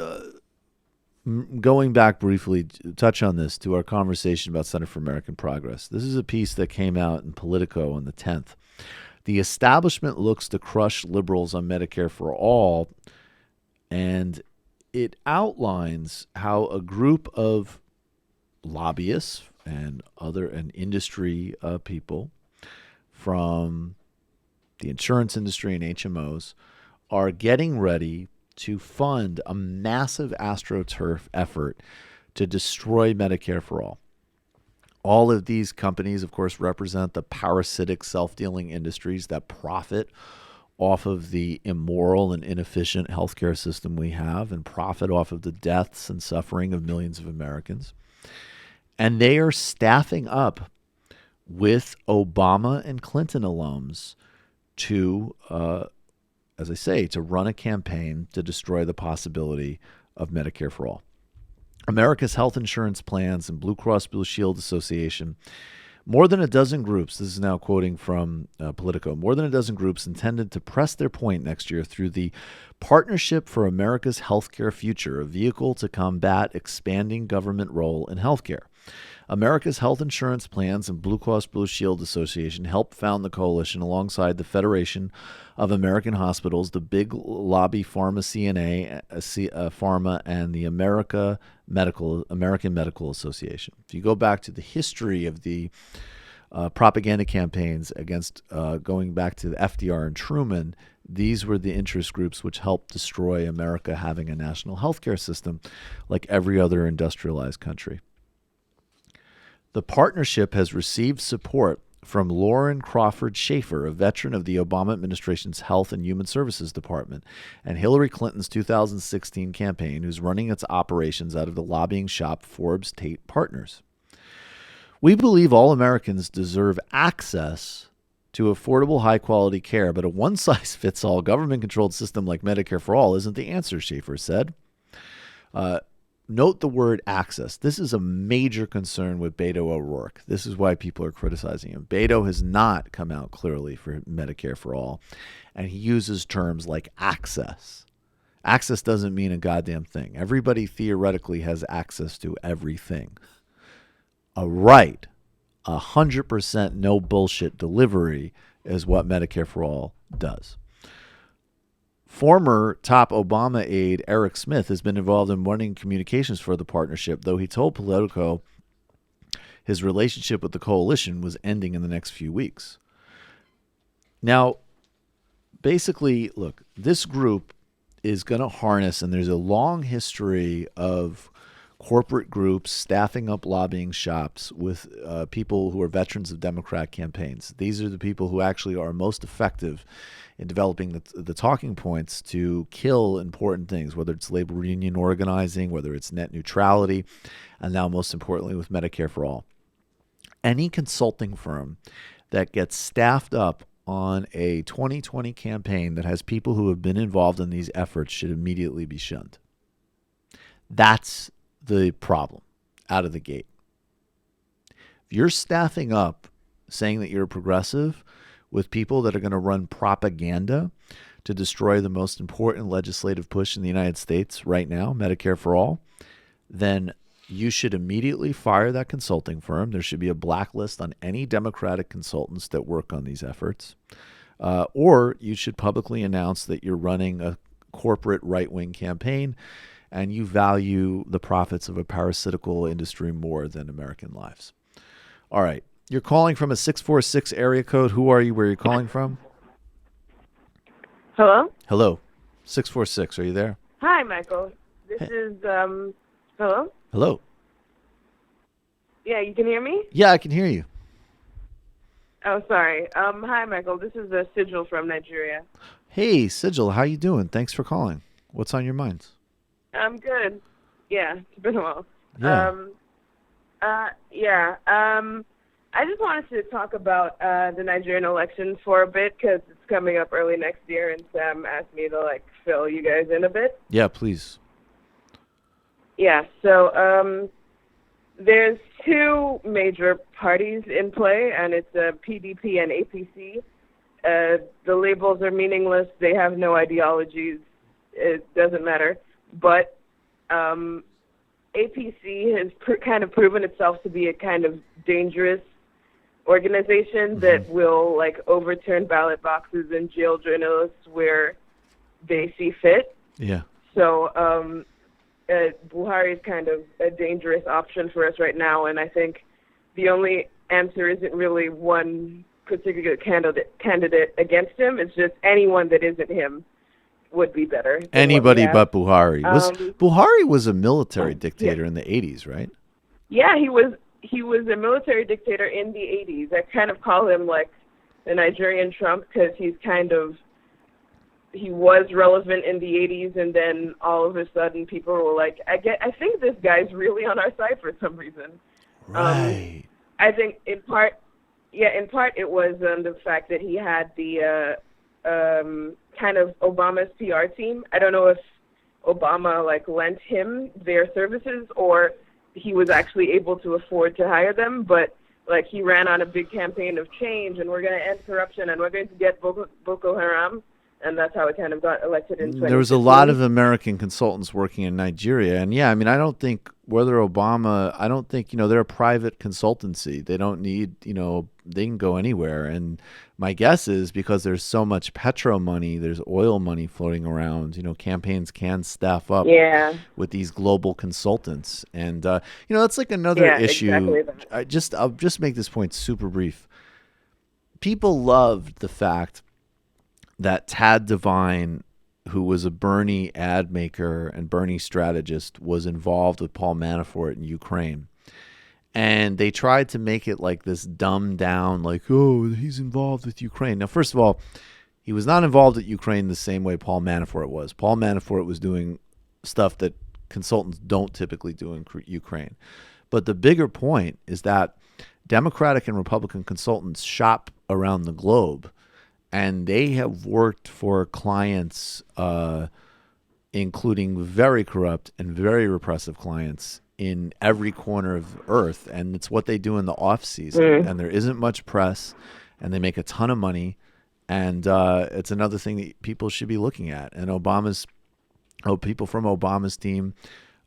going back briefly, touch on this, to our conversation about Center for American Progress. This is a piece that came out in Politico on the 10th. The establishment looks to crush liberals on Medicare for all, and it outlines how a group of lobbyists and industry people from the insurance industry and HMOs are getting ready to fund a massive AstroTurf effort to destroy Medicare for all. All of these companies, of course, represent the parasitic, self-dealing industries that profit off of the immoral and inefficient healthcare system we have and profit off of the deaths and suffering of millions of Americans. And they are staffing up with Obama and Clinton alums to, as I say, to run a campaign to destroy the possibility of Medicare for all. America's health insurance plans and Blue Cross Blue Shield Association, more than a dozen groups, this is now quoting from Politico, more than a dozen groups intended to press their point next year through the Partnership for America's Healthcare Future, a vehicle to combat expanding government role in healthcare. America's Health Insurance Plans and Blue Cross Blue Shield Association helped found the coalition alongside the Federation of American Hospitals, the big lobby pharma CNA, Pharma, and the American Medical Association. If you go back to the history of the propaganda campaigns against going back to the FDR and Truman, these were the interest groups which helped destroy America having a national healthcare system like every other industrialized country. The partnership has received support from Lauren Crawford Schaefer, a veteran of the Obama administration's Health and Human Services Department, and Hillary Clinton's 2016 campaign, who's running its operations out of the lobbying shop Forbes Tate Partners. We believe all Americans deserve access to affordable, high-quality care, but a one-size-fits-all government-controlled system like Medicare for All isn't the answer, Schaefer said. Note the word access. This is a major concern with Beto O'Rourke. This is why people are criticizing him. Beto has not come out clearly for Medicare for All, and he uses terms like access. Access doesn't mean a goddamn thing. Everybody theoretically has access to everything. A right, 100% no bullshit delivery is what Medicare for All does. Former top Obama aide Eric Smith has been involved in running communications for the partnership, though he told Politico his relationship with the coalition was ending in the next few weeks. Now, basically, look, this group is going to harness, and there's a long history of corporate groups staffing up lobbying shops with people who are veterans of Democrat campaigns. These are the people who actually are most effective in developing the talking points to kill important things, whether it's labor union organizing, whether it's net neutrality, and now most importantly with Medicare for All. Any consulting firm that gets staffed up on a 2020 campaign that has people who have been involved in these efforts should immediately be shunned. That's the problem out of the gate. If you're staffing up saying that you're a progressive with people that are going to run propaganda to destroy the most important legislative push in the United States right now, Medicare for All, then you should immediately fire that consulting firm. There should be a blacklist on any Democratic consultants that work on these efforts. Or you should publicly announce that you're running a corporate right-wing campaign and you value the profits of a parasitical industry more than American lives. All right. You're calling from a 646 area code. Who are you? Where are you calling from? Hello? Hello. 646. Are you there? Hi, Michael. This is, hello? Hello. Yeah, you can hear me? Yeah, I can hear you. Oh, sorry. Hi, Michael. This is Sigil from Nigeria. Hey, Sigil. How you doing? Thanks for calling. What's on your mind? I'm good. Yeah, it's been a while. Yeah. I just wanted to talk about the Nigerian election for a bit because it's coming up early next year, and Sam asked me to fill you guys in a bit. Yeah, please. Yeah. So there's two major parties in play, and it's PDP and APC. The labels are meaningless. They have no ideologies. It doesn't matter. But APC has kind of proven itself to be a kind of dangerous organization that will like overturn ballot boxes and jail journalists where they see fit. Yeah. So Buhari is kind of a dangerous option for us right now, and I think the only answer isn't really one particular candidate against him. It's just anyone that isn't him would be better. Anybody but Buhari. Buhari was a military dictator in the 80s, right? Yeah, he was a military dictator in the 80s. I kind of call him like the Nigerian Trump because he was relevant in the 80s, and then all of a sudden people were like, I think this guy's really on our side for some reason. Right. I think in part it was the fact that he had the kind of Obama's PR team. I don't know if Obama like lent him their services or he was actually able to afford to hire them, but like he ran on a big campaign of change and we're going to end corruption and we're going to get Boko Haram, and that's how it kind of got elected in 2016. There was a lot of American consultants working in Nigeria, and yeah, I mean, I don't think they're a private consultancy. They don't need, they can go anywhere. And my guess is because there's so much petro money, there's oil money floating around, campaigns can staff up with these global consultants. And, that's like another issue. Exactly. I'll just make this point super brief. People loved the fact that Tad Devine, who was a Bernie ad maker and Bernie strategist, was involved with Paul Manafort in Ukraine. And they tried to make it like this dumbed down, like, oh, he's involved with Ukraine. Now, first of all, he was not involved with Ukraine the same way Paul Manafort was. Paul Manafort was doing stuff that consultants don't typically do in Ukraine. But the bigger point is that Democratic and Republican consultants shop around the globe, and they have worked for clients, including very corrupt and very repressive clients in every corner of Earth. And it's what they do in the off season. And there isn't much press, and they make a ton of money. And it's another thing that people should be looking at. And people from Obama's team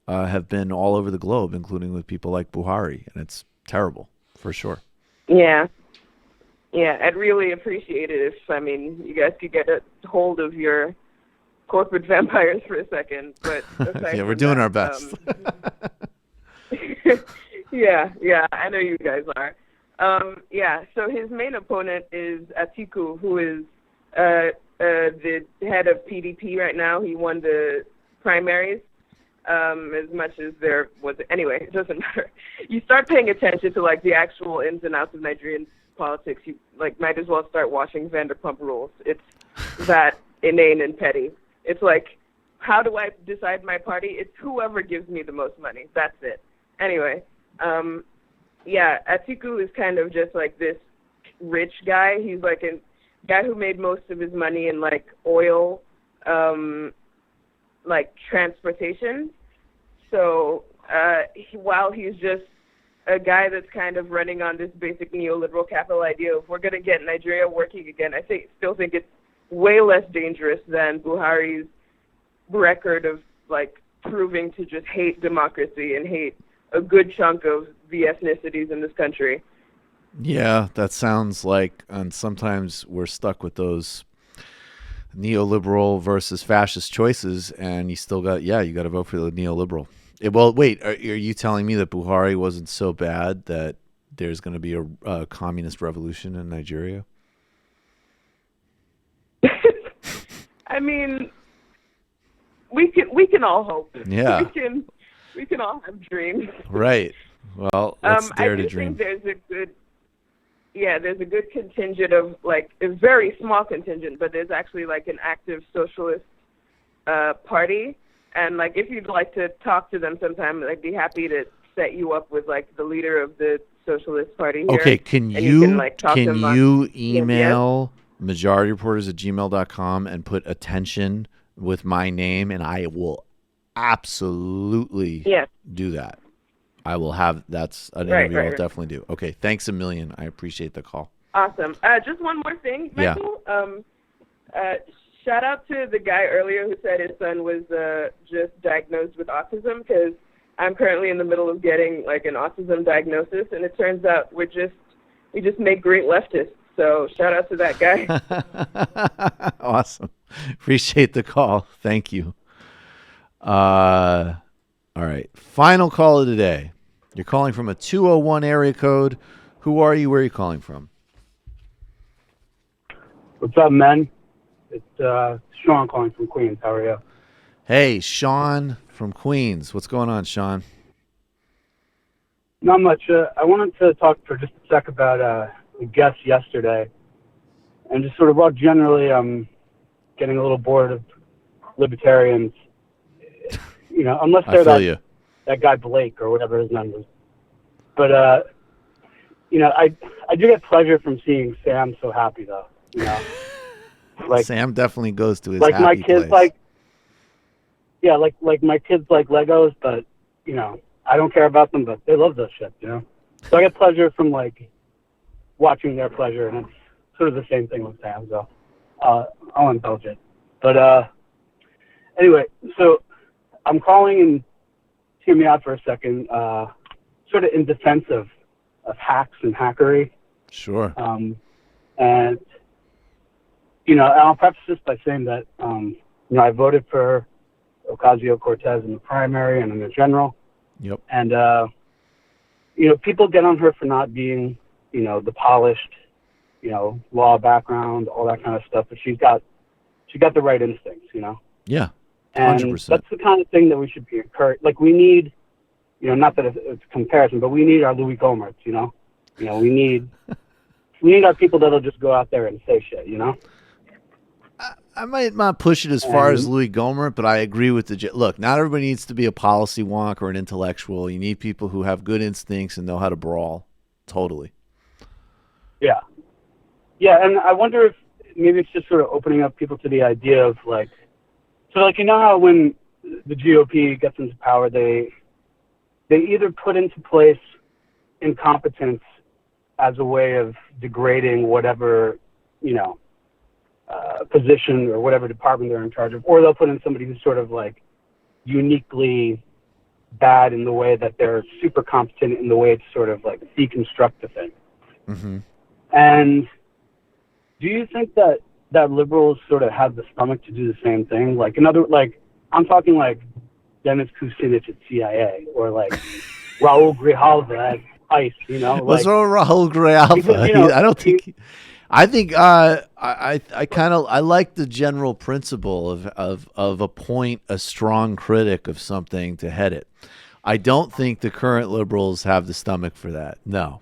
have been all over the globe, including with people like Buhari. And it's terrible, for sure. Yeah. Yeah, I'd really appreciate it if, you guys could get a hold of your corporate vampires for a second. But yeah, we're doing our best. Yeah, I know you guys are. So his main opponent is Atiku, who is the head of PDP right now. He won the primaries. As much as there was, anyway, it doesn't matter. You start paying attention to like the actual ins and outs of Nigerian politics, you might as well start watching Vanderpump Rules. It's that inane and petty. It's like, how do I decide my party? It's whoever gives me the most money. That's it. Anyway, Atiku is kind of just like this rich guy. He's like a guy who made most of his money in like oil, like transportation. So while he's just a guy that's kind of running on this basic neoliberal capital idea of we're going to get Nigeria working again, I still think it's way less dangerous than Buhari's record of like proving to just hate democracy and hate a good chunk of the ethnicities in this country. Yeah, that sounds like, and sometimes we're stuck with those neoliberal versus fascist choices, and you still got, you got to vote for the neoliberal. Well, wait, are you telling me that Buhari wasn't so bad that there's going to be a communist revolution in Nigeria? I mean, we can all hope. Yeah. We can all have dreams. Right. Well, let's dare to dream. I think there's a good contingent of like a very small contingent, but there's actually like an active socialist party. And like, if you'd like to talk to them sometime, I'd be happy to set you up with like the leader of the Socialist Party here. Okay, can you email majorityreporters@gmail.com and put attention with my name, and I will absolutely do that. I will have, that's an interview I'll definitely do. Okay, thanks a million. I appreciate the call. Awesome. Just one more thing, Michael. Shout out to the guy earlier who said his son was just diagnosed with autism, because I'm currently in the middle of getting like an autism diagnosis, and it turns out we're just we just make great leftists. So shout out to that guy. Awesome. Appreciate the call. Thank you. All right. Final call of the day. You're calling from a 201 area code. Who are you? Where are you calling from? What's up, man? It's Sean calling from Queens. How are you? Hey, Sean from Queens. What's going on, Sean? Not much. I wanted to talk for just a sec about the guest yesterday. And just sort of, well, generally, I'm getting a little bored of libertarians. You know, unless they're that guy Blake or whatever his name is. But, you know, I do get pleasure from seeing Sam so happy, though. You know, like Sam definitely goes to his like happy my kids place. like my kids like Legos, but you know I don't care about them, but they love those shit. You know, so I get pleasure from like watching their pleasure, and it's sort of the same thing with Sam. So I'll indulge it. But anyway, so I'm calling, and hear me out for a second. Sort of in defense of hacks and hackery. Sure. And you know, I'll preface this by saying that, you know, I voted for Ocasio-Cortez in the primary and in the general. Yep. And, you know, people get on her for not being, you know, the polished, you know, law background, all that kind of stuff. But she got the right instincts, you know. Yeah. 100%. And that's the kind of thing that we should be encouraged. Like we need, you know, not that it's a comparison, but we need our Louis Gohmerts, you know. You know, we need our people that'll just go out there and say shit, you know. I might not push it as far as Louis Gohmert, but I agree with look, not everybody needs to be a policy wonk or an intellectual. You need people who have good instincts and know how to brawl. Totally. Yeah. Yeah, and I wonder if maybe it's just sort of opening up people to the idea of like, so like, you know how when the GOP gets into power, they either put into place incompetence as a way of degrading whatever, you know, position or whatever department they're in charge of, or they'll put in somebody who's sort of like uniquely bad in the way that they're super competent in the way to sort of like deconstruct the thing. Mm-hmm. And do you think that liberals sort of have the stomach to do the same thing? Like I'm talking like Dennis Kucinich at CIA or like Raul Grijalva at ICE, you know? What's wrong with Raul Grijalva? You know, I don't think... I think I like the general principle of appoint a strong critic of something to head it. I don't think the current liberals have the stomach for that. No,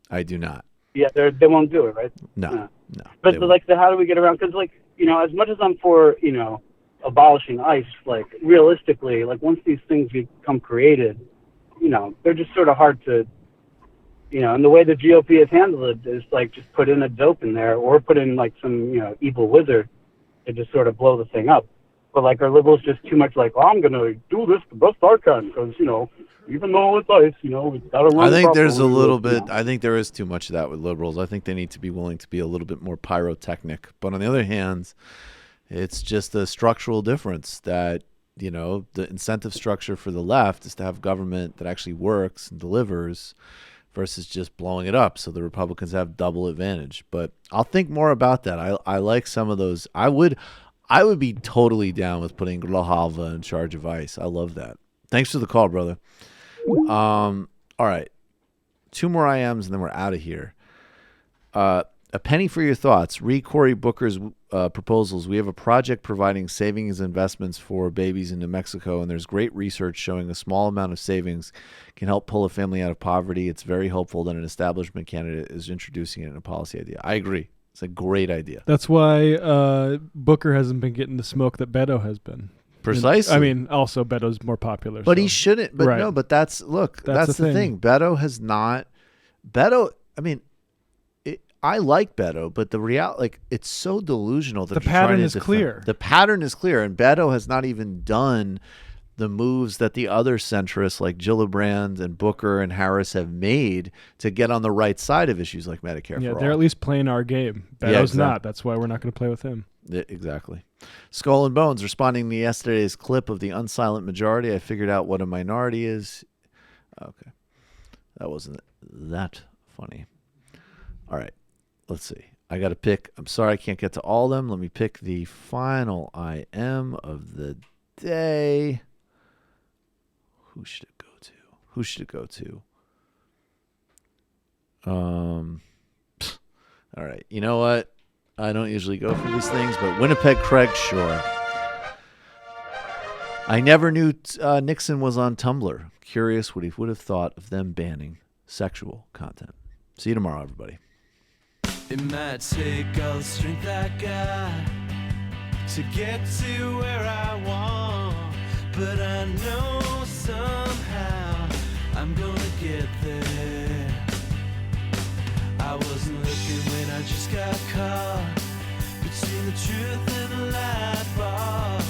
I do not. Yeah, they won't do it, right? No. But how do we get around? Because like, you know, as much as I'm for, you know, abolishing ICE, like realistically, like once these things become created, you know, they're just sort of hard to. You know, and the way the GOP has handled it is like just put in a dope in there or put in like some, you know, evil wizard to just sort of blow the thing up. But like our liberals just too much like, oh, I'm going to do this the best I can because, you know, even though it's ICE, you know, it's got to run. I think there's a little you bit, know. I think there is too much of that with liberals. I think they need to be willing to be a little bit more pyrotechnic. But on the other hand, it's just a structural difference that, you know, the incentive structure for the left is to have government that actually works and delivers versus just blowing it up. So the Republicans have double advantage. But I'll think more about that. I like some of those. I would be totally down with putting Grijalva in charge of ICE. I love that. Thanks for the call, brother. All right. 2 more IMs and then we're out of here. A penny for your thoughts. Read Cory Booker's proposals. We have a project providing savings investments for babies in New Mexico, and there's great research showing a small amount of savings can help pull a family out of poverty. It's very hopeful that an establishment candidate is introducing it in a policy idea. I agree. It's a great idea. That's why Booker hasn't been getting the smoke that Beto has been. Precisely. I mean, also Beto's more popular. But so. he shouldn't. But right. no, but that's the thing. Beto has not. I mean, I like Beto, but the reality, like, it's so delusional that the pattern is clear. The pattern is clear, and Beto has not even done the moves that the other centrists like Gillibrand and Booker and Harris have made to get on the right side of issues like Medicare for all. They're at least playing our game. Beto's not. That's why we're not going to play with him. Yeah, exactly. Skull and Bones responding to yesterday's clip of the unsilent majority. I figured out what a minority is. Okay. That wasn't that funny. All right, let's see. I got to pick. I'm sorry I can't get to all of them. Let me pick the final IM of the day. Who should it go to? All right. You know what? I don't usually go for these things, but Winnipeg Craig, sure. I never knew Nixon was on Tumblr. Curious what he would have thought of them banning sexual content. See you tomorrow, everybody. It might take all the strength I got to get to where I want, but I know somehow I'm gonna get there. I wasn't looking when I just got caught between the truth and the light bar.